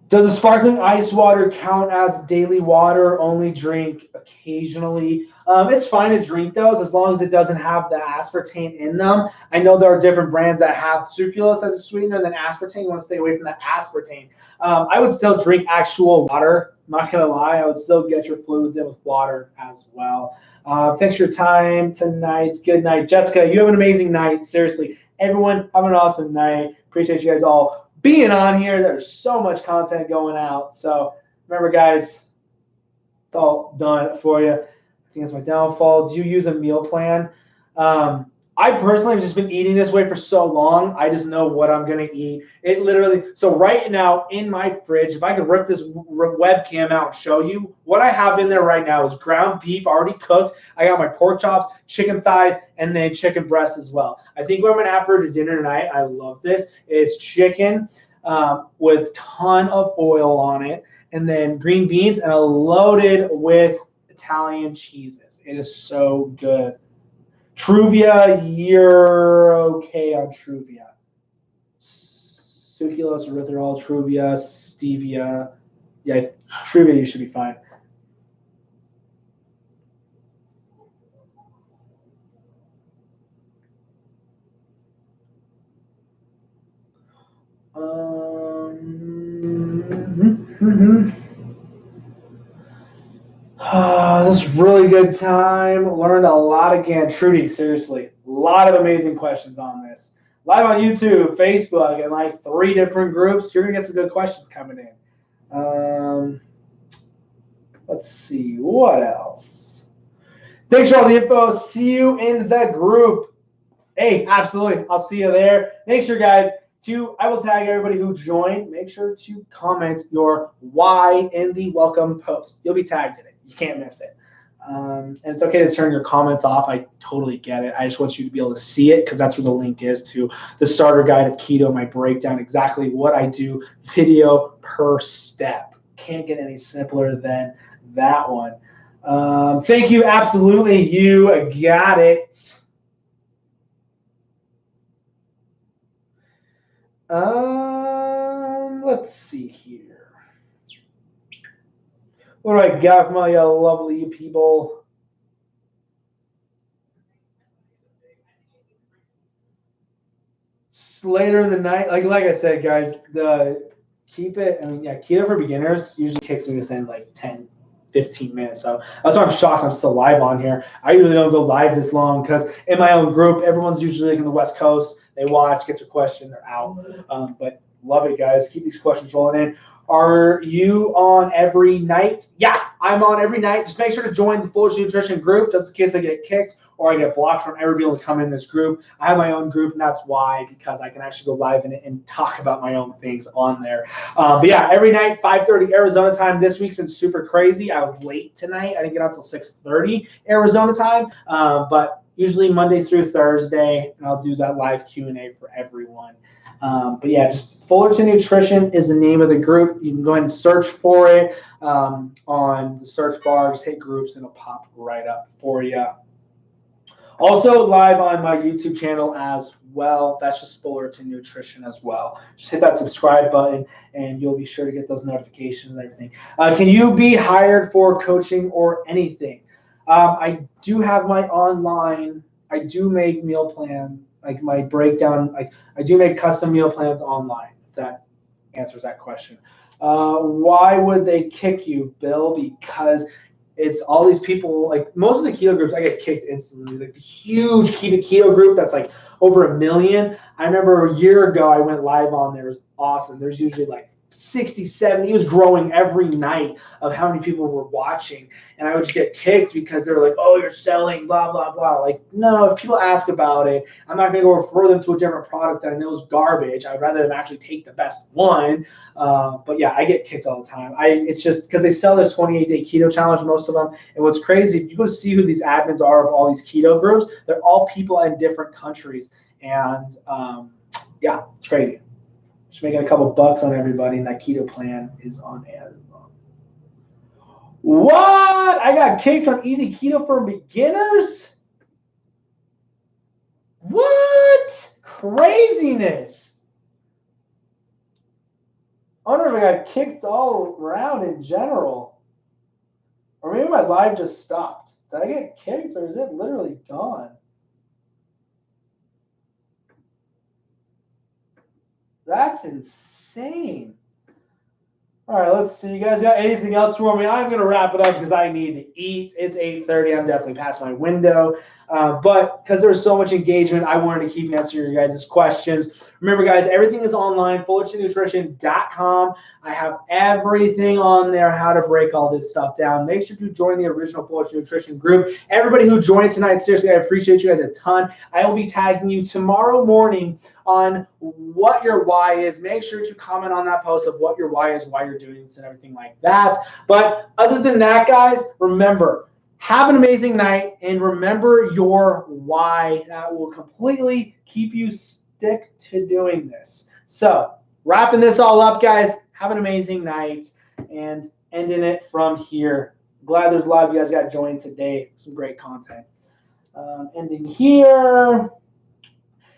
Does the sparkling ice water count as daily water? Only drink occasionally. It's fine to drink those as long as it doesn't have the aspartame in them. I know there are different brands that have sucralose as a sweetener than aspartame. You want to stay away from that aspartame. I would still drink actual water. I'm not gonna lie, I would still get your fluids in with water as well. Thanks for your time tonight. Good night, Jessica. You have an amazing night. Seriously, everyone have an awesome night. Appreciate you guys all being on here. There's so much content going out. So remember, guys, it's all done for you. I think that's my downfall. Do you use a meal plan? I I personally have just been eating this way for so long. I just know what I'm going to eat. It literally, so right now in my fridge, if I could rip this webcam out and show you, what I have in there right now is ground beef already cooked. I got my pork chops, chicken thighs, and then chicken breast as well. I think what I'm going to have for dinner tonight, I love this, is chicken with a ton of oil on it, and then green beans, and loaded with Italian cheeses. It is so good. Truvia, you're okay on Truvia. Sucralose, erythritol, Truvia, stevia. Yeah, Truvia, you should be fine. This is really good time. Learned a lot again. Trudy, seriously, a lot of amazing questions on this. Live on YouTube, Facebook, and like 3 different groups. You're gonna get some good questions coming in. Let's see, what else? Thanks for all the info. See you in the group. Hey, absolutely. I'll see you there. Make sure, guys, I will tag everybody who joined. Make sure to comment your why in the welcome post. You'll be tagged in it. You can't miss it. And it's okay to turn your comments off. I totally get it. I just want you to be able to see it because that's where the link is to the starter guide of keto, my breakdown, exactly what I do, video per step. Can't get any simpler than that one. Thank you. Absolutely. You got it. Let's see here. What do I got from all you lovely people? Later in the night, like I said, guys, keep it. I mean, yeah, keto for beginners usually kicks me within like 10, 15 minutes. So that's why I'm shocked I'm still live on here. I usually don't go live this long because in my own group, everyone's usually like in the West Coast. They watch, get their question, they're out. But love it, guys. Keep these questions rolling in. Are you on every night? Yeah, I'm on every night. Just make sure to join the Fuller's Nutrition group just in case I get kicked or I get blocked from ever being able to come in this group. I have my own group, and that's why, because I can actually go live in it and talk about my own things on there. But yeah, every night, 5:30 Arizona time. This week's been super crazy. I was late tonight. I didn't get out until 6:30 Arizona time. But usually Monday through Thursday, and I'll do that live Q&A for everyone. But yeah, just Fullerton Nutrition is the name of the group. You can go ahead and search for it on the search bar. Just hit groups and it'll pop right up for you. Also live on my YouTube channel as well. That's just Fullerton Nutrition as well. Just hit that subscribe button and you'll be sure to get those notifications and everything. Can you be hired for coaching or anything? I do have my online. I do make meal plan, like my breakdown. Like I do make custom meal plans online. If that answers that question. Why would they kick you, Bill? Because it's all these people, like most of the keto groups, I get kicked instantly. Like the huge keto group that's like over 1 million. I remember a year ago I went live on there. It was awesome. There's usually like 60, 70. It was growing every night of how many people were watching. And I would just get kicked because they're like, oh, you're selling, blah, blah, blah. Like, no, if people ask about it, I'm not going to go refer them to a different product that I know is garbage. I'd rather them actually take the best one. But yeah, I get kicked all the time. It's just because they sell this 28-day keto challenge, most of them. And what's crazy, if you go to see who these admins are of all these keto groups, they're all people in different countries. And yeah, it's crazy. Just making a couple bucks on everybody, and that keto plan is on Amazon. What? I got kicked from Easy Keto for Beginners? What? Craziness. I wonder if I got kicked all around in general. Or maybe my live just stopped. Did I get kicked or is it literally gone? That's insane. All right, let's see. You guys got anything else for me? I'm going to wrap it up because I need to eat. It's 8:30. I'm definitely past my window. But because there's so much engagement, I wanted to keep answering your guys' questions. Remember, guys, everything is online, FullertonNutrition.com. I have everything on there, how to break all this stuff down. Make sure to join the original Fullerton Nutrition group. Everybody who joined tonight, seriously, I appreciate you guys a ton. I will be tagging you tomorrow morning on what your why is. Make sure to comment on that post of what your why is, why you're doing this, and everything like that. But other than that, guys, remember, have an amazing night, and remember your why. That will completely keep you stick to doing this. So wrapping this all up, guys, have an amazing night, and ending it from here. Glad there's a lot of you guys got joined today. Some great content. Ending here.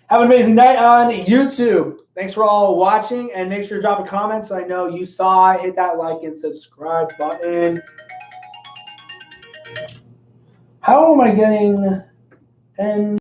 Have an amazing night on YouTube. Thanks for all watching, and make sure to drop a comment so I know you saw it. Hit that like and subscribe button. How am I getting 10?